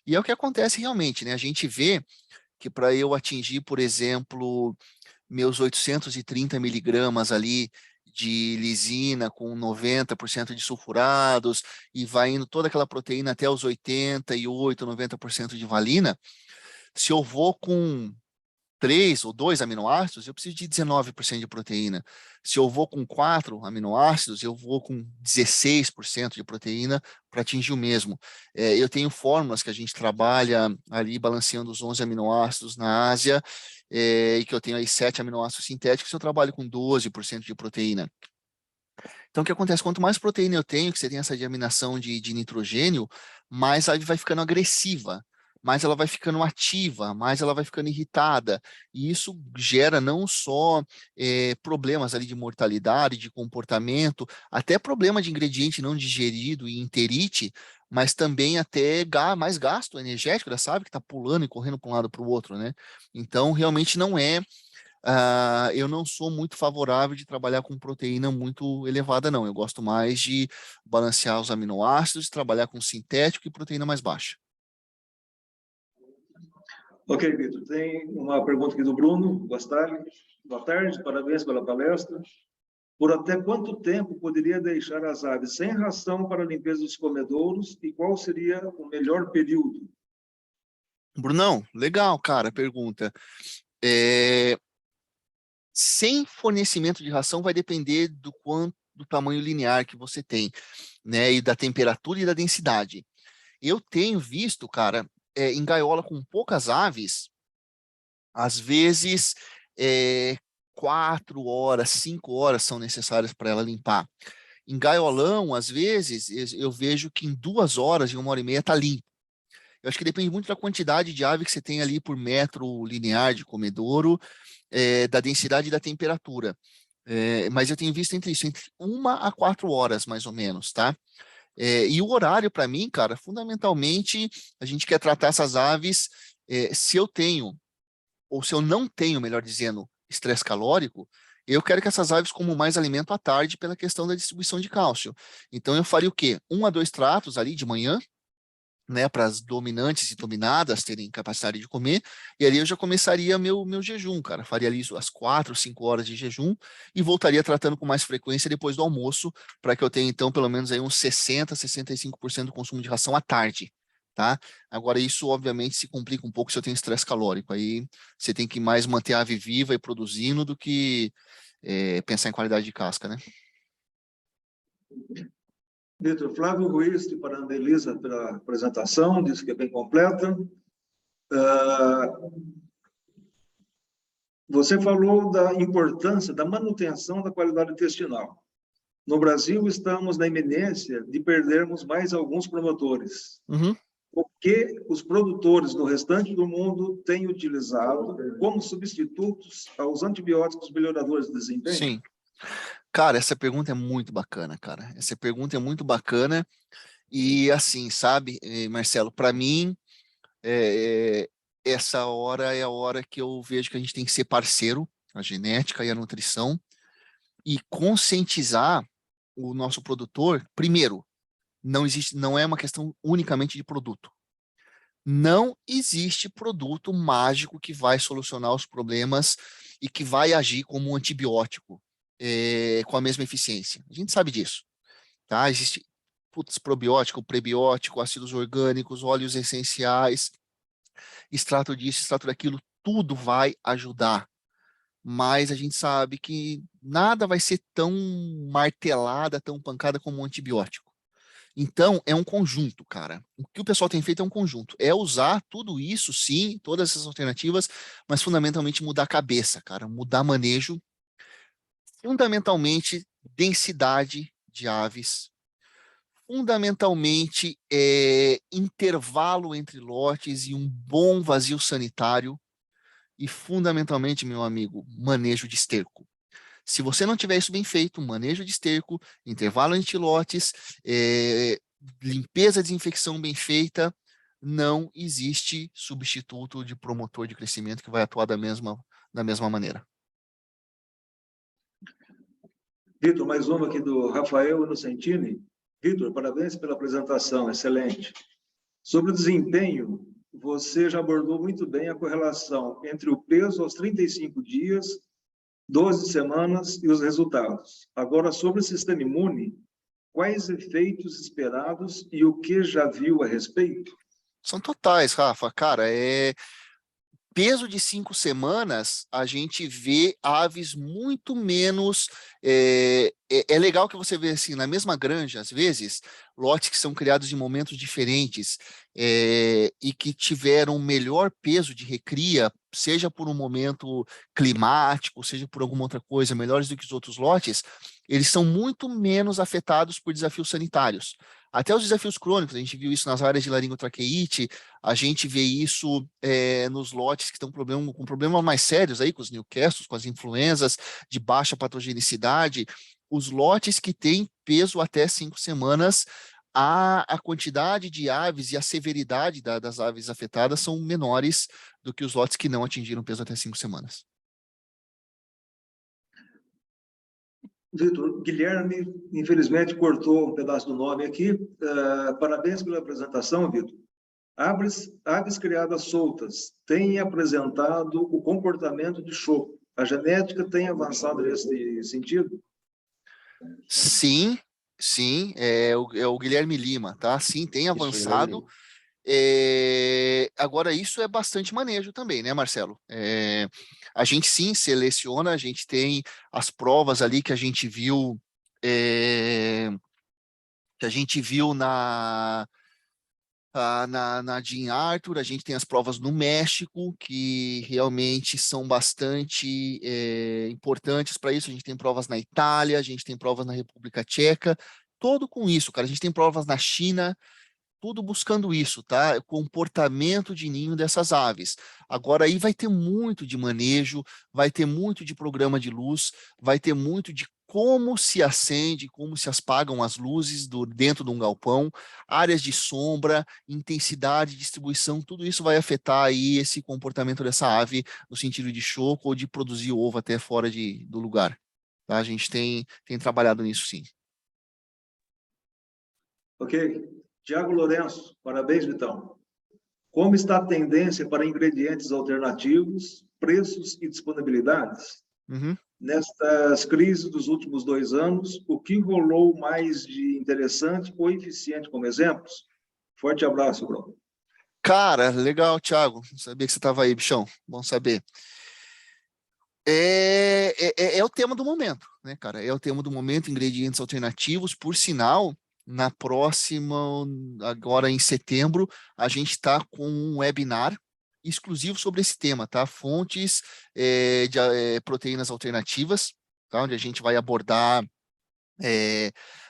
e é o que acontece realmente, né? A gente vê que para eu atingir, por exemplo, meus 830 miligramas ali de lisina com 90% de sulfurados e vai indo toda aquela proteína até os 88, 90% de valina, se eu vou com 3 ou 2 aminoácidos, eu preciso de 19% de proteína. Se eu vou com 4 aminoácidos, eu vou com 16% de proteína para atingir o mesmo. Eu tenho fórmulas que a gente trabalha ali balanceando os 11 aminoácidos na Ásia, e que eu tenho aí 7 aminoácidos sintéticos, eu trabalho com 12% de proteína. Então, o que acontece? Quanto mais proteína eu tenho, que você tem essa diaminação de nitrogênio, mais a ave vai ficando agressiva, mais ela vai ficando ativa, mais ela vai ficando irritada. E isso gera não só problemas ali de mortalidade, de comportamento, até problema de ingrediente não digerido e enterite, mas também até mais gasto energético da ave que está pulando e correndo para um lado para o outro, né? Então, realmente não é. Eu não sou muito favorável de trabalhar com proteína muito elevada, não. Eu gosto mais de balancear os aminoácidos, trabalhar com sintético e proteína mais baixa. Ok, Vitor. Tem uma pergunta aqui do Bruno Guastari. Boa tarde, parabéns pela palestra. Por até quanto tempo poderia deixar as aves sem ração para a limpeza dos comedouros e qual seria o melhor período? Brunão, legal, cara, pergunta. Sem fornecimento de ração vai depender do tamanho linear que você tem, né? E da temperatura e da densidade. Eu tenho visto, cara, em gaiola com poucas aves, às vezes 4 horas, 5 horas são necessárias para ela limpar. Em gaiolão, às vezes, eu vejo que em 2 horas e 1 hora e meia está limpo. Eu acho que depende muito da quantidade de ave que você tem ali por metro linear de comedouro, da densidade e da temperatura. Mas eu tenho visto entre isso, entre 1 a 4 horas, mais ou menos, tá? E o horário, para mim, cara, fundamentalmente, a gente quer tratar essas aves, se eu tenho, ou se eu não tenho, melhor dizendo, estresse calórico, eu quero que essas aves comam mais alimento à tarde pela questão da distribuição de cálcio. Então, eu faria o quê? 1 a 2 tratos ali de manhã, né, para as dominantes e dominadas terem capacidade de comer, e ali eu já começaria meu jejum, cara. Faria ali as 4, 5 horas de jejum e voltaria tratando com mais frequência depois do almoço, para que eu tenha, então, pelo menos aí uns 60, 65% do consumo de ração à tarde, tá? Agora, isso, obviamente, se complica um pouco se eu tenho estresse calórico. Aí você tem que mais manter a ave viva e produzindo do que pensar em qualidade de casca, né? Vitor, Flávio Ruiz, te parabeniza pela apresentação, disse que é bem completa. Você falou da importância da manutenção da qualidade intestinal. No Brasil, estamos na iminência de perdermos mais alguns promotores. Uhum. O que os produtores no restante do mundo têm utilizado como substitutos aos antibióticos melhoradores de desempenho? Sim. Cara, essa pergunta é muito bacana, cara. Essa pergunta é muito bacana. E assim, sabe, Marcelo, para mim, essa hora é a hora que eu vejo que a gente tem que ser parceiro, a genética e a nutrição, e conscientizar o nosso produtor. Primeiro, não é uma questão unicamente de produto. Não existe produto mágico que vai solucionar os problemas e que vai agir como um antibiótico com a mesma eficiência. A gente sabe disso, tá? Existe probiótico, prebiótico, ácidos orgânicos, óleos essenciais, extrato disso, extrato daquilo, tudo vai ajudar. Mas a gente sabe que nada vai ser tão martelada, tão pancada como um antibiótico. Então, é um conjunto, cara. O que o pessoal tem feito é um conjunto. É usar tudo isso, sim, todas essas alternativas, mas fundamentalmente mudar a cabeça, cara. Mudar manejo, fundamentalmente densidade de aves, fundamentalmente intervalo entre lotes e um bom vazio sanitário e fundamentalmente, meu amigo, manejo de esterco. Se você não tiver isso bem feito, manejo de esterco, intervalo entre lotes, limpeza, desinfecção bem feita, não existe substituto de promotor de crescimento que vai atuar da mesma maneira. Vitor, mais uma aqui do Rafael Inocentini. Vitor, parabéns pela apresentação, excelente. Sobre o desempenho, você já abordou muito bem a correlação entre o peso aos 35 dias, 12 semanas e os resultados. Agora, sobre o sistema imune, quais efeitos esperados e o que já viu a respeito? São totais, Rafa. Cara, peso de 5 semanas, a gente vê aves muito menos. É legal que você vê assim, na mesma granja, às vezes, lotes que são criados em momentos diferentes e que tiveram melhor peso de recria, seja por um momento climático, seja por alguma outra coisa, melhores do que os outros lotes, eles são muito menos afetados por desafios sanitários. Até os desafios crônicos, a gente viu isso nas áreas de laringotraqueite, a gente vê isso nos lotes que estão com problemas mais sérios aí, com os Newcastles, com as influenzas de baixa patogenicidade, os lotes que têm peso até 5 semanas, a quantidade de aves e a severidade das aves afetadas são menores do que os lotes que não atingiram peso até 5 semanas. Vitor, Guilherme, infelizmente, cortou um pedaço do nome aqui. Parabéns pela apresentação, Vitor. Aves criadas soltas têm apresentado o comportamento de choco. A genética tem avançado nesse sentido? Sim, sim, é o Guilherme Lima, tá? Sim, tem Isso, avançado. Agora, isso é bastante manejo também, né, Marcelo? A gente sim seleciona, a gente tem as provas ali que a gente viu, na Jean Arthur, a gente tem as provas no México, que realmente são bastante importantes para isso. A gente tem provas na Itália, a gente tem provas na República Tcheca, todo com isso, cara. A gente tem provas na China, tudo buscando isso, tá? O comportamento de ninho dessas aves. Agora aí vai ter muito de manejo, vai ter muito de programa de luz, vai ter muito de como se acende, como se apagam as luzes dentro de um galpão, áreas de sombra, intensidade, distribuição, tudo isso vai afetar aí esse comportamento dessa ave no sentido de choco ou de produzir ovo até fora do lugar. Tá? A gente tem trabalhado nisso sim. Ok. Tiago Lourenço, parabéns, Vitão. Como está a tendência para ingredientes alternativos, preços e disponibilidades? Uhum. Nestas crises dos últimos 2 anos, o que rolou mais de interessante ou eficiente como exemplos? Forte abraço, Bruno. Cara, legal, Thiago. Não sabia que você estava aí, bichão. Bom saber. É o tema do momento, né, cara? É o tema do momento, ingredientes alternativos. Por sinal, na próxima, agora em setembro, a gente está com um webinar exclusivo sobre esse tema, tá? Fontes de proteínas alternativas, tá? Onde a gente vai abordar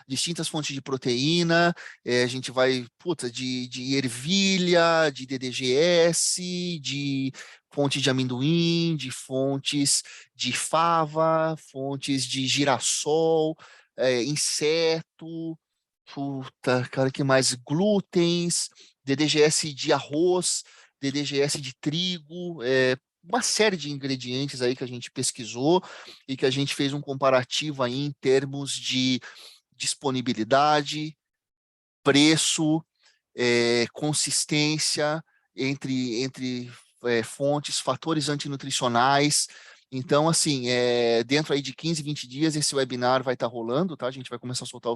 distintas fontes de proteína, a gente vai, de ervilha, de DDGS, de fontes de amendoim, de fontes de fava, fontes de girassol, inseto, cara, que mais? Glútens, DDGS de arroz, DDGS de trigo, uma série de ingredientes aí que a gente pesquisou e que a gente fez um comparativo aí em termos de disponibilidade, preço, consistência entre fontes, fatores antinutricionais. Então, assim, dentro aí de 15, 20 dias, esse webinar vai estar rolando, tá? A gente vai começar a soltar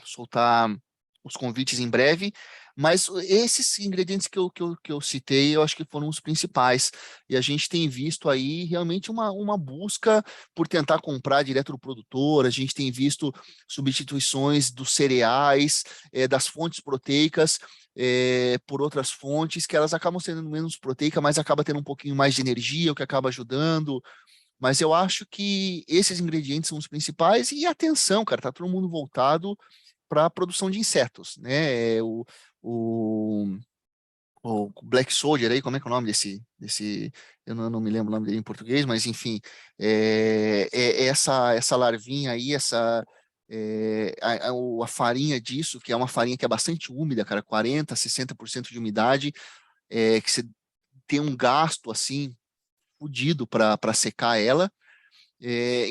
soltar os convites em breve, mas esses ingredientes que eu citei, eu acho que foram os principais, e a gente tem visto aí realmente uma busca por tentar comprar direto do produtor, a gente tem visto substituições dos cereais, das fontes proteicas, por outras fontes, que elas acabam sendo menos proteica, mas acaba tendo um pouquinho mais de energia, o que acaba ajudando. Mas eu acho que esses ingredientes são os principais, e atenção, cara, tá todo mundo voltado para a produção de insetos, né? O Black Soldier aí, como é que é o nome desse eu não me lembro o nome dele em português, mas enfim, essa larvinha aí, a farinha disso, que é uma farinha que é bastante úmida, cara, 40%, 60% de umidade, que você tem um gasto assim fodido para secar ela.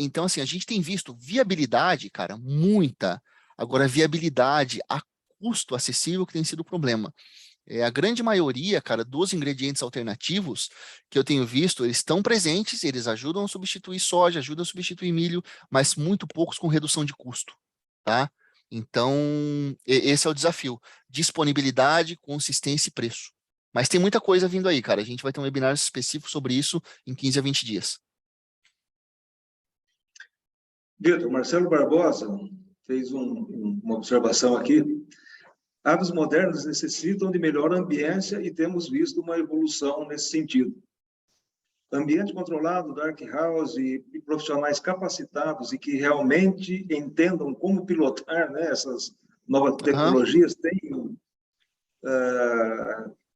Então, assim, a gente tem visto viabilidade, cara, muita. Agora, viabilidade a custo acessível que tem sido o problema. A grande maioria, cara, dos ingredientes alternativos que eu tenho visto, eles estão presentes, eles ajudam a substituir soja, ajudam a substituir milho, mas muito poucos com redução de custo, tá? Então, esse é o desafio. Disponibilidade, consistência e preço. Mas tem muita coisa vindo aí, cara. A gente vai ter um webinar específico sobre isso em 15 a 20 dias. Vitor, Marcelo Barbosa fez uma observação aqui. Aves modernas necessitam de melhor ambiência e temos visto uma evolução nesse sentido. ambiente controlado, dark house e profissionais capacitados e que realmente entendam como pilotar, né, essas novas tecnologias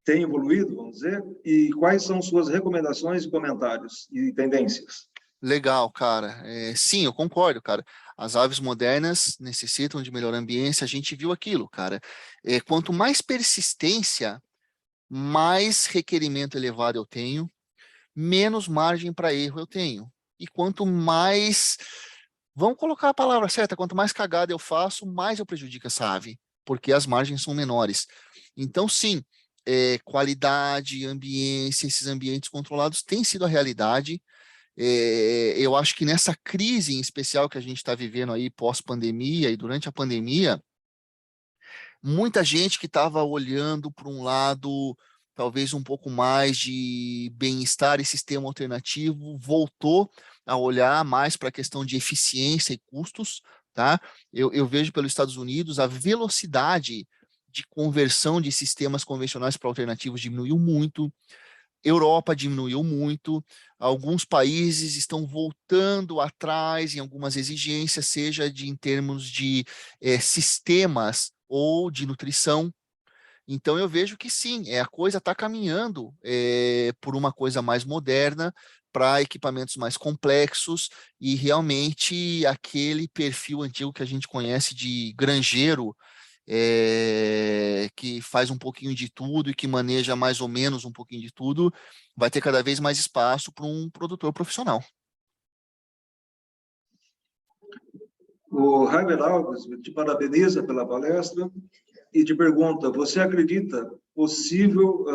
tem evoluído, vamos dizer, e quais são suas recomendações, comentários e tendências? Legal, cara. Sim, eu concordo, cara. As aves modernas necessitam de melhor ambiência, a gente viu aquilo, cara. Quanto mais persistência, mais requerimento elevado eu tenho, menos margem para erro eu tenho. E quanto mais, vamos colocar a palavra certa, quanto mais cagada eu faço, mais eu prejudico essa ave, porque as margens são menores. Então, sim, qualidade, ambiência, esses ambientes controlados têm sido a realidade. Eu acho que nessa crise em especial que a gente está vivendo aí pós-pandemia e durante a pandemia, muita gente que estava olhando para um lado talvez um pouco mais de bem-estar e sistema alternativo voltou a olhar mais para a questão de eficiência e custos, tá? Eu vejo pelos Estados Unidos a velocidade de conversão de sistemas convencionais para alternativos diminuiu muito. Europa diminuiu muito, alguns países estão voltando atrás em algumas exigências, seja em termos de sistemas ou de nutrição. Então eu vejo que sim, a coisa está caminhando por uma coisa mais moderna, para equipamentos mais complexos e realmente aquele perfil antigo que a gente conhece de granjeiro, que faz um pouquinho de tudo e que maneja mais ou menos um pouquinho de tudo, vai ter cada vez mais espaço para um produtor profissional. O Raiver Alves te parabeniza pela palestra e te pergunta, você acredita possível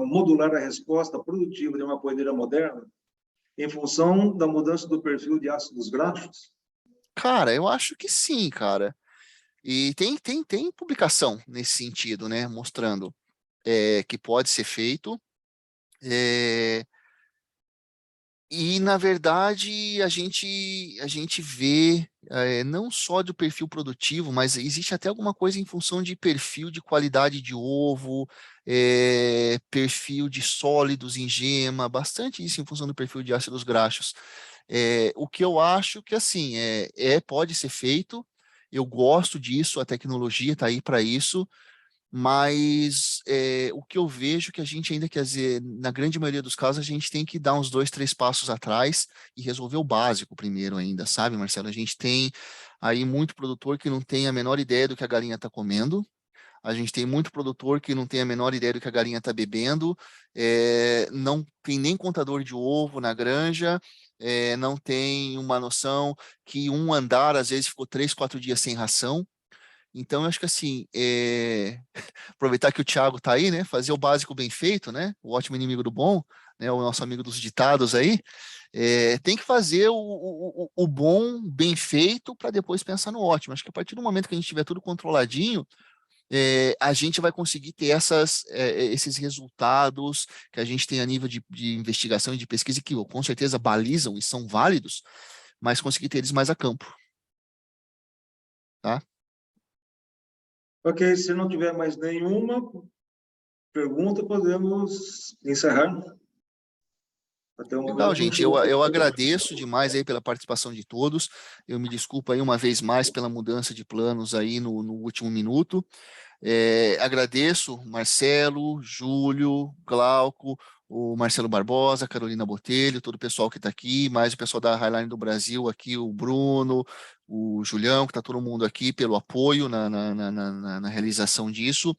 modular a resposta produtiva de uma poedeira moderna em função da mudança do perfil de ácidos graxos? Cara, eu acho que sim, cara. E tem publicação nesse sentido, né? Mostrando que pode ser feito. E, na verdade, a gente vê não só do perfil produtivo, mas existe até alguma coisa em função de perfil de qualidade de ovo, perfil de sólidos em gema, bastante isso em função do perfil de ácidos graxos. O que eu acho que, assim, pode ser feito, eu gosto disso, a tecnologia está aí para isso, mas o que eu vejo que a gente ainda quer dizer, na grande maioria dos casos, a gente tem que dar uns 2, 3 passos atrás e resolver o básico primeiro ainda, sabe, Marcelo? A gente tem aí muito produtor que não tem a menor ideia do que a galinha está comendo, a gente tem muito produtor que não tem a menor ideia do que a galinha está bebendo, não tem nem contador de ovo na granja, não tem uma noção que um andar, às vezes, ficou 3, 4 dias sem ração. Então, eu acho que assim, aproveitar que o Thiago está aí, né? Fazer o básico bem feito, né? O ótimo inimigo do bom, né? O nosso amigo dos ditados aí. Tem que fazer o bom bem feito para depois pensar no ótimo. Acho que a partir do momento que a gente tiver tudo controladinho, a gente vai conseguir ter esses resultados que a gente tem a nível de investigação e de pesquisa, que com certeza balizam e são válidos, mas conseguir ter eles mais a campo. Tá? Ok, se não tiver mais nenhuma pergunta, podemos encerrar. Até o Legal, momento. gente. Eu agradeço demais aí pela participação de todos. Eu me desculpo aí uma vez mais pela mudança de planos aí no último minuto. Agradeço Marcelo, Júlio, Glauco, o Marcelo Barbosa, Carolina Botelho, todo o pessoal que está aqui, mais o pessoal da Highline do Brasil aqui, o Bruno, o Julião, que está todo mundo aqui pelo apoio na realização disso.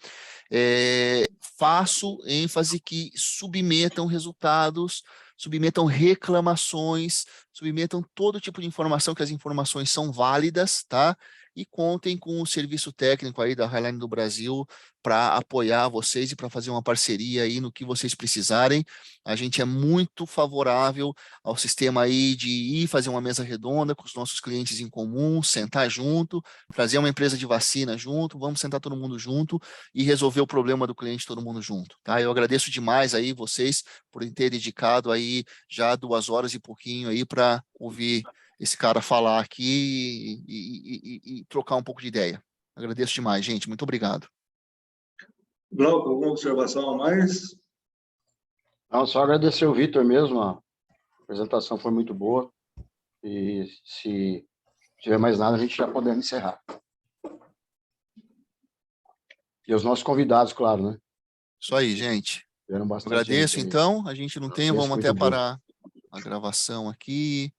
Faço ênfase que submetam resultados, submetam reclamações, submetam todo tipo de informação, que as informações são válidas, tá? E contem com o serviço técnico aí da Highline do Brasil para apoiar vocês e para fazer uma parceria aí no que vocês precisarem. A gente é muito favorável ao sistema aí de ir fazer uma mesa redonda com os nossos clientes em comum, sentar junto, trazer uma empresa de vacina junto, vamos sentar todo mundo junto e resolver o problema do cliente todo mundo junto, tá? Eu agradeço demais aí vocês por terem dedicado aí já 2 horas e pouquinho aí para ouvir esse cara falar aqui e trocar um pouco de ideia. Agradeço demais, gente. Muito obrigado. Glauco, alguma observação a mais? Não, só agradecer o Vitor mesmo, A apresentação foi muito boa. E se tiver mais nada, a gente já pode encerrar. E os nossos convidados, claro, né? Isso aí, gente. Tiveram Eu bastante agradeço, gente aí. então. A gente não tem, vamos Muito até bom. parar a gravação aqui.